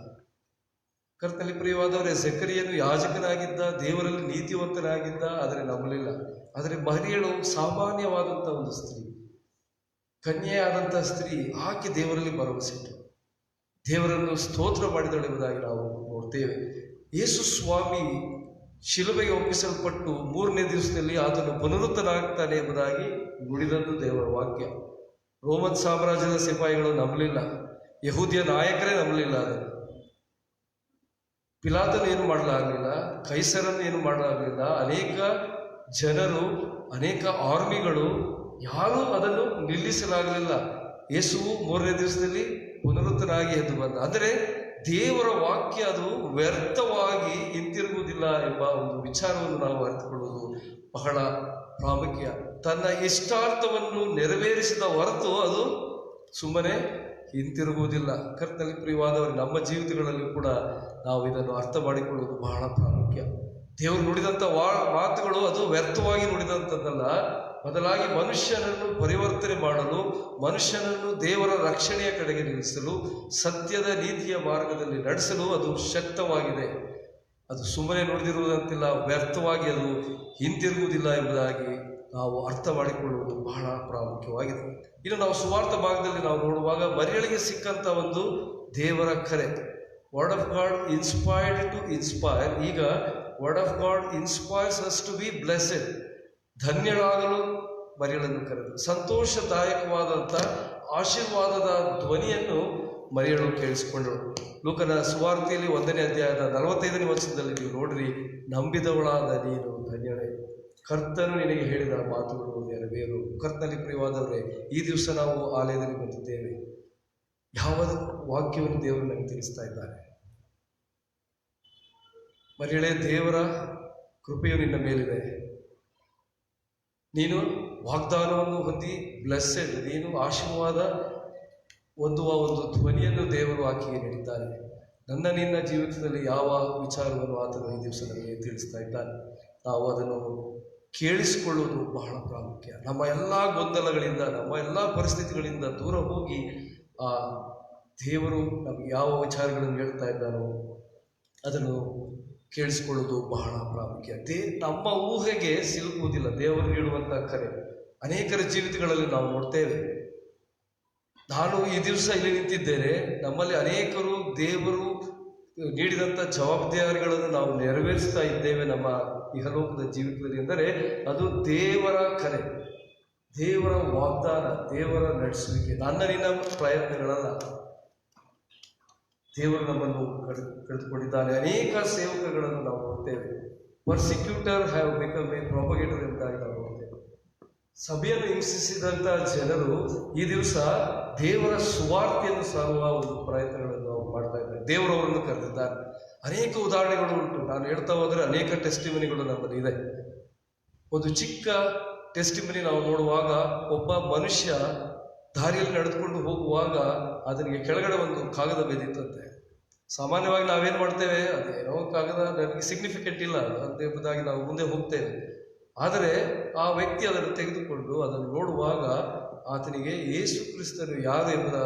ಕರ್ತನಲ್ಲಿ ಪ್ರಿಯವಾದವರೇ, ಜಕರಿಯನು ಯಾಜಕನಾಗಿದ್ದ, ದೇವರಲ್ಲಿ ನೀತಿವಂತನಾಗಿದ್ದ, ಆದರೆ ನಂಬಲಿಲ್ಲ. ಆದರೆ ಮರಿಯಳು ಸಾಮಾನ್ಯವಾದಂಥ ಒಂದು ಸ್ತ್ರೀ, ಕನ್ಯೆಯಾದಂಥ ಸ್ತ್ರೀ, ಆಕೆ ದೇವರಲ್ಲಿ ಭರವಸೆಯಿಟ್ಟು ದೇವರನ್ನು ಸ್ತೋತ್ರ ಮಾಡಿದಳು ಎಂಬುದಾಗಿ ನಾವು ನೋಡ್ತೇವೆ. ಯೇಸು ಸ್ವಾಮಿ ಶಿಲುಬೆಗೆ ಒಪ್ಪಿಸಲ್ಪಟ್ಟು 3ನೇ ದಿವಸದಲ್ಲಿ ಆತನು ಪುನರುತ್ತನಾಗ್ತಾನೆ ಎಂಬುದಾಗಿ ನುಡಿದದ್ದು ದೇವರ ವಾಕ್ಯ. ರೋಮನ್ ಸಾಮ್ರಾಜ್ಯದ ಸಿಪಾಯಿಗಳು ನಂಬಲಿಲ್ಲ. ಯಹೂದಿಯ ನಾಯಕರೇ ನಂಬಲಿಲ್ಲ. ಅದನ್ನು ಪಿಲಾತನು ಏನು ಮಾಡಲಾಗಲಿಲ್ಲ, ಕೈಸರನ್ನು ಏನು ಮಾಡಲಾಗಲಿಲ್ಲ. ಅನೇಕ ಜನರು, ಅನೇಕ ಆರ್ಮಿಗಳು, ಯಾರೂ ಅದನ್ನು ನಿಲ್ಲಿಸಲಾಗಲಿಲ್ಲ. ಯೇಸುವು 3ನೇ ದಿವಸದಲ್ಲಿ ಪುನರುತ್ತನಾಗಿ ಎದ್ದು ಬಂದ. ಅಂದರೆ ದೇವರ ವಾಕ್ಯ ಅದು ವ್ಯರ್ಥವಾಗಿ ಹಿಂತಿರುಗುವುದಿಲ್ಲ ಎಂಬ ಒಂದು ವಿಚಾರವನ್ನು ನಾವು ಅರ್ಥಕೊಳ್ಳುವುದು ಬಹಳ ಪ್ರಾಮುಖ್ಯ. ತನ್ನ ಇಷ್ಟಾರ್ಥವನ್ನು ನೆರವೇರಿಸಿದ ಹೊರತು ಅದು ಸುಮ್ಮನೆ ಹಿಂತಿರುಗುವುದಿಲ್ಲ. ಕರ್ತನಲ್ಲಿ ಪ್ರಿಯವಾದವರು, ನಮ್ಮ ಜೀವಿತಗಳಲ್ಲಿ ಕೂಡ ನಾವು ಇದನ್ನು ಅರ್ಥ ಮಾಡಿಕೊಳ್ಳುವುದು ಬಹಳ ಪ್ರಾಮುಖ್ಯ. ದೇವರು ನುಡಿದಂಥ ಮಾತುಗಳು ಅದು ವ್ಯರ್ಥವಾಗಿ ನುಡಿದಂಥದ್ದಲ್ಲ, ಬದಲಾಗಿ ಮನುಷ್ಯನನ್ನು ಪರಿವರ್ತನೆ ಮಾಡಲು, ಮನುಷ್ಯನನ್ನು ದೇವರ ರಕ್ಷಣೆಯ ಕಡೆಗೆ ನಿಲ್ಲಿಸಲು, ಸತ್ಯದ ನೀತಿಯ ಮಾರ್ಗದಲ್ಲಿ ನಡೆಸಲು ಅದು ಶಕ್ತವಾಗಿದೆ. ಅದು ಸುಮ್ಮನೆ ನುಡಿದಿರುವುದಂತಿಲ್ಲ, ವ್ಯರ್ಥವಾಗಿ ಅದು ಹಿಂತಿರುಗುವುದಿಲ್ಲ ಎಂಬುದಾಗಿ ನಾವು ಅರ್ಥ ಮಾಡಿಕೊಳ್ಳುವುದು ಬಹಳ ಪ್ರಾಮುಖ್ಯವಾಗಿದೆ. ಇನ್ನು ನಾವು ಸುವಾರ್ಥ ಭಾಗದಲ್ಲಿ ನಾವು ನೋಡುವಾಗ ಮರಿಯಳಿಗೆ ಸಿಕ್ಕಂಥ ಒಂದು ದೇವರ ಕರೆ, word of God inspired to inspire. ಈಗ word of God inspires us to be blessed. ಧನ್ಯಳಾಗಲು ಮರಿಯಳನ್ನು ಕರೆದು ಸಂತೋಷದಾಯಕವಾದಂಥ ಆಶೀರ್ವಾದದ ಧ್ವನಿಯನ್ನು ಮರಿಯಳು ಕೇಳಿಸಿಕೊಂಡಳು. ಲೂಕನ ಸುವಾರ್ತೆಯಲ್ಲಿ 1ನೇ ಅಧ್ಯಾಯದ 45ನೇ ವಚನದಲ್ಲಿ ನೀವು ನೋಡ್ರಿ, ನಂಬಿದವಳಾದ ನೀನು ಧನ್ಯಳೇ, ಕರ್ತನು ನಿನಗೆ ಹೇಳಿದ ಮಾತುಗಳು ನೆರವೇರು. ಕರ್ತನಲ್ಲಿ ಪ್ರಿಯವಾದವರೇ, ಈ ದಿವಸ ನಾವು ಆಲಯದಲ್ಲಿ ಬಂದಿದ್ದೇವೆ. ಯಾವ ವಾಕ್ಯವನ್ನು ದೇವರು ನಮಗೆ ತಿಳಿಸ್ತಾ ಇದ್ದಾರೆ? ಮರಿಯಳೇ, ದೇವರ ಕೃಪೆಯು ನಿನ್ನ ಮೇಲಿದೆ. ನೀನು ವಾಗ್ದಾನವನ್ನು ಹೊಂದಿ ಬ್ಲೆಸ್ಸೆಡ್, ನೀನು ಆಶೀರ್ವಾದ ಹೊಂದುವ ಒಂದು ಧ್ವನಿಯನ್ನು ದೇವರು ಆಕೆಗೆ ನೀಡಿದ್ದಾನೆ. ನಿನ್ನ ಜೀವಿತದಲ್ಲಿ ಯಾವ ವಿಚಾರವನ್ನು ಆತನು ಈ ದಿವಸ ನಮಗೆ ತಿಳಿಸ್ತಾ ಇದ್ದಾನೆ, ನಾವು ಅದನ್ನು ಕೇಳಿಸಿಕೊಳ್ಳುವುದು ಬಹಳ ಪ್ರಾಮುಖ್ಯ. ನಮ್ಮ ಎಲ್ಲ ಗೊಂದಲಗಳಿಂದ, ನಮ್ಮ ಎಲ್ಲ ಪರಿಸ್ಥಿತಿಗಳಿಂದ ದೂರ ಹೋಗಿ ಆ ದೇವರು ನಮಗೆ ಯಾವ ವಿಚಾರಗಳನ್ನು ಹೇಳ್ತಾ ಇದ್ದಾನೋ ಅದನ್ನು ಕೇಳಿಸಿಕೊಳ್ಳುವುದು ಬಹಳ ಪ್ರಾಮುಖ್ಯ. ನಮ್ಮ ಊಹೆಗೆ ಸಿಲುಕುವುದಿಲ್ಲ ದೇವರು ನೀಡುವಂಥ ಕರೆ. ಅನೇಕರ ಜೀವಿತಗಳಲ್ಲಿ ನಾವು ನೋಡ್ತೇವೆ. ನಾನು ಈ ದಿವಸ ಇಲ್ಲಿ ನಿಂತಿದ್ದೇನೆ, ನಮ್ಮಲ್ಲಿ ಅನೇಕರು ದೇವರು ನೀಡಿದಂಥ ಜವಾಬ್ದಾರಿಗಳನ್ನು ನಾವು ನೆರವೇರಿಸ್ತಾ ಇದ್ದೇವೆ ನಮ್ಮ ಇಹಲೋಕದ ಜೀವಿತದಲ್ಲಿ. ಎಂದರೆ ಅದು ದೇವರ ಕರೆ, ದೇವರ ವಾಗ್ದಾನ, ದೇವರ ನಡೆಸುವಿಕೆ, ನಿನ್ನ ಪ್ರಯತ್ನಗಳಲ್ಲ. ದೇವರು ನಮ್ಮನ್ನು ಕಳೆದುಕೊಂಡಿದ್ದಾನೆ. ಅನೇಕ ಸೇವಕಗಳನ್ನು ನಾವು ನೋಡ್ತೇವೆ. ಪರ್ಸಿಕ್ಯೂಟರ್ ಹ್ಯಾವ್ ಬಿಕಮ್ ಎ ಪ್ರಾಪಗೇಟರ್ ಎಂಬುದಾಗಿ ನಾವು ನೋಡ್ತೇವೆ. ಸಭೆಯನ್ನು ಹಿಂಸಿಸಿದಂಥ ಜನರು ಈ ದಿವಸ ದೇವರ ಸುವಾರ್ತೆಯನ್ನು ಸಾರುವ ಒಂದು ಪ್ರಯತ್ನಗಳನ್ನು ನಾವು ಮಾಡ್ತಾ ಇದ್ದಾರೆ. ದೇವರವರನ್ನು ಕರೆದಿದ್ದಾರೆ. ಅನೇಕ ಉದಾಹರಣೆಗಳು ಉಂಟು. ನಾನು ಹೇಳ್ತಾ ಹೋದರೆ ಅನೇಕ ಟೆಸ್ಟಿಮನಿಗಳು ನಮ್ಮಲ್ಲಿ ಇದೆ. ಒಂದು ಚಿಕ್ಕ ಟೆಸ್ಟಿಮನಿ ನಾವು ನೋಡುವಾಗ, ಒಬ್ಬ ಮನುಷ್ಯ ದಾರಿಯಲ್ಲಿ ನಡೆದುಕೊಂಡು ಹೋಗುವಾಗ ಅದನಿಗೆ ಕೆಳಗಡೆ ಒಂದು ಕಾಗದ ಬಿದ್ದಿತ್ತಂತೆ. ಸಾಮಾನ್ಯವಾಗಿ ನಾವೇನು ಮಾಡ್ತೇವೆ, ಅದೇನೋ ಕಾಗದ, ನನಗೆ ಸಿಗ್ನಿಫಿಕೆಂಟ್ ಇಲ್ಲ ಅಂತ ಎಂಬುದಾಗಿ ನಾವು ಮುಂದೆ ಹೋಗ್ತೇವೆ. ಆದರೆ ಆ ವ್ಯಕ್ತಿ ಅದನ್ನು ತೆಗೆದುಕೊಂಡು ಅದನ್ನು ನೋಡುವಾಗ ಆತನಿಗೆ ಯೇಸು ಕ್ರಿಸ್ತನು ಯಾರು ಎಂಬುದ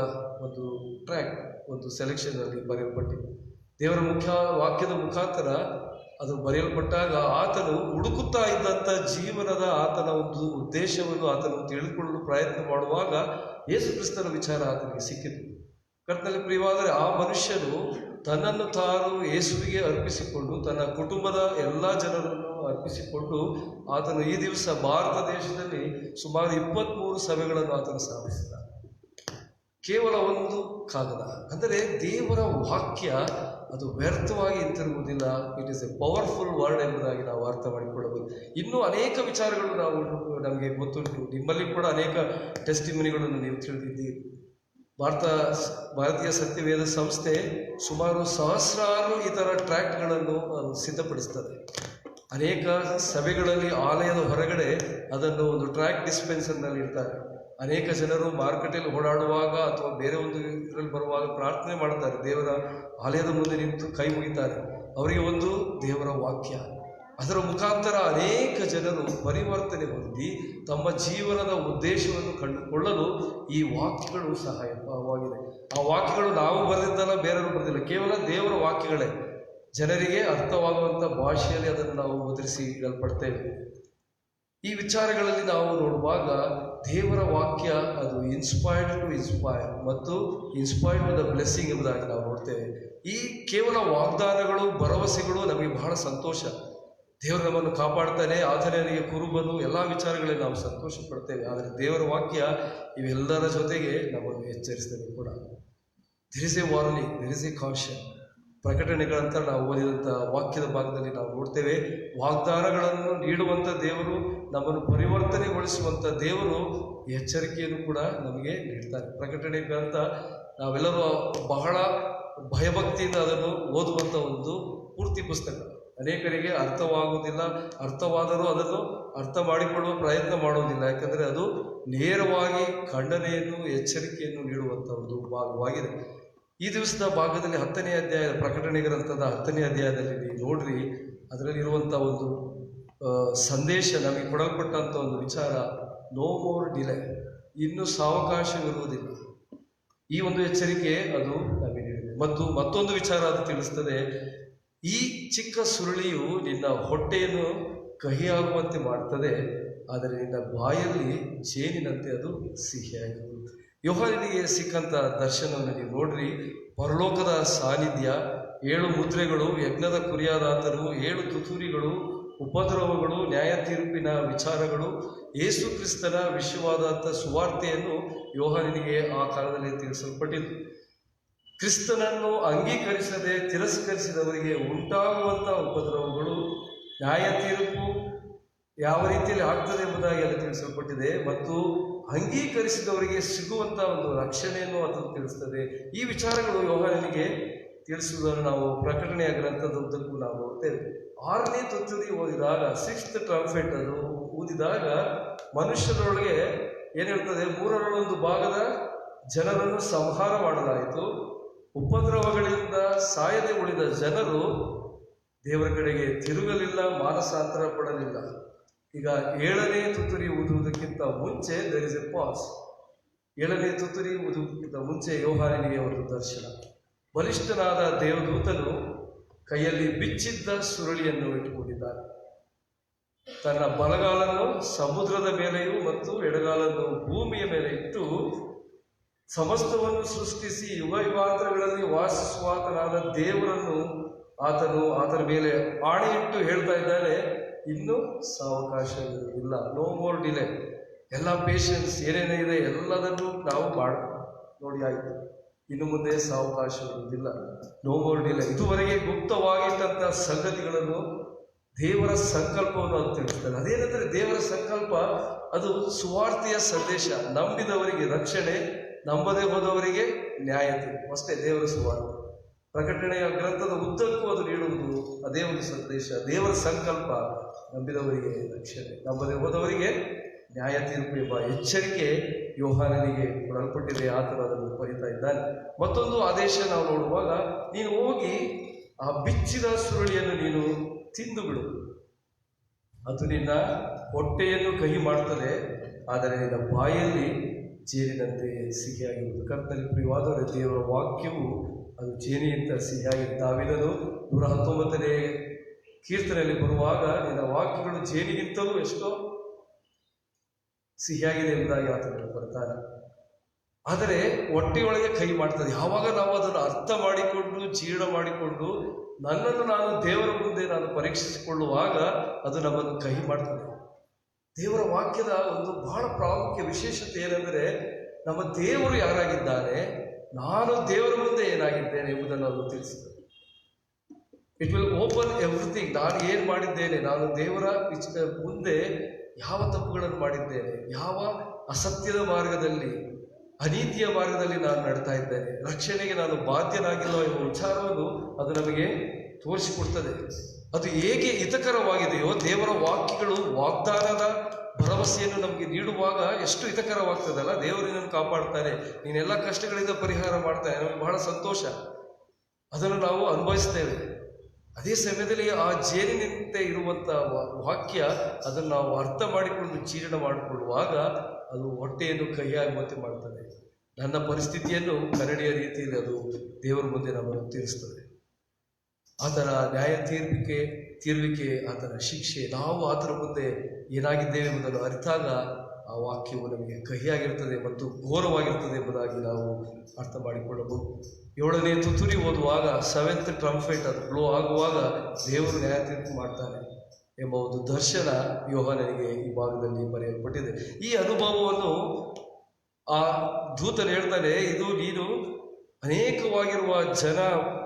ಒಂದು ಟ್ರ್ಯಾಕ್, ಒಂದು ಸೆಲೆಕ್ಷನ್ನಲ್ಲಿ ಬರೆಯಲ್ಪಟ್ಟಿದೆ. ದೇವರ ವಾಕ್ಯದ ಮುಖಾಂತರ ಅದು ಬರೆಯಲ್ಪಟ್ಟಾಗ ಆತನು ಹುಡುಕುತ್ತಾ ಇದ್ದಂಥ ಜೀವನದ ಆತನ ಒಂದು ಉದ್ದೇಶವನ್ನು ಆತನು ತಿಳಿದುಕೊಳ್ಳಲು ಪ್ರಯತ್ನ ಮಾಡುವಾಗ ಯೇಸು ಕ್ರಿಸ್ತನ ವಿಚಾರ ಆತನಿಗೆ ಸಿಕ್ಕಿತು. ಕರ್ತನಲ್ಲಿ ಪ್ರಿಯವಾದರೆ ಆ ಮನುಷ್ಯನು ತನ್ನನ್ನು ತಾನು ಯೇಸುವಿಗೆ ಅರ್ಪಿಸಿಕೊಂಡು ತನ್ನ ಕುಟುಂಬದ ಎಲ್ಲ ಜನರನ್ನು ಅರ್ಪಿಸಿಕೊಂಡು ಆತನು ಈ ದಿವಸ ಭಾರತ ದೇಶದಲ್ಲಿ ಸುಮಾರು 23 ಸಭೆಗಳನ್ನು ಆತನು ಸ್ಥಾಪಿಸಿದ. ಕೇವಲ ಒಂದು ಕಾಗದ. ಅಂದರೆ ದೇವರ ವಾಕ್ಯ ಅದು ವ್ಯರ್ಥವಾಗಿ ಹಿಂತಿರುಗುವುದಿಲ್ಲ. It is a powerful word ಎಂಬುದಾಗಿ ನಾವು ಅರ್ಥ ಮಾಡಿಕೊಳ್ಳಬಹುದು. ಇನ್ನೂ ಅನೇಕ ವಿಚಾರಗಳು ನಮಗೆ ಗೊತ್ತುಂಟು. ನಿಮ್ಮಲ್ಲಿ ಕೂಡ ಅನೇಕ ಟೆಸ್ಟಿಮನಿಗಳನ್ನು ನೀವು ತಿಳಿದಿದ್ದೀರಿ. ಭಾರತೀಯ ಸತ್ಯವೇದ ಸಂಸ್ಥೆ ಸುಮಾರು ಸಹಸ್ರಾರು ಈ ಥರ ಟ್ರ್ಯಾಕ್ಟ್ಗಳನ್ನು ಸಿದ್ಧಪಡಿಸ್ತದೆ. ಅನೇಕ ಸಭೆಗಳಲ್ಲಿ ಆಲಯದ ಹೊರಗಡೆ ಅದನ್ನು ಒಂದು ಟ್ರ್ಯಾಕ್ ಡಿಸ್ಪೆನ್ಸರ್ನಲ್ಲಿ ಇರ್ತಾರೆ. ಅನೇಕ ಜನರು ಮಾರುಕಟ್ಟೆಯಲ್ಲಿ ಓಡಾಡುವಾಗ ಅಥವಾ ಬೇರೆ ಒಂದು ಇದರಲ್ಲಿ ಬರುವಾಗ ಪ್ರಾರ್ಥನೆ ಮಾಡ್ತಾರೆ, ದೇವರ ಆಲಯದ ಮುಂದೆ ನಿಂತು ಕೈ ಮುಗಿತಾರೆ. ಅವರಿಗೆ ಒಂದು ದೇವರ ವಾಕ್ಯ, ಅದರ ಮುಖಾಂತರ ಅನೇಕ ಜನರು ಪರಿವರ್ತನೆ ಹೊಂದಿ ತಮ್ಮ ಜೀವನದ ಉದ್ದೇಶವನ್ನು ಕಂಡುಕೊಳ್ಳಲು ಈ ವಾಕ್ಯಗಳು ಸಹಾಯಕವಾಗಿದೆ. ಆ ವಾಕ್ಯಗಳು ನಾವು ಬರೆದಿದ್ದಲ್ಲ, ಬೇರೆಯವರು ಬರೆದಿಲ್ಲ, ಕೇವಲ ದೇವರ ವಾಕ್ಯಗಳೇ. ಜನರಿಗೆ ಅರ್ಥವಾಗುವಂಥ ಭಾಷೆಯಲ್ಲಿ ಅದನ್ನು ನಾವು ಮುದ್ರಿಸಿ ಇಡಲ್ಪಡ್ತೇವೆ. ಈ ವಿಚಾರಗಳಲ್ಲಿ ನಾವು ನೋಡುವಾಗ ದೇವರ ವಾಕ್ಯ ಅದು ಇನ್ಸ್ಪೈರ್ಡ್ ಟು ಇನ್ಸ್ಪೈರ್ ಮತ್ತು ಇನ್ಸ್ಪೈರ್ಡ್ ಟು ದ ಬ್ಲೆಸ್ಸಿಂಗ್ ಎಂಬುದಾಗಿ ನಾವು ನೋಡ್ತೇವೆ. ಈ ಕೇವಲ ವಾಗ್ದಾನಗಳು, ಭರವಸೆಗಳು ನಮಗೆ ಬಹಳ ಸಂತೋಷ. ದೇವರು ನಮ್ಮನ್ನು ಕಾಪಾಡ್ತಾನೆ, ಆತನಿಗೆ ಕುರುಬನು, ಎಲ್ಲ ವಿಚಾರಗಳಲ್ಲಿ ನಾವು ಸಂತೋಷ ಪಡ್ತೇವೆ. ಆದರೆ ದೇವರ ವಾಕ್ಯ ಇವೆಲ್ಲರ ಜೊತೆಗೆ ನಮ್ಮನ್ನು ಎಚ್ಚರಿಸ್ತದೆ ಕೂಡ. There is a warning, there is a caution. ಪ್ರಕಟಣೆಗಳಂತ ನಾವು ಓದಿದಂಥ ವಾಕ್ಯದ ಭಾಗದಲ್ಲಿ ನಾವು ನೋಡ್ತೇವೆ, ವಾಗ್ದಾನಗಳನ್ನು ನೀಡುವಂಥ ದೇವರು, ನಮ್ಮನ್ನು ಪರಿವರ್ತನೆಗೊಳಿಸುವಂಥ ದೇವರು ಎಚ್ಚರಿಕೆಯನ್ನು ಕೂಡ ನಮಗೆ ನೀಡ್ತಾರೆ. ಪ್ರಕಟಣೆ ಗ್ರಂಥ ನಾವೆಲ್ಲರೂ ಬಹಳ ಭಯಭಕ್ತಿಯಿಂದ ಅದನ್ನು ಓದುವಂಥ ಒಂದು ಪೂರ್ತಿ ಪುಸ್ತಕ. ಅನೇಕರಿಗೆ ಅರ್ಥವಾಗುವುದಿಲ್ಲ, ಅರ್ಥವಾದರೂ ಅದನ್ನು ಅರ್ಥ ಮಾಡಿಕೊಳ್ಳುವ ಪ್ರಯತ್ನ ಮಾಡುವುದಿಲ್ಲ. ಯಾಕಂದರೆ ಅದು ನೇರವಾಗಿ ಖಂಡನೆಯನ್ನು, ಎಚ್ಚರಿಕೆಯನ್ನು ನೀಡುವಂಥ ಒಂದು ಭಾಗವಾಗಿದೆ. ಈ ದಿವಸದ ಭಾಗದಲ್ಲಿ 10ನೇ ಅಧ್ಯಾಯದ ಪ್ರಕಟಣೆ ಗ್ರಂಥದ 10ನೇ ಅಧ್ಯಾಯದಲ್ಲಿ ನೀವು ನೋಡ್ರಿ, ಅದರಲ್ಲಿರುವಂಥ ಒಂದು ಸಂದೇಶ ನಮಗೆ ಕೊಡಲ್ಪಟ್ಟಂಥ ಒಂದು ವಿಚಾರ, ನೋ ಮೋರ್ ಡಿಲೇ, ಇನ್ನು ಸಾವಕಾಶವಿರುವುದಿಲ್ಲ. ಈ ಒಂದು ಎಚ್ಚರಿಕೆ ಅದು ನಮಗೆ ನೀಡಿದೆ. ಮತ್ತು ಮತ್ತೊಂದು ವಿಚಾರ ಅದು ತಿಳಿಸ್ತದೆ, ಈ ಚಿಕ್ಕ ಸುರುಳಿಯು ನಿನ್ನ ಹೊಟ್ಟೆಯನ್ನು ಕಹಿಯಾಗುವಂತೆ ಮಾಡ್ತದೆ, ಆದರೆ ನಿನ್ನ ಬಾಯಲ್ಲಿ ಜೇನಿನಂತೆ ಅದು ಸಿಹಿಯಾಗಿರುವುದು. ಯೋಹಾನನಿಗೆ ಸಿಕ್ಕಂಥ ದರ್ಶನವನ್ನು ನೀವು ನೋಡ್ರಿ. ಪರಲೋಕದ ಸಾನ್ನಿಧ್ಯ, 7 ಮುದ್ರೆಗಳು, ಯಜ್ಞದ ಕುರಿಯಾದಾತರು, 7 ತುತ್ತೂರಿಗಳು, ಉಪದ್ರವಗಳು, ನ್ಯಾಯ ತೀರ್ಪಿನ ವಿಚಾರಗಳು, ಯೇಸು ಕ್ರಿಸ್ತನ ವಿಶ್ವವಾದಂಥ ಸುವಾರ್ತೆಯನ್ನು ಯೋಹಾನನಿಗೆ ಆ ಕಾಲದಲ್ಲಿ ತಿಳಿಸಲ್ಪಟ್ಟಿದ್ದು. ಕ್ರಿಸ್ತನನ್ನು ಅಂಗೀಕರಿಸದೆ ತಿರಸ್ಕರಿಸಿದವರಿಗೆ ಉಂಟಾಗುವಂಥ ಉಪದ್ರವಗಳು, ನ್ಯಾಯ ತೀರ್ಪು ಯಾವ ರೀತಿಯಲ್ಲಿ ಆಗ್ತದೆ ಎಂಬುದಾಗಿ ಅಲ್ಲಿ ತಿಳಿಸಲ್ಪಟ್ಟಿದೆ, ಮತ್ತು ಅಂಗೀಕರಿಸಿದವರಿಗೆ ಸಿಗುವಂಥ ಒಂದು ರಕ್ಷಣೆಯನ್ನು ಅದು ತಿಳಿಸ್ತದೆ. ಈ ವಿಚಾರಗಳು ಯೋಹಾನನಿಗೆ ತಿಳಿಸುವುದನ್ನು ನಾವು ಪ್ರಕಟಣೆಯ ಗ್ರಂಥದ ಉದ್ದಕ್ಕೂ ನಾವು ನೋಡ್ತೇವೆ. 6ನೇ ತುತ್ತೂರಿ ಓದಿದಾಗ, 6th ಟ್ರಂಪೆಟ್ ಅದು ಊದಿದಾಗ ಮನುಷ್ಯರೊಳಗೆ ಏನಿರ್ತದೆ, 1/3 ಭಾಗದ ಜನರನ್ನು ಸಂಹಾರ ಮಾಡಲಾಯಿತು. ಉಪದ್ರವಗಳಿಂದ ಸಾಯದೆ ಉಳಿದ ಜನರು ದೇವರ ಕಡೆಗೆ ತಿರುಗಲಿಲ್ಲ, ಮಾನಸಾಂತರ ಪಡಲಿಲ್ಲ. ಈಗ 7ನೇ ತುತ್ತೂರಿ ಊದುವುದಕ್ಕಿಂತ ಮುಂಚೆ ದೇರ್ ಇಸ್ ಎ ಪಾಸ್. 7ನೇ ತುತ್ತೂರಿ ಊದುವುದಕ್ಕಿಂತ ಮುಂಚೆ ಯೋಹಾನನಿಗೆ ಒಂದು ದರ್ಶನ. ಬಲಿಷ್ಠನಾದ ದೇವದೂತನು ಕೈಯಲ್ಲಿ ಬಿಚ್ಚಿದ್ದ ಸುರುಳಿಯನ್ನು ಇಟ್ಟುಕೊಂಡಿದ್ದಾನೆ. ತನ್ನ ಬಲಗಾಲನ್ನು ಸಮುದ್ರದ ಮೇಲೆಯೂ ಮತ್ತು ಎಡಗಾಲನ್ನು ಭೂಮಿಯ ಮೇಲೆ ಇಟ್ಟು ಸಮಸ್ತವನ್ನು ಸೃಷ್ಟಿಸಿ ಯುಗಾಂತರಗಳಲ್ಲಿ ವಾಸಿಸುವಾತನಾದ ದೇವರನ್ನು ಆತನ ಮೇಲೆ ಆಣೆಯಿಟ್ಟು ಹೇಳ್ತಾ ಇದ್ದಾನೆ, ಇನ್ನೂ ಸಾವಕಾಶವಿಲ್ಲ, ನೋ ಮೋರ್ ಡಿಲೇ. ಎಲ್ಲ ಪೇಷನ್ಸ್ ಏನೇನಿದೆ ಎಲ್ಲದನ್ನು ನಾವು ನೋಡಿ ಆಯಿತು, ಇನ್ನು ಮುಂದೆ ಸಾವಕಾಶವಿರುವುದಿಲ್ಲ, ನೋ ಮೋರ್ ಡಿಲೇ. ಇದುವರೆಗೆ ಗುಪ್ತವಾಗಿಟ್ಟಂಥ ಸಂಗತಿಗಳನ್ನು ದೇವರ ಸಂಕಲ್ಪವನ್ನು ಅದು ತಿಳಿಸ್ತದೆ. ಅದೇನೆಂದರೆ ದೇವರ ಸಂಕಲ್ಪ ಅದು ಸುವಾರ್ತೆಯ ಸಂದೇಶ, ನಂಬಿದವರಿಗೆ ರಕ್ಷಣೆ, ನಂಬದೇ ಹೋದವರಿಗೆ ನ್ಯಾಯ ತೀರ್ಪು ಅಷ್ಟೇ ದೇವರ ಸುವಾರ್ತೆ. ಪ್ರಕಟಣೆಯ ಗ್ರಂಥದ ಉದ್ದಕ್ಕೂ ಅದು ನೀಡುವುದು ಅದೇ ಒಂದು ಸಂದೇಶ, ದೇವರ ಸಂಕಲ್ಪ, ನಂಬಿದವರಿಗೆ ರಕ್ಷಣೆ, ನಂಬದೇ ಹೋದವರಿಗೆ ನ್ಯಾಯ ತೀರ್ಪು ಎಂಬ ಎಚ್ಚರಿಕೆ ಯೋಹಾನನಿಗೆ ಕೊಡಲ್ಪಟ್ಟಿದೆ. ಆತನು ಅದನ್ನು ಬರೀತಾ ಇದ್ದಾನೆ. ಮತ್ತೊಂದು ಆದೇಶ ನಾವು ನೋಡುವಾಗ, ನೀನು ಹೋಗಿ ಆ ಬಿಚ್ಚಿದ ಸುರುಳಿಯನ್ನು ನೀನು ತಿಂದು ಬಿಡು, ಅದು ನಿನ್ನ ಹೊಟ್ಟೆಯನ್ನು ಕಹಿ ಮಾಡ್ತದೆ, ಆದರೆ ನಿನ್ನ ಬಾಯಲ್ಲಿ ಜೇನಿನಂತೆ ಸಿಹಿಯಾಗಿರುವುದು. ಕರ್ತನಲ್ಲಿ ಪ್ರಿಯವಾದವರೇ, ದೇವರ ವಾಕ್ಯವು ಅದು ಜೇನಿಗಿಂತ ಸಿಹಿಯಾಗಿದೆ. ದಾವೀದನು 119ನೇ ಕೀರ್ತನೆಯಲ್ಲಿ ಬರುವಾಗ, ನಿನ್ನ ವಾಕ್ಯಗಳು ಜೇನಿಗಿಂತಲೂ ಎಷ್ಟೋ ಸಿಹಿಯಾಗಿದೆ ಎಂಬುದಾಗಿ ಆತನು ಬರ್ತಾನೆ. ಆದರೆ ಹೊಟ್ಟೆಯೊಳಗೆ ಕೈ ಮಾಡ್ತದೆ. ಯಾವಾಗ ನಾವು ಅದನ್ನು ಅರ್ಥ ಮಾಡಿಕೊಂಡು ಜೀರ್ಣ ಮಾಡಿಕೊಂಡು ನನ್ನನ್ನು ನಾನು ದೇವರ ಮುಂದೆ ನಾನು ಪರೀಕ್ಷಿಸಿಕೊಳ್ಳುವಾಗ ಅದು ನಮ್ಮನ್ನು ಕಹಿ ಮಾಡ್ತದೆ. ದೇವರ ವಾಕ್ಯದ ಒಂದು ಬಹಳ ಪ್ರಾಮುಖ್ಯ ವಿಶೇಷತೆ ಏನೆಂದರೆ, ನಮ್ಮ ದೇವರು ಯಾರಾಗಿದ್ದಾನೆ, ನಾನು ದೇವರ ಮುಂದೆ ಏನಾಗಿದ್ದೇನೆ ಎಂಬುದನ್ನು ಅದು ತಿಳಿಸುತ್ತದೆ. It will open everything. ನಾನು ಏನು ಮಾಡಿದ್ದೇನೆ, ನಾನು ದೇವರ ಮುಂದೆ ಯಾವ ತಪ್ಪುಗಳನ್ನು ಮಾಡಿದ್ದೇನೆ, ಯಾವ ಅಸತ್ಯದ ಮಾರ್ಗದಲ್ಲಿ, ಅನೀತಿಯ ಮಾರ್ಗದಲ್ಲಿ ನಾನು ನಡ್ತಾ ಇದ್ದೇನೆ, ರಕ್ಷಣೆಗೆ ನಾನು ಬಾಧ್ಯನಾಗಿಲ್ಲ ಎಂಬ ವಿಚಾರವನ್ನು ಅದು ನಮಗೆ ತೋರಿಸಿಕೊಡ್ತದೆ. ಅದು ಹೇಗೆ ಹಿತಕರವಾಗಿದೆಯೋ, ದೇವರ ವಾಕ್ಯಗಳು ವಾಗ್ದಾನದ ಭರವಸೆಯನ್ನು ನಮಗೆ ನೀಡುವಾಗ ಎಷ್ಟು ಹಿತಕರವಾಗ್ತದಲ್ಲ. ದೇವರು ನಿನ್ನನ್ನು ಕಾಪಾಡ್ತಾನೆ, ನೀನೆಲ್ಲ ಕಷ್ಟಗಳಿಂದ ಪರಿಹಾರ ಮಾಡ್ತಾನೆ, ನಮಗೆ ಬಹಳ ಸಂತೋಷ, ಅದನ್ನು ನಾವು ಅನುಭವಿಸ್ತೇವೆ. ಅದೇ ಸಮಯದಲ್ಲಿ ಆ ಜೇನಿನಂತೆ ಇರುವಂಥ ವಾಕ್ಯ ಅದನ್ನು ನಾವು ಅರ್ಥ ಮಾಡಿಕೊಂಡು ಜೀರ್ಣ ಮಾಡಿಕೊಳ್ಳುವಾಗ ಅದು ಹೊಟ್ಟೆಯನ್ನು ಕಹಿಯಾಗುವಂತೆ ಮಾಡ್ತದೆ. ನನ್ನ ಪರಿಸ್ಥಿತಿಯನ್ನು ಕನ್ನಡಿಯ ರೀತಿಯಲ್ಲಿ ಅದು ದೇವರ ಮುಂದೆ ನಮ್ಮನ್ನು ತೀರಿಸ್ತದೆ. ಆತನ ನ್ಯಾಯ ತೀರ್ವಿಕೆ, ಆತನ ಶಿಕ್ಷೆ, ನಾವು ಆತನ ಮುಂದೆ ಏನಾಗಿದ್ದೇವೆ ಎಂಬುದನ್ನು ಅರಿತಾಗ ಆ ವಾಕ್ಯವು ನಮಗೆ ಕಹಿಯಾಗಿರ್ತದೆ ಮತ್ತು ಘೋರವಾಗಿರ್ತದೆ ಎಂಬುದಾಗಿ ನಾವು ಅರ್ಥ ಮಾಡಿಕೊಳ್ಳಬಹುದು. 7ನೇ ತುತ್ತೂರಿ ಓದುವಾಗ, 7th ಟ್ರಂಪೆಟ್ ಅದು ಬ್ಲೋ ಆಗುವಾಗ ದೇವರು ನ್ಯಾಯ ತೀರ್ಪು ಮಾಡ್ತಾನೆ ಎಂಬ ಒಂದು ದರ್ಶನ ಯೋಹಾನನಿಗೆ ಈ ಭಾಗದಲ್ಲಿ ಬರೆಯಲ್ಪಟ್ಟಿದೆ. ಈ ಅನುಭವವನ್ನು ಆ ದೂತನು ಹೇಳ್ತಾನೆ, ಇದು ನೀನು ಅನೇಕವಾಗಿರುವ ಜನ,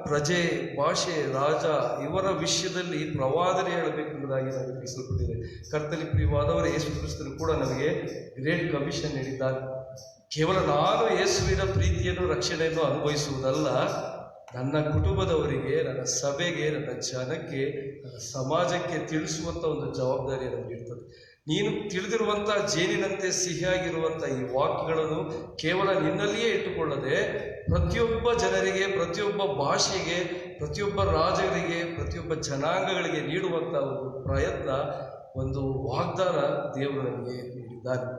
ಪ್ರಜೆ, ಭಾಷೆ, ರಾಜ ಇವರ ವಿಷಯದಲ್ಲಿ ಪ್ರವಾದನೆ ಹೇಳಬೇಕೆಂಬುದಾಗಿ ನಮಗೆ ತಿಳಿಸಲ್ಪಟ್ಟಿದೆ. ಕರ್ತನಲ್ಲಿ ಪ್ರಿಯವಾದವರ ಯೇಸು ಕ್ರಿಸ್ತನು ಕೂಡ ನಮಗೆ ಗ್ರೇಟ್ ಕಮಿಷನ್ ನೀಡಿದ್ದಾನೆ. ಕೇವಲ ನಾನು ಯೇಸುವಿನ ಪ್ರೀತಿಯನ್ನು, ರಕ್ಷಣೆಯನ್ನು ಅನುಭವಿಸುವುದಲ್ಲ, ನನ್ನ ಕುಟುಂಬದವರಿಗೆ, ನನ್ನ ಸಭೆಗೆ, ನನ್ನ ಜನಕ್ಕೆ, ನನ್ನ ಸಮಾಜಕ್ಕೆ ತಿಳಿಸುವಂಥ ಒಂದು ಜವಾಬ್ದಾರಿ ನಮಗಿರ್ತದೆ. ನೀನು ತಿಳಿದಿರುವಂಥ ಜೇನಿನಂತೆ ಸಿಹಿಯಾಗಿರುವಂಥ ಈ ವಾಕ್ಯಗಳನ್ನು ಕೇವಲ ನಿನ್ನಲ್ಲಿಯೇ ಇಟ್ಟುಕೊಳ್ಳದೆ ಪ್ರತಿಯೊಬ್ಬ ಜನರಿಗೆ, ಪ್ರತಿಯೊಬ್ಬ ಭಾಷೆಗೆ, ಪ್ರತಿಯೊಬ್ಬ ರಾಜರಿಗೆ, ಪ್ರತಿಯೊಬ್ಬ ಜನಾಂಗಗಳಿಗೆ ನೀಡುವಂಥ ಒಂದು ಪ್ರಯತ್ನ ಒಂದು ವಾಗ್ದಾನ ದೇವರು ನಮಗೆ ನೀಡಿದ್ದಾನೆ.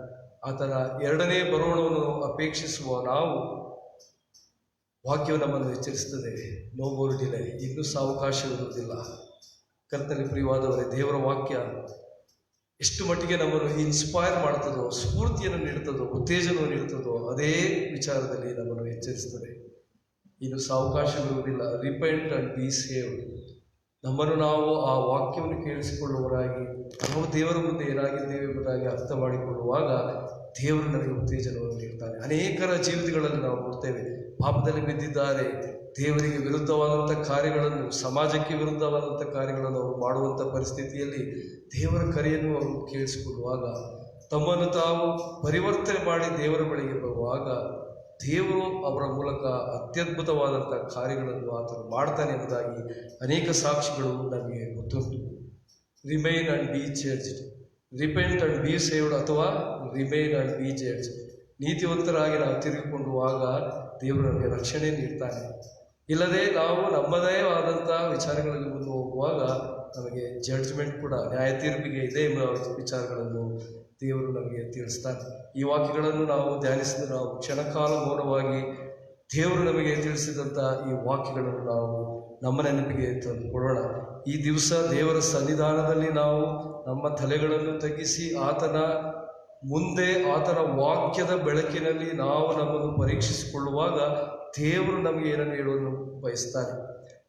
ಆತನ ಎರಡನೇ ಬರೋಣವನ್ನು ಅಪೇಕ್ಷಿಸುವ ನಾವು ವಾಕ್ಯವು ನಮ್ಮನ್ನು ಎಚ್ಚರಿಸುತ್ತದೆ. ನೋ ಮೋರ್ ಡಿಲೇ, ಇನ್ನೂ ಸಾವಕಾಶವಿರುವುದಿಲ್ಲ. ಕರ್ತನಲ್ಲಿ ಪ್ರಿಯವಾದವರೇ, ದೇವರ ವಾಕ್ಯ ಎಷ್ಟು ಮಟ್ಟಿಗೆ ನಮ್ಮನ್ನು ಇನ್ಸ್ಪೈರ್ ಮಾಡ್ತದೋ, ಸ್ಫೂರ್ತಿಯನ್ನು ನೀಡುತ್ತದೋ, ಉತ್ತೇಜನವನ್ನು ನೀಡುತ್ತದೋ, ಅದೇ ವಿಚಾರದಲ್ಲಿ ನಮ್ಮನ್ನು ಎಚ್ಚರಿಸ್ತದೆ. ಇನ್ನು ಸಾವಕಾಶವಿರುವುದಿಲ್ಲ. Repent and be saved. ನಮ್ಮನ್ನು ನಾವು ಆ ವಾಕ್ಯವನ್ನು ಕೇಳಿಸಿಕೊಳ್ಳುವವರಾಗಿ ನಾವು ದೇವರ ಮುಂದೆ ಏನಾಗಿದ್ದೇವೆ ಎಂಬುದಾಗಿ ಅರ್ಥ ಮಾಡಿಕೊಳ್ಳುವಾಗ ದೇವರು ನಮಗೆ ಉತ್ತೇಜನವನ್ನು ನೀಡ್ತಾನೆ. ಅನೇಕರ ಜೀವಿತಗಳಲ್ಲಿ ನಾವು ನೋಡ್ತೇವೆ, ಪಾಪದಲ್ಲಿ ಬಿದ್ದಿದ್ದಾರೆ, ದೇವರಿಗೆ ವಿರುದ್ಧವಾದಂಥ ಕಾರ್ಯಗಳನ್ನು, ಸಮಾಜಕ್ಕೆ ವಿರುದ್ಧವಾದಂಥ ಕಾರ್ಯಗಳನ್ನು ಅವರು ಮಾಡುವಂಥ ಪರಿಸ್ಥಿತಿಯಲ್ಲಿ ದೇವರ ಕರೆಯನ್ನು ಅವರು ಕೇಳಿಸಿಕೊಳ್ಳುವಾಗ, ತಮ್ಮನ್ನು ತಾವು ಪರಿವರ್ತನೆ ಮಾಡಿ ದೇವರ ಬಳಿಗೆ ಬರುವಾಗ ದೇವರು ಅವರ ಮೂಲಕ ಅತ್ಯದ್ಭುತವಾದಂಥ ಕಾರ್ಯಗಳನ್ನು ಆತನು ಮಾಡ್ತಾನೆ ಎಂಬುದಾಗಿ ಅನೇಕ ಸಾಕ್ಷಿಗಳು ನಮಗೆ ಗೊತ್ತುಂಟು. Remain and be changed, repent and be saved ಅಥವಾ ರಿಮೈನ್ ಅಂಡ್ ಬಿ ಚೇಂಜ್ಡ್. ನೀತಿವಂತರಾಗಿ ನಾವು ತಿರುಗಿಕೊಂಡುವಾಗ ದೇವರು ನಮಗೆ ರಕ್ಷಣೆ ನೀಡ್ತಾನೆ. ಇಲ್ಲದೆ ನಾವು ನಮ್ಮದೇ ಆದಂಥ ವಿಚಾರಗಳಲ್ಲಿ ಮುಂದೆ ಹೋಗುವಾಗ ನಮಗೆ ಜಡ್ಜ್ಮೆಂಟ್ ಕೂಡ, ನ್ಯಾಯ ತೀರ್ಪಿಗೆ ಇದೆ ಎಂಬ ವಿಚಾರಗಳನ್ನು ದೇವರು ನಮಗೆ ತಿಳಿಸ್ತಾನೆ. ಈ ವಾಕ್ಯಗಳನ್ನು ನಾವು ಧ್ಯಾನಿಸಿದ ನಾವು ಕ್ಷಣಕಾಲ ಮೌನವಾಗಿ ದೇವರು ನಮಗೆ ತಿಳಿಸಿದಂಥ ಈ ವಾಕ್ಯಗಳನ್ನು ನಾವು ನಮ್ಮ ನೆನಪಿಗೆ ತಂದುಕೊಳ್ಳೋಣ. ಈ ದಿವಸ ದೇವರ ಸನ್ನಿಧಾನದಲ್ಲಿ ನಾವು ನಮ್ಮ ತಲೆಗಳನ್ನು ತಗ್ಗಿಸಿ ಆತನ ಮುಂದೆ ಆತನ ವಾಕ್ಯದ ಬೆಳಕಿನಲ್ಲಿ ನಾವು ನಮ್ಮನ್ನು ಪರೀಕ್ಷಿಸಿಕೊಳ್ಳುವಾಗ ದೇವರು ನಮಗೆ ಏನನ್ನು ಹೇಳಲು ಬಯಸ್ತಾನೆ.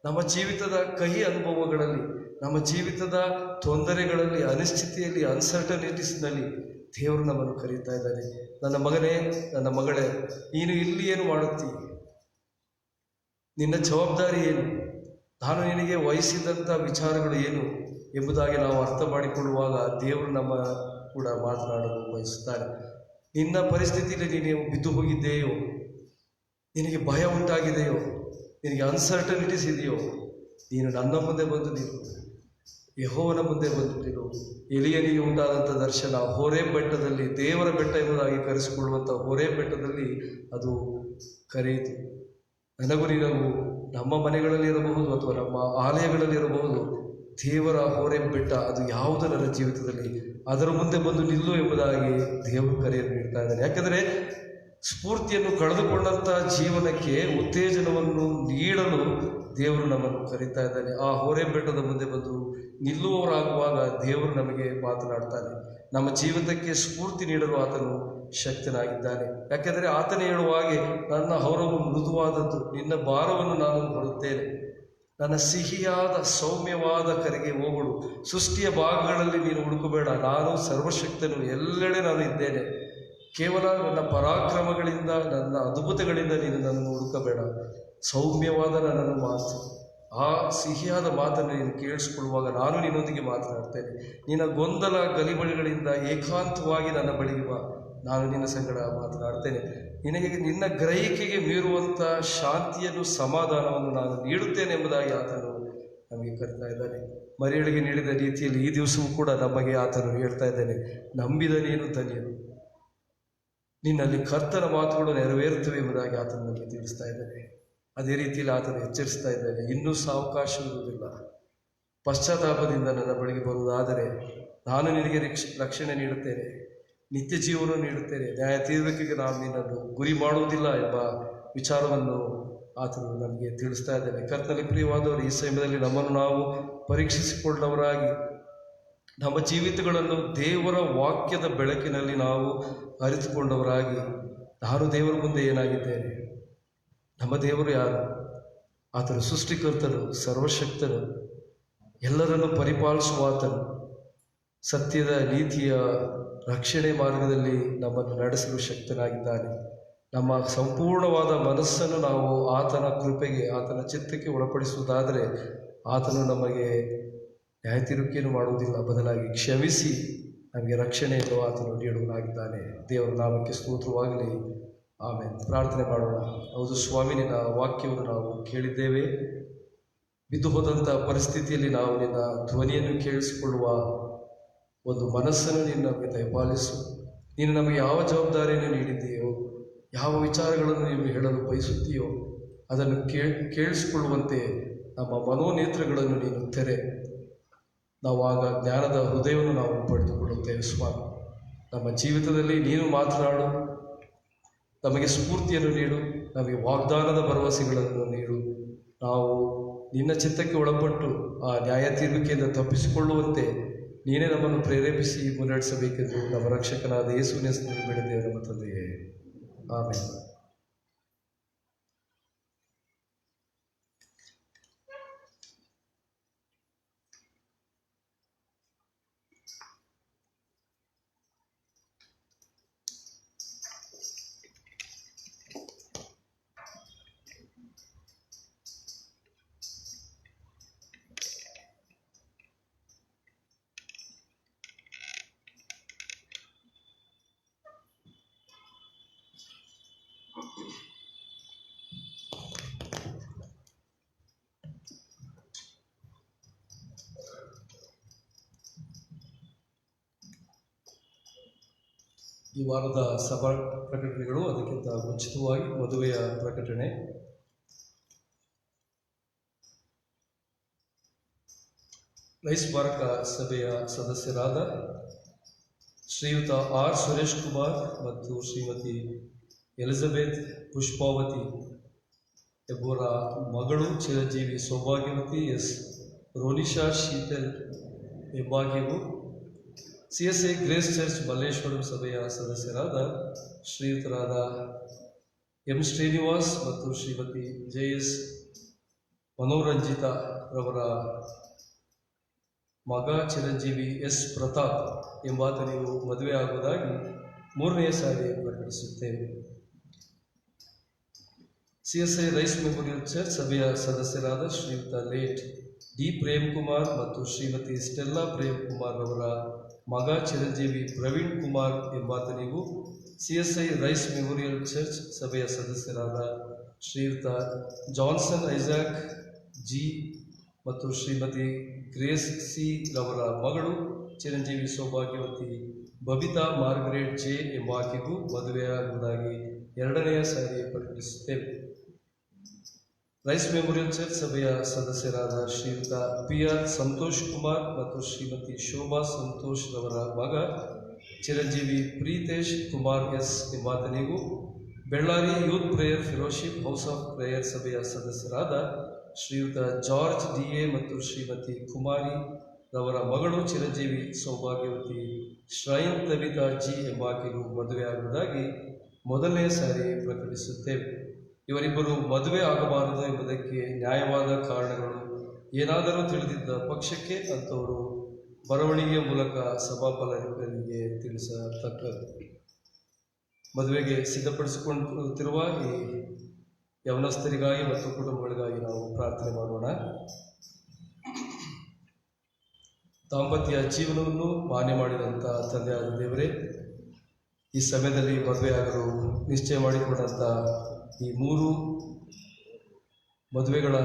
ನಮ್ಮ ಜೀವಿತದ ಕಹಿ ಅನುಭವಗಳಲ್ಲಿ, ನಮ್ಮ ಜೀವಿತದ ತೊಂದರೆಗಳಲ್ಲಿ, ಅನಿಶ್ಚಿತಿಯಲ್ಲಿ, ಅನ್ಸರ್ಟನಿಟೀಸ್ನಲ್ಲಿ ದೇವರು ನಮ್ಮನ್ನು ಕರೀತಾ ಇದ್ದಾನೆ. ನನ್ನ ಮಗನೇ, ನನ್ನ ಮಗಳೇ, ನೀನು ಇಲ್ಲಿ ಏನು ಮಾಡುತ್ತೀ? ನಿನ್ನ ಜವಾಬ್ದಾರಿ ಏನು? ನಾನು ನಿನಗೆ ವಹಿಸಿದಂಥ ವಿಚಾರಗಳು ಏನು ಎಂಬುದಾಗಿ ನಾವು ಅರ್ಥ ಮಾಡಿಕೊಳ್ಳುವಾಗ ದೇವರು ನಮ್ಮ ಕೂಡ ಮಾತನಾಡಲು ಬಯಸುತ್ತಾರೆ. ನಿನ್ನ ಪರಿಸ್ಥಿತಿಯಲ್ಲಿ ನೀನು ಬಿದ್ದು ಹೋಗಿದೆಯೋ, ನಿನಗೆ ಭಯ ಉಂಟಾಗಿದೆಯೋ, ನಿನಗೆ ಅನ್ಸರ್ಟನಿಟೀಸ್ ಇದೆಯೋ, ನೀನು ನನ್ನ ಮುಂದೆ ಬಂದು ನಿಲ್ಲು, ಯೆಹೋವನ ಮುಂದೆ ಬಂದು ನಿಲ್ಲು. ಎಲಿಯನಿಗೆ ಉಂಟಾದಂಥ ದರ್ಶನ ಹೋರೇಬ್ ಬೆಟ್ಟದಲ್ಲಿ, ದೇವರ ಬೆಟ್ಟ ಎಂಬುದಾಗಿ ಕರೆಸಿಕೊಳ್ಳುವಂಥ ಹೋರೇಬ್ ಬೆಟ್ಟದಲ್ಲಿ ಅದು ಕರೆಯಿತು. ನನಗೂ ನಿನಗೂ ನಮ್ಮ ಮನೆಗಳಲ್ಲಿ ಇರಬಹುದು ಅಥವಾ ನಮ್ಮ ಆಲಯಗಳಲ್ಲಿ ಇರಬಹುದು, ದೇವರ ಹೋರೇಬ್ ಬೆಟ್ಟ ಅದು ಯಾವುದು ನನ್ನ ಜೀವಿತದಲ್ಲಿ, ಅದರ ಮುಂದೆ ಬಂದು ನಿಲ್ಲು ಎಂಬುದಾಗಿ ದೇವರು ಕರೆಯನ್ನು ನೀಡ್ತಾ ಇದ್ದಾನೆ. ಯಾಕೆಂದರೆ ಸ್ಫೂರ್ತಿಯನ್ನು ಕಳೆದುಕೊಂಡಂಥ ಜೀವನಕ್ಕೆ ಉತ್ತೇಜನವನ್ನು ನೀಡಲು ದೇವರು ನಮ್ಮನ್ನು ಕರೀತಾ ಇದ್ದಾನೆ. ಆ ಹೋರೇಬ್ ಬೆಟ್ಟದ ಮುಂದೆ ಬಂದು ನಿಲ್ಲುವವರಾಗುವಾಗ ದೇವರು ನಮಗೆ ಮಾತನಾಡ್ತಾನೆ. ನಮ್ಮ ಜೀವಿತಕ್ಕೆ ಸ್ಫೂರ್ತಿ ನೀಡಲು ಆತನು ಶಕ್ತನಾಗಿದ್ದಾನೆ. ಯಾಕೆಂದರೆ ಆತನೇ ಹೇಳುವ ಹಾಗೆ, ನನ್ನ ಹೊರವು ಮೃದುವಾದದ್ದು, ನಿನ್ನ ಭಾರವನ್ನು ನಾನು ಹೊರುತ್ತೇನೆ. ನನ್ನ ಸಿಹಿಯಾದ ಸೌಮ್ಯವಾದ ಕರೆಗೆ ಹೋಗುಡು. ಸೃಷ್ಟಿಯ ಭಾಗಗಳಲ್ಲಿ ನೀನು ಹುಡುಕಬೇಡ, ನಾನು ಸರ್ವಶಕ್ತನು, ಎಲ್ಲೆಡೆ ನಾನು ಇದ್ದೇನೆ. ಕೇವಲ ನನ್ನ ಪರಾಕ್ರಮಗಳಿಂದ, ನನ್ನ ಅದ್ಭುತಗಳಿಂದ ನೀನು ನನ್ನನ್ನು ಹುಡುಕಬೇಡ. ಸೌಮ್ಯವಾದ ನನ್ನನ್ನು ಮಾತು, ಆ ಸಿಹಿಯಾದ ಮಾತನ್ನು ನೀನು ಕೇಳಿಸಿಕೊಳ್ಳುವಾಗ ನಾನು ನಿನ್ನೊಂದಿಗೆ ಮಾತನಾಡ್ತೇನೆ. ನಿನ್ನ ಗೊಂದಲ ಗಲಿಬಳಿಗಳಿಂದ ಏಕಾಂತವಾಗಿ ನನ್ನ ಬಳಿಗೆ ಬಾ, ನಾನು ನಿನ್ನ ಸಂಗಡ ಮಾತನಾಡ್ತೇನೆ. ನಿನಗೆ ನಿನ್ನ ಗ್ರಹಿಕೆಗೆ ಮೀರುವಂಥ ಶಾಂತಿಯನ್ನು, ಸಮಾಧಾನವನ್ನು ನಾನು ನೀಡುತ್ತೇನೆ ಎಂಬುದಾಗಿ ಆತನು ನಮಗೆ ಕರೀತಾ ಇದ್ದಾನೆ. ಮರಿಯಳಿಗೆ ನೀಡಿದ ರೀತಿಯಲ್ಲಿ ಈ ದಿವಸವೂ ಕೂಡ ನಮಗೆ ಆತನು ಹೇಳ್ತಾ ಇದ್ದಾನೆ, ನಂಬಿದ ನೀನು ಧನ್ಯನು, ನಿನ್ನಲ್ಲಿ ಕರ್ತನ ಮಾತುಗಳು ನೆರವೇರುತ್ತವೆ ಎಂಬುದಾಗಿ ಆತನು ನಮಗೆ ತಿಳಿಸ್ತಾ ಇದ್ದಾನೆ. ಅದೇ ರೀತಿಯಲ್ಲಿ ಆತನು ಎಚ್ಚರಿಸ್ತಾ ಇದ್ದಾನೆ, ಇನ್ನೂ ಸಾವಕಾಶವಿರುವುದಿಲ್ಲ. ಪಶ್ಚಾತ್ತಾಪದಿಂದ ನನ್ನ ಬಳಿಗೆ ಬರುವುದಾದರೆ ನಾನು ನಿನಗೆ ರಕ್ಷಣೆ ನೀಡುತ್ತೇನೆ, ನಿತ್ಯ ಜೀವನ ನೀಡುತ್ತೇನೆ, ನ್ಯಾಯ ತೀರ್ಪಿಗೆ ನಾನು ನಿನ್ನನ್ನು ಗುರಿ ಮಾಡುವುದಿಲ್ಲ ಎಂಬ ವಿಚಾರವನ್ನು ಆತನು ನಮಗೆ ತಿಳಿಸ್ತಾ ಇದ್ದಾನೆ. ಕರ್ತನಲ್ಲಿ ಪ್ರಿಯವಾದವರು, ಈ ಸಮಯದಲ್ಲಿ ನಮ್ಮನ್ನು ನಾವು ಪರೀಕ್ಷಿಸಿಕೊಂಡವರಾಗಿ ನಮ್ಮ ಜೀವಿತಗಳನ್ನು ದೇವರ ವಾಕ್ಯದ ಬೆಳಕಿನಲ್ಲಿ ನಾವು ಅರಿತುಕೊಂಡವರಾಗಿ, ನಾನು ದೇವರ ಮುಂದೆ ಏನಾಗಿದ್ದೇನೆ, ನಮ್ಮ ದೇವರು ಯಾರು? ಆತನು ಸೃಷ್ಟಿಕರ್ತನು, ಸರ್ವಶಕ್ತನು, ಎಲ್ಲರನ್ನು ಪರಿಪಾಲಿಸುವ ಆತನು, ಸತ್ಯದ ನೀತಿಯ ರಕ್ಷಣೆ ಮಾರ್ಗದಲ್ಲಿ ನಮ್ಮನ್ನು ನಡೆಸಲು ಶಕ್ತನಾಗಿದ್ದಾನೆ. ನಮ್ಮ ಸಂಪೂರ್ಣವಾದ ಮನಸ್ಸನ್ನು ನಾವು ಆತನ ಕೃಪೆಗೆ, ಆತನ ಚಿತ್ತಕ್ಕೆ ಒಳಪಡಿಸುವುದಾದರೆ ಆತನು ನಮಗೆ ನ್ಯಾಯ ತೀರ್ಪೇನು ಮಾಡುವುದಿಲ್ಲ, ಬದಲಾಗಿ ಕ್ಷಮಿಸಿ ನಮಗೆ ರಕ್ಷಣೆಯನ್ನು ಆತನು ನೀಡುವನಾಗಿದ್ದಾನೆ. ದೇವರ ನಾಮಕ್ಕೆ ಸ್ತೋತ್ರವಾಗಲಿ. ಆಮೇಲೆ ಪ್ರಾರ್ಥನೆ ಮಾಡೋಣ. ಹೌದು ಸ್ವಾಮಿ, ನಿನ್ನ ವಾಕ್ಯವನ್ನು ನಾವು ಕೇಳಿದ್ದೇವೆ. ಬಿದ್ದು ಹೋದಂಥ ಪರಿಸ್ಥಿತಿಯಲ್ಲಿ ನಾವು ನಿನ್ನ ಧ್ವನಿಯನ್ನು ಕೇಳಿಸಿಕೊಳ್ಳುವ ಒಂದು ಮನಸ್ಸನ್ನು ನೀನು ನಮಗೆ ದಯಪಾಲಿಸು. ನೀನು ನಮಗೆ ಯಾವ ಜವಾಬ್ದಾರಿಯನ್ನು ನೀಡಿದ್ದೀಯೋ, ಯಾವ ವಿಚಾರಗಳನ್ನು ನೀನು ಹೇಳಲು ಬಯಸುತ್ತೀಯೋ ಅದನ್ನು ಕೇಳಿಸಿಕೊಳ್ಳುವಂತೆ ನಮ್ಮ ಮನೋನೇತ್ರಗಳನ್ನು ನೀನು ತೆರೆ. ನಾವು ಆಗ ಜ್ಞಾನದ ಹೃದಯವನ್ನು ನಾವು ಪಡೆದುಕೊಳ್ಳುತ್ತೇವೆ ಸ್ವಾಮಿ. ನಮ್ಮ ಜೀವಿತದಲ್ಲಿ ನೀನು ಮಾತನಾಡು, ನಮಗೆ ಸ್ಫೂರ್ತಿಯನ್ನು ನೀಡು, ನಮಗೆ ವಾಗ್ದಾನದ ಭರವಸೆಗಳನ್ನು ನೀಡು. ನಾವು ನಿನ್ನ ಚಿತ್ತಕ್ಕೆ ಒಳಪಟ್ಟು ಆ ನ್ಯಾಯ ತೀರ್ವಿಕೆಯಿಂದ ತಪ್ಪಿಸಿಕೊಳ್ಳುವಂತೆ ನೀನೇ ನಮ್ಮನ್ನು ಪ್ರೇರೇಪಿಸಿ ಮುನ್ನಡೆಸಬೇಕೆಂದು ನಮ್ಮ ರಕ್ಷಕನಾದ ಯೇಸುವಿನ ಹೆಸರಿನಲ್ಲಿ ಬೇಡಿದ್ದೇವೆ ನಮ್ಮ ತಂದೆಯೇ, ಆಮೆನ್. ಈ ವಾರದ ಸಭಾ ಪ್ರಕಟಣೆಗಳು, ಅದಕ್ಕಿಂತ ಮುಂಚಿತವಾಗಿ ಮದುವೆಯ ಪ್ರಕಟಣೆ. ರೈಸ್ ಬಾರಕ ಸಭೆಯ ಸದಸ್ಯರಾದ ಶ್ರೀಯುತ ಆರ್ ಸುರೇಶ್ ಕುಮಾರ್ ಮತ್ತು ಶ್ರೀಮತಿ ಎಲಿಜಬೆತ್ ಪುಷ್ಪಾವತಿ ಎಂಬುವರ ಮಗಳು ಚಿರಂಜೀವಿ ಸೌಭಾಗ್ಯವತಿ ಎಸ್ ರೋನಿಶಾ ಶೀತಲ್ ಹೆಬ್ಬಾಗಿವು, CSA ಗ್ರೇಸ್ ಚರ್ಚ್ ಮಲ್ಲೇಶ್ವರಂ ಸಭೆಯ ಸದಸ್ಯರಾದ ಶ್ರೀಯುತರಾದ ಎಂ ಶ್ರೀನಿವಾಸ್ ಮತ್ತು ಶ್ರೀಮತಿ JS ಮನೋರಂಜಿತಾ ರವರ ಮಗ ಚಿರಂಜೀವಿ S ಪ್ರತಾಪ್ ಎಂಬಾತನಿಗೂ ಮದುವೆ ಆಗುವುದಾಗಿ 3ನೇ ಸಾರಿ ಪ್ರಕಟಿಸುತ್ತೇವೆ. CSA ರೈಸ್ ಮೆಮೋರಿಯಲ್ ಚರ್ಚ್ ಸಭೆಯ ಸದಸ್ಯರಾದ ಶ್ರೀಯುತ ಲೇಟ್ D ಪ್ರೇಮ್ ಕುಮಾರ್ ಮತ್ತು ಶ್ರೀಮತಿ ಸ್ಟೆಲ್ಲಾ ಪ್ರೇಮ್ ಕುಮಾರ್ ಅವರ ಮಗ ಚಿರಂಜೀವಿ ಪ್ರವೀಣ್ ಕುಮಾರ್ ಎಂಬಾತನಿಗೂ CSI ರೈಸ್ ಮೆಮೋರಿಯಲ್ ಚರ್ಚ್ ಸಭೆಯ ಸದಸ್ಯರಾದ ಶ್ರೀಯುತ ಜಾನ್ಸನ್ ಐಸಾಕ್ G ಮತ್ತು ಶ್ರೀಮತಿ ಗ್ರೇಸ್ C ರವರ ಮಗಳು ಚಿರಂಜೀವಿ ಸೌಭಾಗ್ಯವತಿ ಬಬಿತಾ ಮಾರ್ಗರೇಟ್ J ಎಂಬಾಕೆಗೂ ಮದುವೆಯಾಗುವುದಾಗಿ 2ನೇ ಸಾರಿ ಪ್ರಕಟಿಸುತ್ತೇವೆ. ರೈಸ್ ಮೆಮೋರಿಯಲ್ ಚರ್ಚ್ ಸಭೆಯ ಸದಸ್ಯರಾದ ಶ್ರೀಯುತ PR ಸಂತೋಷ್ ಕುಮಾರ್ ಮತ್ತು ಶ್ರೀಮತಿ ಶೋಭಾ ಸಂತೋಷ್ ರವರ ಮಗ ಚಿರಂಜೀವಿ ಪ್ರೀತೇಶ್ ಕುಮಾರ್ S ಎಂಬಾತನಿಗೂ Bellary youth prayer fellowship house of prayer ಸಭೆಯ ಸದಸ್ಯರಾದ ಶ್ರೀಯುತ ಜಾರ್ಜ್ DA ಮತ್ತು ಶ್ರೀಮತಿ ಕುಮಾರಿ ರವರ ಮಗಳು ಚಿರಂಜೀವಿ ಸೌಭಾಗ್ಯವತಿ ಶ್ರೈನ್ ತಬಿತಾ G ಎಂಬಾಕೆಗೂ ಮದುವೆಯಾಗುವುದಾಗಿ 1ನೇ ಸಾರಿ ಪ್ರಕಟಿಸುತ್ತೇವೆ. ಇವರಿಬ್ಬರು ಮದುವೆ ಆಗಬಾರದು ಎಂಬುದಕ್ಕೆ ನ್ಯಾಯವಾದ ಕಾರಣಗಳು ಏನಾದರೂ ತಿಳಿದಿದ್ದ ಪಕ್ಷಕ್ಕೆ ಅಂಥವರು ಬರವಣಿಗೆಯ ಮೂಲಕ ಸಭಾಪಾಲಕರಿಗೆ ತಿಳಿಸತಕ್ಕದ್ದು. ಮದುವೆಗೆ ಸಿದ್ಧಪಡಿಸಿಕೊಳ್ಳುತ್ತಿರುವ ಈ ಯವನಸ್ಥರಿಗಾಗಿ ಮತ್ತು ಕುಟುಂಬಗಳಿಗಾಗಿ ನಾವು ಪ್ರಾರ್ಥನೆ ಮಾಡೋಣ. ದಾಂಪತ್ಯ ಜೀವನವನ್ನು ಮಾನ್ಯ ಮಾಡಿದಂಥ ತಂದೆಯಾದ ದೇವರೇ, ಈ ಸಮಯದಲ್ಲಿ ಮದುವೆಯಾಗಲು ನಿಶ್ಚಯ ಮಾಡಿಕೊಂಡಂಥ ಈ 3 ಮದುವೆಗಳ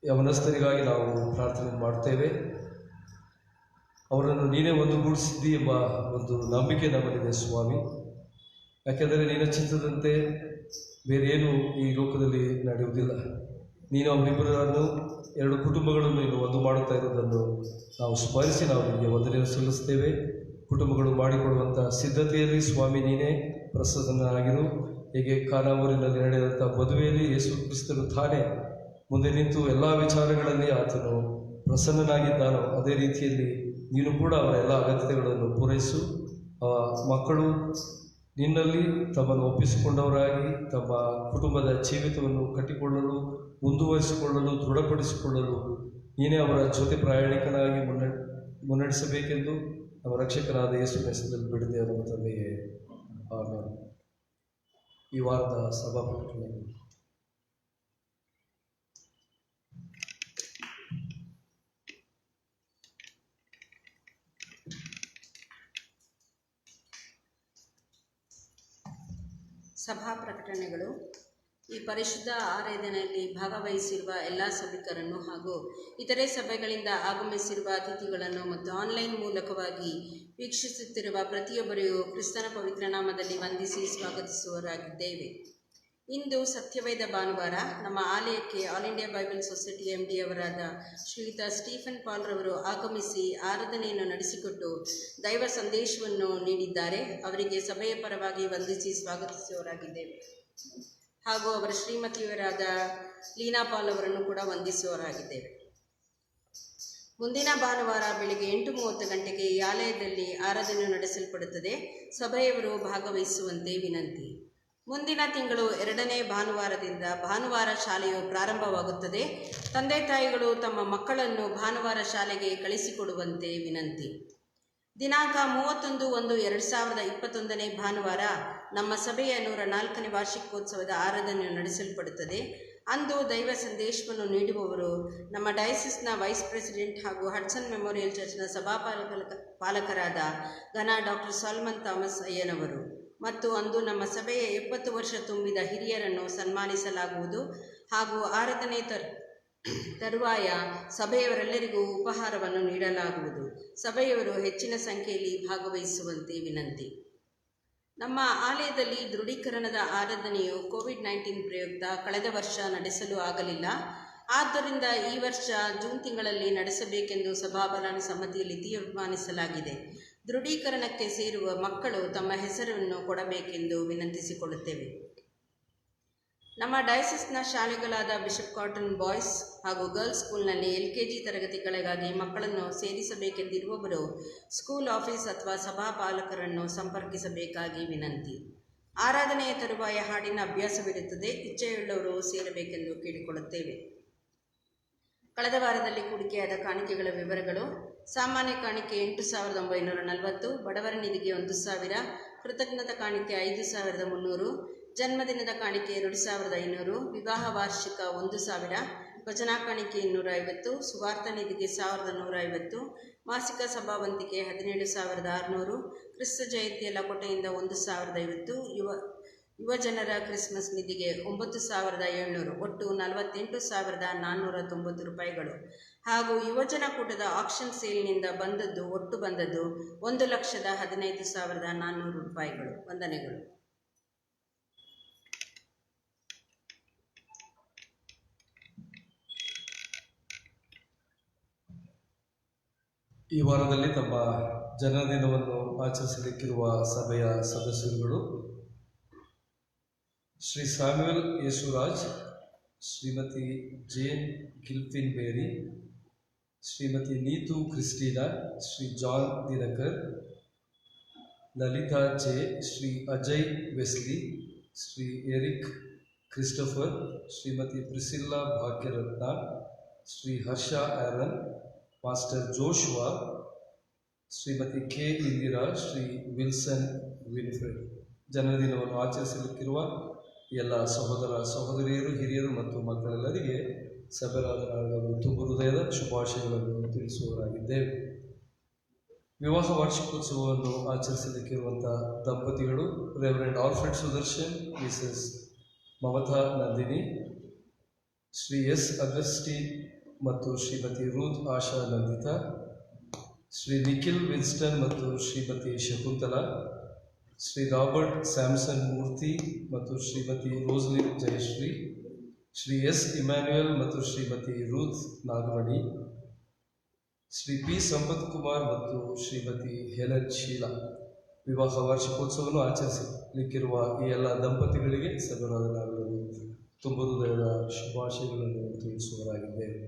ಯವನಸ್ಥರಿಗಾಗಿ ನಾವು ಪ್ರಾರ್ಥನೆ ಮಾಡ್ತೇವೆ. ಅವರನ್ನು ನೀನೇ ಒಂದುಗೂಡಿಸಿದ್ದಿ ಎಂಬ ಒಂದು ನಂಬಿಕೆ ನಮ್ಮಲ್ಲಿದೆ ಸ್ವಾಮಿ. ಯಾಕೆಂದರೆ ನಿನ್ನ ಚಿತ್ತದಂತೆ ಬೇರೇನು ಈ ಲೋಕದಲ್ಲಿ ನಡೆಯುವುದಿಲ್ಲ. ನೀನು ಅವರಿಬ್ಬರನ್ನು 2 ಕುಟುಂಬಗಳನ್ನು ನೀನು ಒಂದು ಮಾಡುತ್ತಾ ಇರೋದನ್ನು ನಾವು ಸ್ಮರಿಸಿ ನಾವು ನಿಮಗೆ ವಂದನೆಯನ್ನು ಸಲ್ಲಿಸ್ತೇವೆ. ಕುಟುಂಬಗಳು ಮಾಡಿಕೊಳ್ಳುವಂಥ ಸಿದ್ಧತೆಯಲ್ಲಿ ಸ್ವಾಮಿ ನೀನೇ ಪ್ರಸನ್ನನಾಗಿರು. ಹೇಗೆ ಕಾನಾವೂರಿನಲ್ಲಿ ನಡೆದಂಥ ಮದುವೆಯಲ್ಲಿ ಯೇಸು ಕ್ರಿಸ್ತನು ತಾನೇ ಮುಂದೆ ನಿಂತು ಎಲ್ಲ ವಿಚಾರಗಳಲ್ಲಿ ಆತನು ಪ್ರಸನ್ನನಾಗಿದ್ದಾನೋ ಅದೇ ರೀತಿಯಲ್ಲಿ ನೀನು ಕೂಡ ಅವರ ಎಲ್ಲ ಅಗತ್ಯತೆಗಳನ್ನು ಪೂರೈಸು. ಮಕ್ಕಳು ನಿನ್ನಲ್ಲಿ ತಮ್ಮನ್ನು ಒಪ್ಪಿಸಿಕೊಂಡವರಾಗಿ ತಮ್ಮ ಕುಟುಂಬದ ಜೀವಿತವನ್ನು ಕಟ್ಟಿಕೊಳ್ಳಲು, ಮುಂದುವರಿಸಿಕೊಳ್ಳಲು, ದೃಢಪಡಿಸಿಕೊಳ್ಳಲು ನೀನೇ ಅವರ ಜೊತೆ ಪ್ರಯಾಣಿಕನಾಗಿ ಮುನ್ನಡೆಸಬೇಕೆಂದು ನಮ್ಮ ರಕ್ಷಕನಾದ ಯೇಸುವಿನ ಹೆಸರಿನಲ್ಲಿ ಬಿಡದೆ ನಮ್ಮ ತಂದೆಯೇ, ಆಮೆನ್. ಈ ವಾರದ ಸಭಾ ಪ್ರಕಟಣೆ. ಸಭಾ ಪ್ರಕಟಣೆಗಳು. ಈ ಪರಿಶುದ್ಧ ಆರಾಧನೆಯಲ್ಲಿ ಭಾಗವಹಿಸಿರುವ ಎಲ್ಲ ಸಭಿಕರನ್ನು ಹಾಗೂ ಇತರೆ ಸಭೆಗಳಿಂದ ಆಗಮಿಸಿರುವ ಅತಿಥಿಗಳನ್ನು ಮತ್ತು ಆನ್ಲೈನ್ ಮೂಲಕವಾಗಿ ವೀಕ್ಷಿಸುತ್ತಿರುವ ಪ್ರತಿಯೊಬ್ಬರಿಗೂ ಕ್ರಿಸ್ತನ ಪವಿತ್ರ ನಾಮದಲ್ಲಿ ವಂದಿಸಿ ಸ್ವಾಗತಿಸುವವರಾಗಿದ್ದೇವೆ. ಇಂದು ಸತ್ಯವೇದ ಭಾನುವಾರ. ನಮ್ಮ ಆಲಯಕ್ಕೆ all India Bible society MD ಅವರಾದ ಶ್ರೀಯುತ ಸ್ಟೀಫನ್ ಪಾಲ್ರವರು ಆಗಮಿಸಿ ಆರಾಧನೆಯನ್ನು ನಡೆಸಿಕೊಟ್ಟು ದೈವ ಸಂದೇಶವನ್ನು ನೀಡಿದ್ದಾರೆ. ಅವರಿಗೆ ಸಭೆಯ ಪರವಾಗಿ ವಂದಿಸಿ ಸ್ವಾಗತಿಸುವವರಾಗಿದ್ದೇವೆ. ಹಾಗೂ ಅವರ ಶ್ರೀಮತಿಯವರಾದ ಲೀನಾ ಪಾಲ್ ಅವರನ್ನು ಕೂಡ ವಂದಿಸುವವರಾಗಿದ್ದೇವೆ. ಮುಂದಿನ ಭಾನುವಾರ ಬೆಳಿಗ್ಗೆ 8:30 ಗಂಟೆಗೆ ಈ ಆಲಯದಲ್ಲಿ ಆರಾಧನೆ ನಡೆಸಲ್ಪಡುತ್ತದೆ. ಸಭೆಯವರು ಭಾಗವಹಿಸುವಂತೆ ವಿನಂತಿ. ಮುಂದಿನ ತಿಂಗಳು 2ನೇ ಭಾನುವಾರದಿಂದ ಭಾನುವಾರ ಶಾಲೆಯು ಪ್ರಾರಂಭವಾಗುತ್ತದೆ. ತಂದೆ ತಾಯಿಗಳು ತಮ್ಮ ಮಕ್ಕಳನ್ನು ಭಾನುವಾರ ಶಾಲೆಗೆ ಕಳಿಸಿಕೊಡುವಂತೆ ವಿನಂತಿ. ದಿನಾಂಕ 31/1/2021 ಭಾನುವಾರ ನಮ್ಮ ಸಭೆಯ 104ನೇ ವಾರ್ಷಿಕೋತ್ಸವದ ಆರಾಧನೆಯು ನಡೆಸಲ್ಪಡುತ್ತದೆ. ಅಂದು ದೈವ ಸಂದೇಶವನ್ನು ನೀಡುವವರು ನಮ್ಮ ಡಯಸಿಸ್ನ ವೈಸ್ ಪ್ರೆಸಿಡೆಂಟ್ ಹಾಗೂ ಹಡ್ಸನ್ ಮೆಮೋರಿಯಲ್ ಚರ್ಚ್ನ ಪಾಲಕರಾದ ಘನ ಡಾಕ್ಟರ್ ಸಾಲ್ಮನ್ ಥಾಮಸ್ ಅಯ್ಯನವರು. ಮತ್ತು ಅಂದು ನಮ್ಮ ಸಭೆಯ 70 ವರ್ಷ ತುಂಬಿದ ಹಿರಿಯರನ್ನು ಸನ್ಮಾನಿಸಲಾಗುವುದು. ಹಾಗೂ ಆರಾಧನೆ ತರುವಾಯ ಸಭೆಯವರೆಲ್ಲರಿಗೂ ಉಪಹಾರವನ್ನು ನೀಡಲಾಗುವುದು. ಸಭೆಯವರು ಹೆಚ್ಚಿನ ಸಂಖ್ಯೆಯಲ್ಲಿ ಭಾಗವಹಿಸುವಂತೆ ವಿನಂತಿ. ನಮ್ಮ ಆಲಯದಲ್ಲಿ ದೃಢೀಕರಣದ ಆರಾಧನೆಯು ಕೋವಿಡ್-19 ಪ್ರಯುಕ್ತ ಕಳೆದ ವರ್ಷ ನಡೆಸಲು ಆಗಲಿಲ್ಲ. ಆದ್ದರಿಂದ ಈ ವರ್ಷ ಜೂನ್ ತಿಂಗಳಲ್ಲಿ ನಡೆಸಬೇಕೆಂದು ಸಭಾಬಲನ ಸಮಿತಿಯಲ್ಲಿ ತೀರ್ಮಾನಿಸಲಾಗಿದೆ. ದೃಢೀಕರಣಕ್ಕೆ ಸೇರುವ ಮಕ್ಕಳು ತಮ್ಮ ಹೆಸರನ್ನು ಕೊಡಬೇಕೆಂದು ವಿನಂತಿಸಿಕೊಳ್ಳುತ್ತೇವೆ. ನಮ್ಮ ಡಯಸಿಸ್ನ ಶಾಲೆಗಳಾದ ಬಿಷಪ್ ಕಾಟನ್ ಬಾಯ್ಸ್ ಹಾಗೂ ಗರ್ಲ್ಸ್ ಸ್ಕೂಲ್ನಲ್ಲಿ LKG ತರಗತಿಗಳಿಗಾಗಿ ಮಕ್ಕಳನ್ನು ಸೇರಿಸಬೇಕೆಂದಿರುವವರು ಸ್ಕೂಲ್ ಆಫೀಸ್ ಅಥವಾ ಸಭಾಪಾಲಕರನ್ನು ಸಂಪರ್ಕಿಸಬೇಕಾಗಿ ವಿನಂತಿ. ಆರಾಧನೆಯ ತರುವಾಯ ಹಾಡಿನ ಅಭ್ಯಾಸವಿರುತ್ತದೆ. ಇಚ್ಛೆಯುಳ್ಳವರು ಸೇರಬೇಕೆಂದು ಕೇಳಿಕೊಳ್ಳುತ್ತೇವೆ. ಕಳೆದ ವಾರದಲ್ಲಿ ಹೂಡಿಕೆಯಾದ ಕಾಣಿಕೆಗಳ ವಿವರಗಳು: ಸಾಮಾನ್ಯ ಕಾಣಿಕೆ 8,940, ಬಡವರ ನಿಧಿಗೆ 1,000, ಕೃತಜ್ಞತಾ ಕಾಣಿಕೆ 5,300, ಜನ್ಮದಿನದ ಕಾಣಿಕೆ 2,500, ವಿವಾಹ ವಾರ್ಷಿಕ 1,000, ಭಜನಾ ಕಾಣಿಕೆ 250, ಸುವಾರ್ಥ ನಿಧಿಗೆ 1,150, ಮಾಸಿಕ ಸಭಾವಂತಿಕೆ 17,600, ಕ್ರಿಸ್ತ ಜಯಂತಿಯ ಲಕೋಟೆಯಿಂದ 1,050, ಯುವ ಜನರ ಕ್ರಿಸ್ಮಸ್ ನಿಧಿಗೆ 9,700, ಒಟ್ಟು 48,490 ರೂಪಾಯಿಗಳು. ಹಾಗೂ ಯುವಜನ ಕೂಟದ ಆಕ್ಷನ್ ಸೇಲ್ನಿಂದ ಒಟ್ಟು ಬಂದದ್ದು 1,15,400 ರೂಪಾಯಿಗಳು. ವಂದನೆಗಳು. ಈ ವಾರದಲ್ಲಿ ತಮ್ಮ ಜನ್ಮದಿನವನ್ನು ಆಚರಿಸಲಿಕ್ಕಿರುವ ಸಭೆಯ ಸದಸ್ಯರುಗಳು: Shri Samuel Yesuraj, Shrimati Jane Gilfin Berry, Shrimati Neetu Christina, Shri John Dinakar, Lalita J, Shri Ajay Wesley, Shri Eric Christopher, Shrimati Priscilla Bhagyaratna, Shri Harsha Aaron, master Joshua, Shrimati K Indira, Shri Wilson Winfred. ಜನ್ಮದಿನವನ್ನು ಆಚರಿಸಲಿಕ್ಕಿರುವ ಎಲ್ಲ ಸಹೋದರ ಸಹೋದರಿಯರು, ಹಿರಿಯರು ಮತ್ತು ಮಕ್ಕಳೆಲ್ಲರಿಗೆ ಸಭೆಯಾದ ತುಂಬ ಹೃದಯದ ಶುಭಾಶಯಗಳನ್ನು ತಿಳಿಸುವವರಾಗಿದ್ದೇವೆ. ವಿವಾಹ ವಾರ್ಷಿಕೋತ್ಸವವನ್ನು ಆಚರಿಸಲಿಕ್ಕಿರುವಂಥ ದಂಪತಿಗಳು: reverend Alfred Sudarshan, Mrs Mamata Nandini, Shri S Augustine ಮತ್ತು ಶ್ರೀಮತಿ ರೂತ್ ಆಶಾ ನಂದಿತಾ, ಶ್ರೀ ನಿಖಿಲ್ ವಿನ್ಸ್ಟನ್ ಮತ್ತು ಶ್ರೀಮತಿ ಶಕುಂತಲಾ, ಶ್ರೀ ರಾಬರ್ಟ್ ಸ್ಯಾಮ್ಸನ್ ಮೂರ್ತಿ ಮತ್ತು Shrimati Roslin Jayashree, Shri S Emmanuel ಮತ್ತು ಶ್ರೀಮತಿ ರೂತ್ ನಾಗಮಣಿ, ಶ್ರೀ ಪಿ ಸಂಪತ್ ಕುಮಾರ್ ಮತ್ತು ಶ್ರೀಮತಿ ಹೆಲನ್ ಶೀಲಾ. ವಿವಾಹ ವಾರ್ಷಿಕೋತ್ಸವವನ್ನು ಆಚರಿಸಲಿಕ್ಕಿರುವ ಈ ಎಲ್ಲ ದಂಪತಿಗಳಿಗೆ ಸಭೆಯಾದ ನಾವೆಲ್ಲರೂ ತುಂಬ ಹೃದಯದ ಶುಭಾಶಯಗಳನ್ನು ತಿಳಿಸುವವರಾಗಿದ್ದೇವೆ.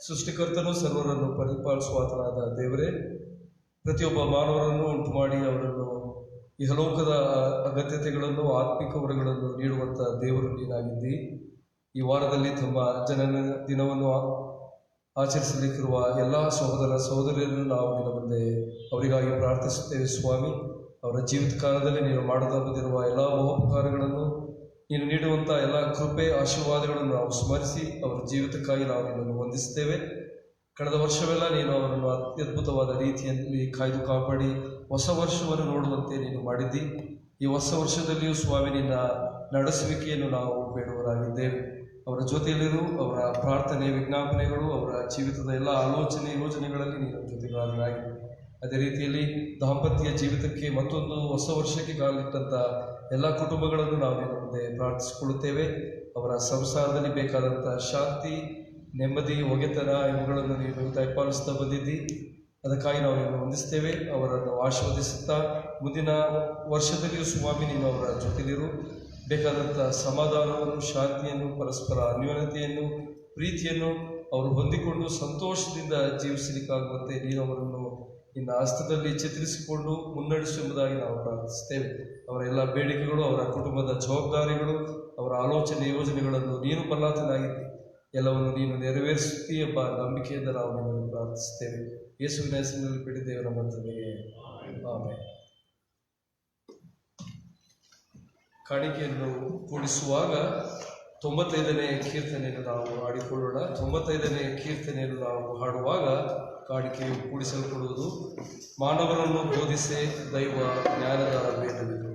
ಸೃಷ್ಟಿಕರ್ತನು ಸರ್ವರನ್ನು ಪರಿಪಾಲಿಸುವಾತನಾದ ದೇವರೇ, ಪ್ರತಿಯೊಬ್ಬ ಮಾನವರನ್ನು ಉಂಟು ಮಾಡಿ ಅವರನ್ನು ಇಹಲೋಕದ ಅಗತ್ಯತೆಗಳನ್ನು ಆತ್ಮಿಕ ವರಗಳನ್ನು ನೀಡುವಂಥ ದೇವರು ನೀನಾಗಿದ್ದಿ. ಈ ವಾರದಲ್ಲಿ ತಮ್ಮ ಜನನ ದಿನವನ್ನು ಆಚರಿಸಲಿಕ್ಕಿರುವ ಎಲ್ಲ ಸಹೋದರ ಸಹೋದರಿಯರನ್ನು ನಾವು ನಿನ್ನ ಮುಂದೆ ಅವರಿಗಾಗಿ ಪ್ರಾರ್ಥಿಸುತ್ತೇವೆ ಸ್ವಾಮಿ. ಅವರ ಜೀವಿತ ಕಾಲದಲ್ಲಿ ನೀನು ಮಾಡದ ಬಂದಿರುವ ಎಲ್ಲ ಮಹೋಪಕಾರಗಳನ್ನು, ನೀನು ನೀಡುವಂಥ ಎಲ್ಲ ಕೃಪೆ ಆಶೀರ್ವಾದಗಳನ್ನು ನಾವು ಸ್ಮರಿಸಿ ಅವರ ಜೀವಿತಕ್ಕಾಗಿ ನಾವು ನಿನ್ನನ್ನು ವಂದಿಸುತ್ತೇವೆ. ಕಳೆದ ವರ್ಷವೆಲ್ಲ ನೀನು ಅವರನ್ನು ಅತ್ಯದ್ಭುತವಾದ ರೀತಿಯಲ್ಲಿ ಕಾಯ್ದು ಕಾಪಾಡಿ ಹೊಸ ವರ್ಷವನ್ನು ನೋಡುವಂತೆ ನೀನು ಮಾಡಿದ್ದಿ. ಈ ಹೊಸ ವರ್ಷದಲ್ಲಿಯೂ ಸ್ವಾಮಿ ನಿನ್ನ ನಡೆಸುವಿಕೆಯನ್ನು ನಾವು ಬೇಡುವರಾಗಿದ್ದೇವೆ. ಅವರ ಜೊತೆಯಲ್ಲಿರು, ಅವರ ಪ್ರಾರ್ಥನೆ ವಿಜ್ಞಾಪನೆಗಳು, ಅವರ ಜೀವಿತದ ಎಲ್ಲ ಆಲೋಚನೆ ಯೋಜನೆಗಳಲ್ಲಿ ನೀನು ಜೊತೆಗಾರರಾಗಿ, ಅದೇ ರೀತಿಯಲ್ಲಿ ದಾಂಪತ್ಯ ಜೀವಿತಕ್ಕೆ ಮತ್ತೊಂದು ಹೊಸ ವರ್ಷಕ್ಕೆ ಕಾಲಿಟ್ಟಂಥ ಎಲ್ಲ ಕುಟುಂಬಗಳನ್ನು ನಾವು ನಿನ್ನ ಮುಂದೆ ಪ್ರಾರ್ಥಿಸಿಕೊಳ್ಳುತ್ತೇವೆ. ಅವರ ಸಂಸಾರದಲ್ಲಿ ಬೇಕಾದಂಥ ಶಾಂತಿ, ನೆಮ್ಮದಿ, ಒಗೆತನ ಇವುಗಳನ್ನು ನೀನು ದಯಪಾಲಿಸ್ತಾ ಬಂದಿದ್ದಿ. ಅದಕ್ಕಾಗಿ ನಾವು ನಿನ್ನ ವಂದಿಸ್ತೇವೆ. ಅವರನ್ನು ಆಶೀರ್ವದಿಸುತ್ತಾ ಮುಂದಿನ ವರ್ಷದಲ್ಲಿಯೂ ಸ್ವಾಮಿ ನೀನು ಅವರ ಜೊತೆಲಿರು. ಬೇಕಾದಂಥ ಸಮಾಧಾನವನ್ನು, ಶಾಂತಿಯನ್ನು, ಪರಸ್ಪರ ಅನ್ಯೋನ್ಯತೆಯನ್ನು, ಪ್ರೀತಿಯನ್ನು ಅವರು ಹೊಂದಿಕೊಂಡು ಸಂತೋಷದಿಂದ ಜೀವಿಸಲಿಕ್ಕಾಗುವಂತೆ ನೀನು ಅವರನ್ನು ನಿನ್ನ ಹಸ್ತದಲ್ಲಿ ಚಿತ್ರಿಸಿಕೊಂಡು ಮುನ್ನಡೆಸುವುದಾಗಿ ನಾವು ಪ್ರಾರ್ಥಿಸ್ತೇವೆ. ಅವರ ಎಲ್ಲ ಬೇಡಿಕೆಗಳು, ಅವರ ಕುಟುಂಬದ ಜವಾಬ್ದಾರಿಗಳು, ಅವರ ಆಲೋಚನೆ ಯೋಜನೆಗಳನ್ನು ನೀನು ಬಲ್ಲಾತನಾಗಿದ್ದಿ. ಎಲ್ಲವನ್ನು ನೀನು ನೆರವೇರಿಸುತ್ತೀ ಎಂಬ ನಂಬಿಕೆಯಿಂದ ನಾವು ನಿನ್ನನ್ನು ಪ್ರಾರ್ಥಿಸ್ತೇವೆ. ಯೇಸುವಿನ ಹೆಸರಿನಲ್ಲಿ ಬೇಡಿದ್ದೇವೆ ನಮ್ಮ ತಂದೆಯೇ, ಆಮೆನ್. ಕಾಣಿಕೆಯನ್ನು ಕೂಡಿಸುವಾಗ 95ನೇ ಕೀರ್ತನೆಯನ್ನು ನಾವು ಹಾಡಿಕೊಳ್ಳೋಣ. 95ನೇ ಕೀರ್ತನೆಯನ್ನು ನಾವು ಹಾಡುವಾಗ ಕಾಣಿಕೆಯು ಕೂಡಿಸಲ್ಪಡುವುದು. ಮಾನವರನ್ನು ಬೋಧಿಸೆ ದೈವ ಜ್ಞಾನದ ವೇದವಿದು.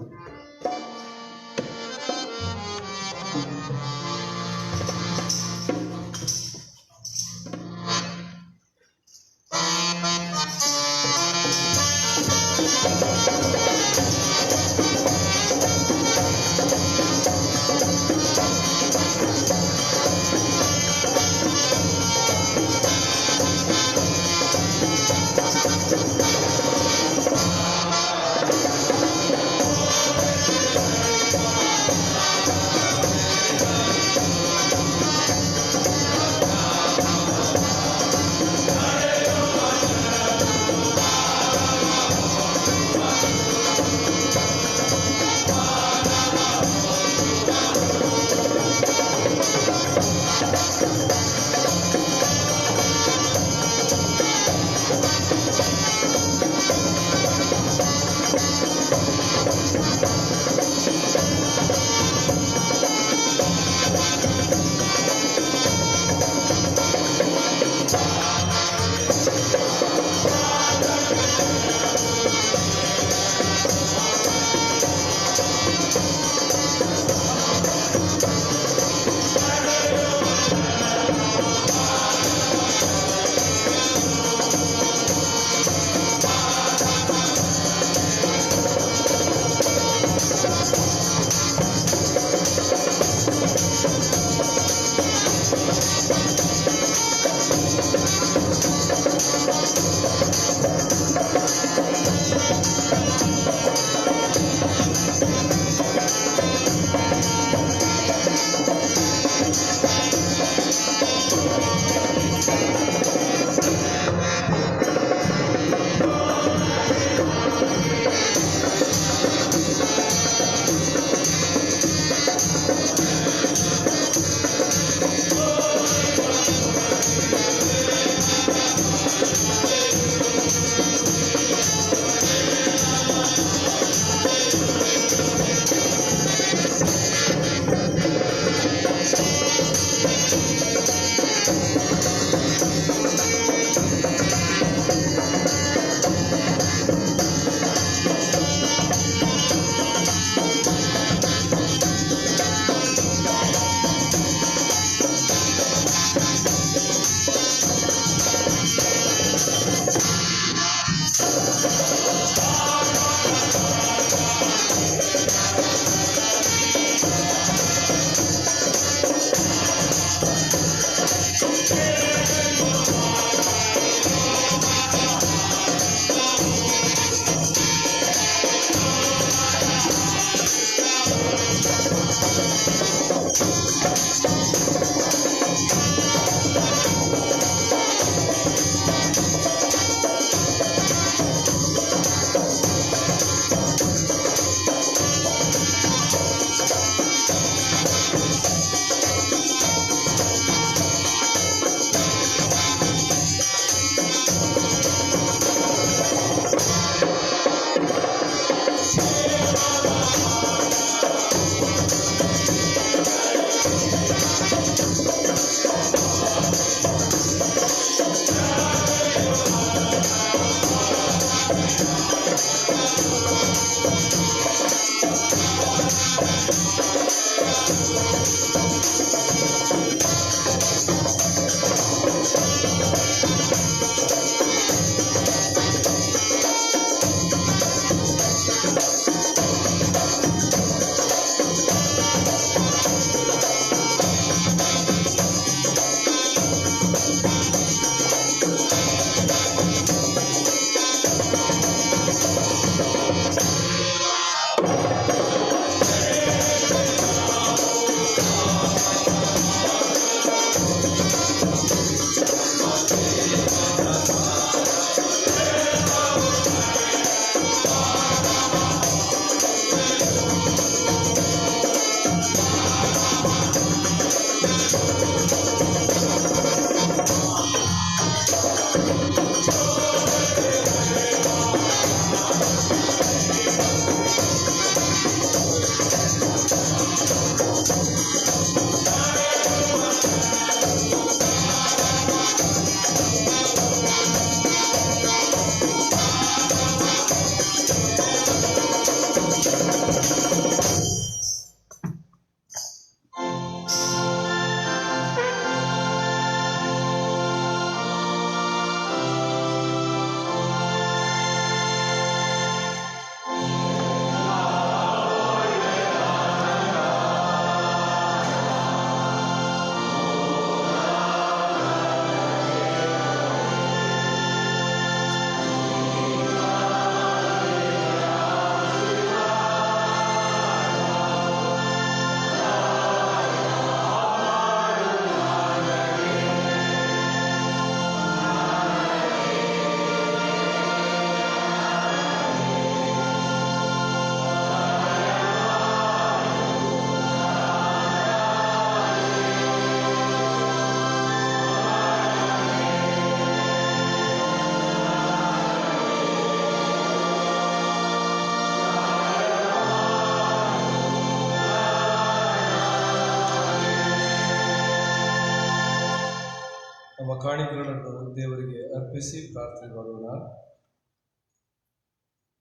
ನಮ್ಮ ಕಾಣಿಕೆಗಳನ್ನು ದೇವರಿಗೆ ಅರ್ಪಿಸಿ ಪ್ರಾರ್ಥನೆ ಮಾಡೋಣ.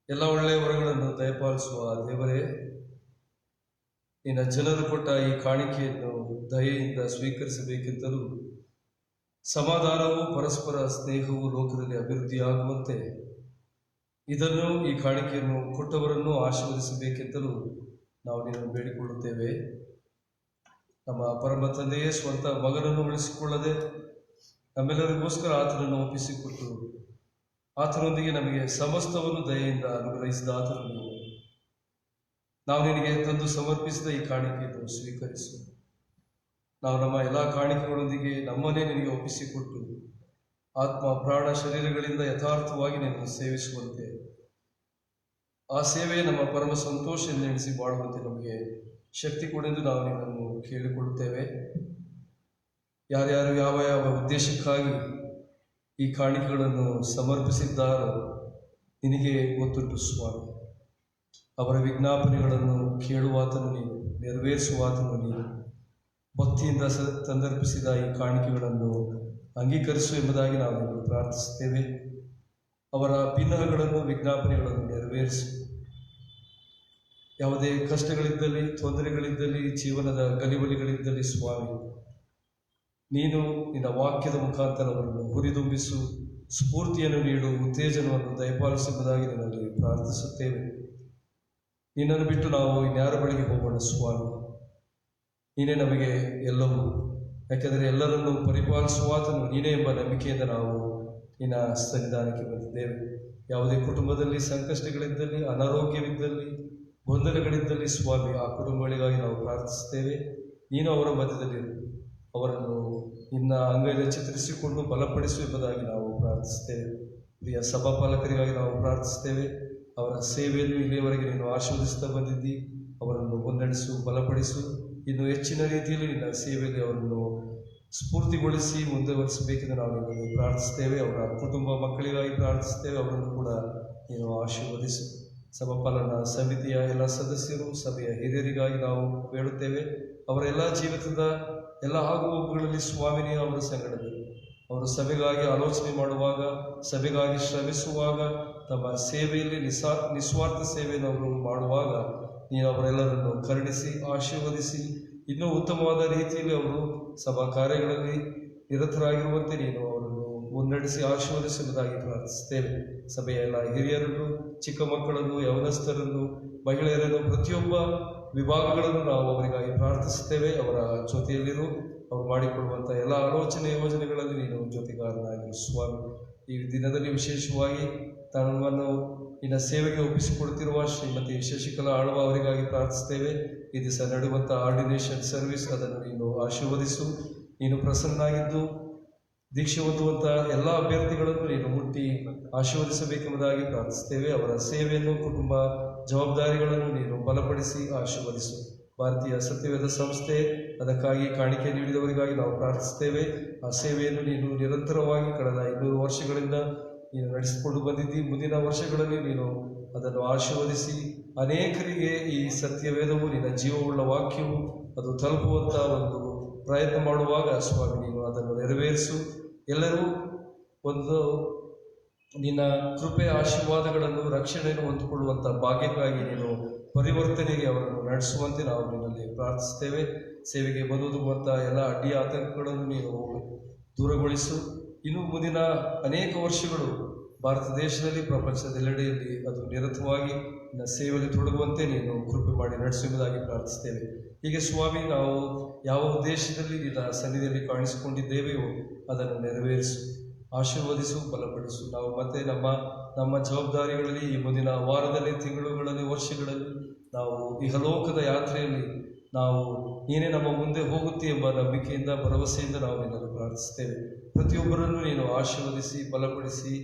ಎಲ್ಲ ಒಳ್ಳೆಯ ವರಗಳನ್ನು ದಯಪಾಲಿಸುವ ದೇವರೇ, ನಿನ್ನ ಜನರು ಕೊಟ್ಟ ಈ ಕಾಣಿಕೆಯನ್ನು ದಯೆಯಿಂದ ಸ್ವೀಕರಿಸಬೇಕೆಂತಲೂ ಸಮಾಧಾನವೂ ಪರಸ್ಪರ ಸ್ನೇಹವೂ ಲೋಕದಲ್ಲಿ ಅಭಿವೃದ್ಧಿಯಾಗುವಂತೆ ಇದನ್ನು ಈ ಕಾಣಿಕೆಯನ್ನು ಕೊಟ್ಟವರನ್ನು ಆಶೀರ್ವದಿಸಬೇಕೆಂತಲೂ ನಾವು ನಿನ್ನನ್ನು ಬೇಡಿಕೊಳ್ಳುತ್ತೇವೆ. ನಮ್ಮ ಪರಮ ತಂದೆಯೇ ಸ್ವಂತ ಮಗನನ್ನು ಉಳಿಸಿಕೊಳ್ಳದೆ ನಮ್ಮೆಲ್ಲರಿಗೋಸ್ಕರ ಆತನನ್ನು ಒಪ್ಪಿಸಿಕೊಟ್ಟು ಆತನೊಂದಿಗೆ ನಮಗೆ ಸಮಸ್ತವನ್ನು ದಯೆಯಿಂದ ಅನುಗ್ರಹಿಸಿದ ಆತನನ್ನು ನಾವು ನಿನಗೆ ತಂದು ಸಮರ್ಪಿಸಿದ ಈ ಕಾಣಿಕೆಯನ್ನು ಸ್ವೀಕರಿಸು. ನಾವು ನಮ್ಮ ಎಲ್ಲ ಕಾಣಿಕೆಗಳೊಂದಿಗೆ ನಮ್ಮನ್ನೇ ನಿನಗೆ ಒಪ್ಪಿಸಿಕೊಟ್ಟು ಆತ್ಮ ಪ್ರಾಣ ಶರೀರಗಳಿಂದ ಯಥಾರ್ಥವಾಗಿ ನಿನ್ನನ್ನು ಸೇವಿಸುವಂತೆ, ಆ ಸೇವೆ ನಮ್ಮ ಪರಮ ಸಂತೋಷ ಎನ್ನೆಣಿಸಿ ಬಾಳುವಂತೆ ನಮಗೆ ಶಕ್ತಿ ಕೊಡೆಂದು ನಾವು ನಿನ್ನನ್ನು ಕೇಳಿಕೊಳ್ಳುತ್ತೇವೆ. ಯಾರ್ಯಾರು ಯಾವ ಯಾವ ಉದ್ದೇಶಕ್ಕಾಗಿ ಈ ಕಾಣಿಕೆಗಳನ್ನು ಸಮರ್ಪಿಸಿದ್ದಾರೋ ನಿನಗೆ ಗೊತ್ತುಂಟು ಸ್ವಾಮಿ. ಅವರ ವಿಜ್ಞಾಪನೆಗಳನ್ನು ಕೇಳುವಾತನು ನೀನು, ನೆರವೇರಿಸುವಾತನು ನೀನು. ಭಕ್ತಿಯಿಂದ ಸಂದರ್ಭಿಸಿದ ಈ ಕಾಣಿಕೆಗಳನ್ನು ಅಂಗೀಕರಿಸು ಎಂಬುದಾಗಿ ನಾವು ನಿಮ್ಮನ್ನು ಪ್ರಾರ್ಥಿಸುತ್ತೇವೆ. ಅವರ ಭಿನ್ನಹಗಳನ್ನು ವಿಜ್ಞಾಪನೆಗಳನ್ನು ನೆರವೇರಿಸು. ಯಾವುದೇ ಕಷ್ಟಗಳಿದ್ದಲ್ಲಿ, ತೊಂದರೆಗಳಿದ್ದಲ್ಲಿ, ಜೀವನದ ಗಲಿಬಲಿಗಳಿದ್ದಲ್ಲಿ ಸ್ವಾಮಿ, ನೀನು ನಿನ್ನ ವಾಕ್ಯದ ಮುಖಾಂತರ ಅವರನ್ನು ಹುರಿದುಂಬಿಸು, ಸ್ಫೂರ್ತಿಯನ್ನು ನೀಡು, ಉತ್ತೇಜನವನ್ನು ದಯಪಾಲಿಸುವುದಾಗಿ ನಿನ್ನಲ್ಲಿ ಪ್ರಾರ್ಥಿಸುತ್ತೇವೆ. ನಿನ್ನನ್ನು ಬಿಟ್ಟು ನಾವು ಇನ್ಯಾರ ಬಳಿಗೆ ಹೋಗೋಣ ಸ್ವಾಮಿ. ನೀನೇ ನಮಗೆ ಎಲ್ಲವೂ, ಯಾಕೆಂದರೆ ಎಲ್ಲರನ್ನು ಪರಿಪಾಲಿಸುವಾತನು ನೀನೇ ಎಂಬ ನಂಬಿಕೆಯಿಂದ ನಾವು ನಿನ್ನ ಸನ್ನಿಧಾನಕ್ಕೆ ಬಂದಿದ್ದೇವೆ. ಯಾವುದೇ ಕುಟುಂಬದಲ್ಲಿ ಸಂಕಷ್ಟಗಳಿದ್ದಲ್ಲಿ, ಅನಾರೋಗ್ಯವಿದ್ದಲ್ಲಿ, ಗೊಂದಲಗಳಿದ್ದಲ್ಲಿ ಸ್ವಾಮಿ, ಆ ಕುಟುಂಬಗಳಿಗಾಗಿ ನಾವು ಪ್ರಾರ್ಥಿಸುತ್ತೇವೆ. ನೀನು ಅವರ ಮಧ್ಯದಲ್ಲಿರು, ಅವರನ್ನು ನಿನ್ನ ಅಂಗೈಯಲ್ಲಿ ಚಿತ್ರಿಸಿಕೊಂಡು ಬಲಪಡಿಸು ಎಂಬುದಾಗಿ ನಾವು ಪ್ರಾರ್ಥಿಸುತ್ತೇವೆ. ಪ್ರಿಯ ಸಭಾಪಾಲಕರಿಗಾಗಿ ನಾವು ಪ್ರಾರ್ಥಿಸುತ್ತೇವೆ. ಅವರ ಸೇವೆಯನ್ನು ಇಲ್ಲಿಯವರೆಗೆ ನೀನು ಆಶೀರ್ವದಿಸುತ್ತಾ ಬಂದಿದ್ದಿ, ಅವರನ್ನು ಮುನ್ನಡೆಸು, ಬಲಪಡಿಸು. ಇನ್ನು ಹೆಚ್ಚಿನ ರೀತಿಯಲ್ಲಿ ನಿನ್ನ ಸೇವೆಯಲ್ಲಿ ಅವರನ್ನು ಸ್ಫೂರ್ತಿಗೊಳಿಸಿ ಮುಂದುವರಿಸಬೇಕೆಂದು ನಾವು ನಿಮ್ಮನ್ನು ಪ್ರಾರ್ಥಿಸ್ತೇವೆ. ಅವರ ಕುಟುಂಬ ಮಕ್ಕಳಿಗಾಗಿ ಪ್ರಾರ್ಥಿಸ್ತೇವೆ, ಅವರನ್ನು ಕೂಡ ನೀನು ಆಶೀರ್ವದಿಸು. ಸಭಾಪಾಲನಾ ಸಮಿತಿಯ ಎಲ್ಲ ಸದಸ್ಯರು, ಸಭೆಯ ಹಿರಿಯರಿಗಾಗಿ ನಾವು ಬೇಡುತ್ತೇವೆ. ಅವರ ಎಲ್ಲ ಜೀವಿತದ ಎಲ್ಲ ಆಗುಹೋಗುಗಳಲ್ಲಿ ಸ್ವಾಮಿನೇ ಅವರ ಸಂಗಡದಲ್ಲಿ, ಅವರು ಸಭೆಗಾಗಿ ಆಲೋಚನೆ ಮಾಡುವಾಗ, ಸಭೆಗಾಗಿ ಶ್ರಮಿಸುವಾಗ, ತಮ್ಮ ಸೇವೆಯಲ್ಲಿ ನಿಸ್ವಾರ್ಥ ಸೇವೆಯನ್ನು ಅವರು ಮಾಡುವಾಗ ನೀನು ಅವರೆಲ್ಲರನ್ನು ಕರುಣಿಸಿ ಆಶೀರ್ವದಿಸಿ, ಇನ್ನೂ ಉತ್ತಮವಾದ ರೀತಿಯಲ್ಲಿ ಅವರು ಸಭಾ ಕಾರ್ಯಗಳಲ್ಲಿ ನಿರತರಾಗಿರುವಂತೆ ನೀನು ಅವರನ್ನು ಮುನ್ನಡೆಸಿ ಆಶೀರ್ವದಿಸುವುದಾಗಿ ಪ್ರಾರ್ಥಿಸುತ್ತೇವೆ. ಸಭೆಯ ಎಲ್ಲ ಹಿರಿಯರನ್ನು, ಚಿಕ್ಕ ಮಕ್ಕಳನ್ನು, ಯೌವನಸ್ಥರನ್ನು, ಮಹಿಳೆಯರನ್ನು, ಪ್ರತಿಯೊಬ್ಬ ವಿಭಾಗಗಳನ್ನು ನಾವು ಅವರಿಗಾಗಿ ಪ್ರಾರ್ಥಿಸುತ್ತೇವೆ. ಅವರ ಜೊತೆಯಲ್ಲಿರು, ಅವರು ಮಾಡಿಕೊಳ್ಳುವಂಥ ಎಲ್ಲ ಆಲೋಚನೆ ಯೋಜನೆಗಳಲ್ಲಿ ನೀನು ಜೊತೆಗಾರನಾಗಿರು ಸ್ವಾಮಿ. ಈ ದಿನದಲ್ಲಿ ವಿಶೇಷವಾಗಿ ತನ್ನನ್ನು ನಿನ್ನ ಸೇವೆಗೆ ಒಪ್ಪಿಸಿಕೊಡ್ತಿರುವ ಶ್ರೀಮತಿ ಶಶಿಕಲಾ ಆಳ್ವ ಅವರಿಗಾಗಿ ಪ್ರಾರ್ಥಿಸ್ತೇವೆ. ಈ ದಿವಸ ನಡೆಯುವಂಥ ಆರ್ಡಿನೇಷನ್ ಸರ್ವಿಸ್, ಅದನ್ನು ನೀನು ಆಶೀರ್ವದಿಸು. ನೀನು ಪ್ರಸನ್ನನಾಗಿದ್ದು ದೀಕ್ಷೆ ಹೊಂದುವಂಥ ಎಲ್ಲ ಅಭ್ಯರ್ಥಿಗಳನ್ನು ನೀನು ಮುಟ್ಟಿ ಆಶೀರ್ವದಿಸಬೇಕೆಂಬುದಾಗಿ ಪ್ರಾರ್ಥಿಸ್ತೇವೆ. ಅವರ ಸೇವೆಯನ್ನು, ಕುಟುಂಬ ಜವಾಬ್ದಾರಿಗಳನ್ನು ನೀನು ಬಲಪಡಿಸಿ ಆಶೀರ್ವದಿಸು. ಭಾರತೀಯ ಸತ್ಯವೇದ ಸಂಸ್ಥೆ, ಅದಕ್ಕಾಗಿ ಕಾಣಿಕೆ ನೀಡಿದವರಿಗಾಗಿ ನಾವು ಪ್ರಾರ್ಥಿಸ್ತೇವೆ. ಆ ಸೇವೆಯನ್ನು ನೀನು ನಿರಂತರವಾಗಿ ಕಳೆದ 200 ವರ್ಷಗಳಿಂದ ನೀನು ನಡೆಸಿಕೊಂಡು ಬಂದಿದ್ದಿ. ಮುಂದಿನ ವರ್ಷಗಳಲ್ಲಿ ನೀನು ಅದನ್ನು ಆಶೀರ್ವದಿಸಿ ಅನೇಕರಿಗೆ ಈ ಸತ್ಯವೇದವು, ನಿನ್ನ ಜೀವವುಳ್ಳ ವಾಕ್ಯವು ಅದು ತಲುಪುವಂಥ ಒಂದು ಪ್ರಯತ್ನ ಮಾಡುವಾಗ ಸ್ವಾಮಿ ನೀನು ಅದನ್ನು ನೆರವೇರಿಸು. ಎಲ್ಲರೂ ಒಂದು ನಿನ್ನ ಕೃಪೆ ಆಶೀರ್ವಾದಗಳನ್ನು, ರಕ್ಷಣೆಯನ್ನು ಹೊಂದಿಕೊಳ್ಳುವಂಥ ಭಾಗ್ಯಕ್ಕಾಗಿ ನೀನು ಪರಿವರ್ತನೆಗೆ ಅವರನ್ನು ನಡೆಸುವಂತೆ ನಾವು ನಿನ್ನಲ್ಲಿ ಪ್ರಾರ್ಥಿಸ್ತೇವೆ. ಸೇವೆಗೆ ಬದುಕುವಂಥ ಎಲ್ಲ ಅಡ್ಡಿ ಆತಂಕಗಳನ್ನು ನೀನು ದೂರಗೊಳಿಸು. ಇನ್ನು ಮುಂದಿನ ಅನೇಕ ವರ್ಷಗಳು ಭಾರತ ದೇಶದಲ್ಲಿ, ಪ್ರಪಂಚದೆಲ್ಲೆಡೆಯಲ್ಲಿ ಅದು ನಿರತವಾಗಿ ನಿನ್ನ ಸೇವೆಯಲ್ಲಿ ತೊಡಗುವಂತೆ ನೀನು ಕೃಪೆ ಮಾಡಿ ನಡೆಸುವುದಾಗಿ ಪ್ರಾರ್ಥಿಸ್ತೇವೆ. ಹೀಗೆ ಸ್ವಾಮಿ, ನಾವು ಯಾವ ಉದ್ದೇಶದಲ್ಲಿ ನಿನ್ನ ಸನ್ನಿಧಿಯಲ್ಲಿ ಕಾಣಿಸಿಕೊಂಡಿದ್ದೇವೆಯೋ ಅದನ್ನು ನೆರವೇರಿಸು, ಆಶೀರ್ವದಿಸು, ಬಲಪಡಿಸು. ನಾವು ಮತ್ತೆ ನಮ್ಮ ಜವಾಬ್ದಾರಿಗಳಲ್ಲಿ ಈ ಮುಂದಿನ ವಾರದಲ್ಲಿ, ತಿಂಗಳುಗಳಲ್ಲಿ, ವರ್ಷಗಳಲ್ಲಿ ನಾವು ಇಹಲೋಕದ ಯಾತ್ರೆಯಲ್ಲಿ ನಾವು ನೀನೇ ನಮ್ಮ ಮುಂದೆ ಹೋಗುತ್ತಿ ಎಂಬ ನಂಬಿಕೆಯಿಂದ, ಭರವಸೆಯಿಂದ ನಾವು ನಿನ್ನನ್ನು ಪ್ರಾರ್ಥಿಸ್ತೇವೆ. ಪ್ರತಿಯೊಬ್ಬರನ್ನು ನೀನು ಆಶೀರ್ವದಿಸಿ, ಬಲಪಡಿಸಿ,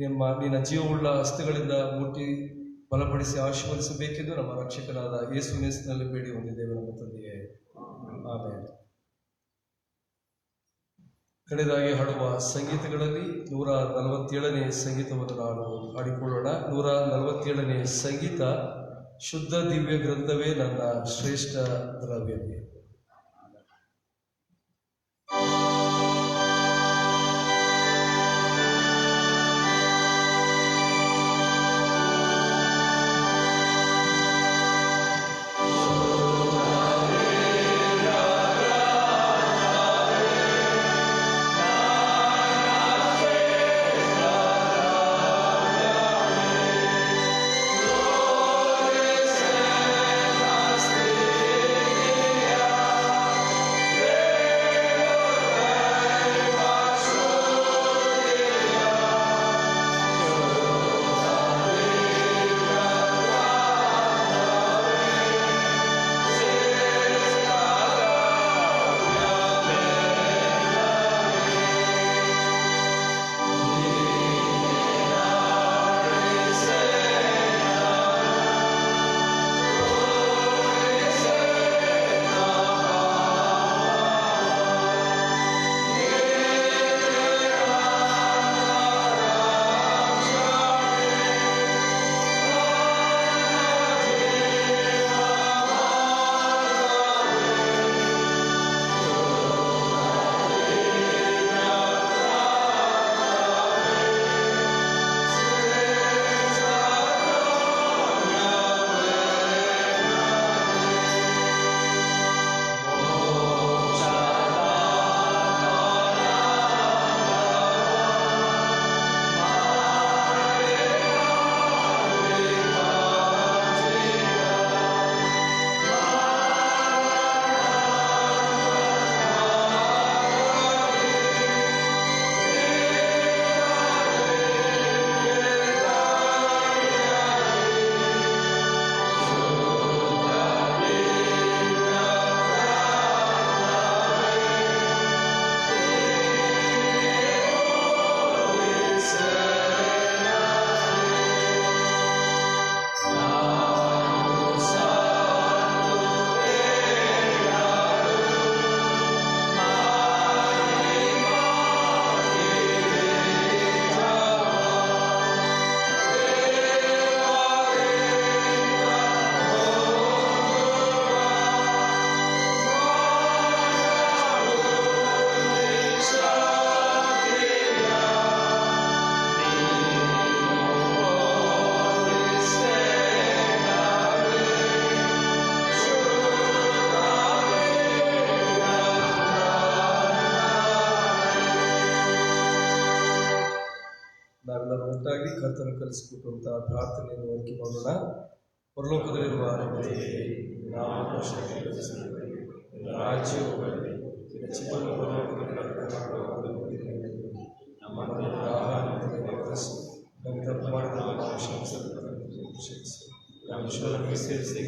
ನಿನ್ನ ಜೀವವುಳ್ಳ ಹಸ್ತಗಳಿಂದ ಮುಟ್ಟಿ ಬಲಪಡಿಸಿ ಆಶೀರ್ವದಿಸಬೇಕೆಂದು ನಮ್ಮ ರಕ್ಷಕನಾದ ಯೇಸುವಿನ ಹೆಸರಿನಲ್ಲಿ ಬೇಡಿ ಹೊಂದಿದ್ದೇವೆ ನಮ್ಮ ತಂದೆಯೇ, ಆಮೆನ್. ಕಡೆದಾಗಿ ಹಾಡುವ ಸಂಗೀತಗಳಲ್ಲಿ 147ನೇ ಸಂಗೀತವನ್ನು ನಾವು ಹಾಡಿಕೊಳ್ಳೋಣ. 147ನೇ ಸಂಗೀತ, ಶುದ್ಧ ದಿವ್ಯ ಗ್ರಂಥವೇ ನನ್ನ ಶ್ರೇಷ್ಠ ದ್ರವ್ಯವೇ. ಕರ್ತನು ಕಲಿಸಿಕೊಟ್ಟಂತಹ ಪ್ರಾರ್ಥನೆಯನ್ನು ಆಯ್ಕೆ ಮಾಡೋಣ. ಪರಲೋಕದಲ್ಲಿರುವ ನಮ್ಮ ತಂದೆಯೇ, ನಾಮವು ಶುದ್ಧೀಕರಿಸಲ್ಪಡಲಿ, ನಿನ್ನ ರಾಜ್ಯವು ಬರಲಿ, ನಿನ್ನ ಚಿತ್ತವು ಪರಲೋಕದಲ್ಲಿ ನೆರವೇರಲ್ಪಡುವಂತೆ ನಮ್ಮನ್ನು ಆಹಾರವನ್ನು ಕಲಿಸು, ನಮಗೆ ತಪ್ಪು ಮಾಡಿದವರನ್ನು ನಾವು ಕ್ಷಮಿಸು, ನಮ್ಮ ಶೋಧನೆಗೆ ಸೇರಿಸಿ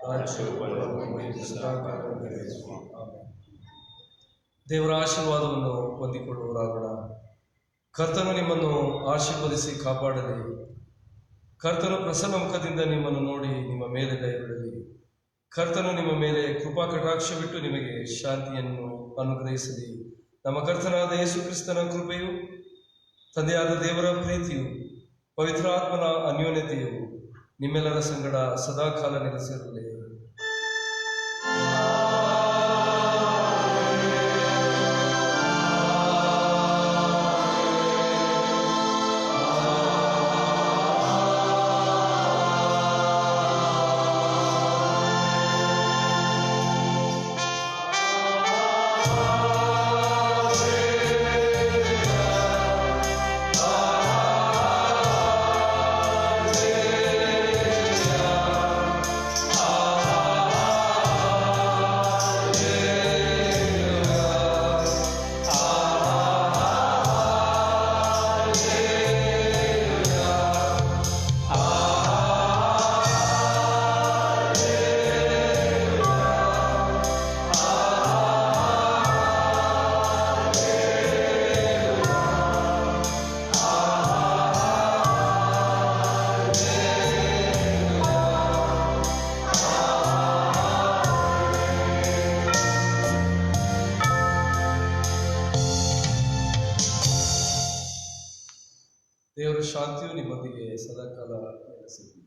ರಾಜ್ಯವು ಬಲವು ಸದಾಕಾಲವೂ ನೆರವೇರಲಿ. ಆಮೆನ್. ದೇವರ ಆಶೀರ್ವಾದವನ್ನು ಹೊಂದಿಕೊಳ್ಳುವರಾಗೋಣ. ಕರ್ತನು ನಿಮ್ಮನ್ನು ಆಶೀರ್ವದಿಸಿ ಕಾಪಾಡಲಿ. ಕರ್ತನು ಪ್ರಸನ್ನ ಮುಖದಿಂದ ನಿಮ್ಮನ್ನು ನೋಡಿ ನಿಮ್ಮ ಮೇಲೆ ದಯವಿಡಲಿ. ಕರ್ತನು ನಿಮ್ಮ ಮೇಲೆ ಕೃಪಾ ಕಟಾಕ್ಷವಿಟ್ಟು ನಿಮಗೆ ಶಾಂತಿಯನ್ನು ಅನುಗ್ರಹಿಸಲಿ. ನಮ್ಮ ಕರ್ತನಾದ ಯೇಸು ಕ್ರಿಸ್ತನ ಕೃಪೆಯು, ತಂದೆಯಾದ ದೇವರ ಪ್ರೀತಿಯು, ಪವಿತ್ರಾತ್ಮನ ಅನ್ಯೋನ್ಯತೆಯು ನಿಮ್ಮೆಲ್ಲರ ಸಂಗಡ ಸದಾಕಾಲ ನೆಲೆಸಿರಲಿ. ದೇವರ ಶಾಂತಿಯು ನಿಮ್ಮೊಂದಿಗೆ ಸದಾಕಾಲ ನೆಲೆಸಲಿ.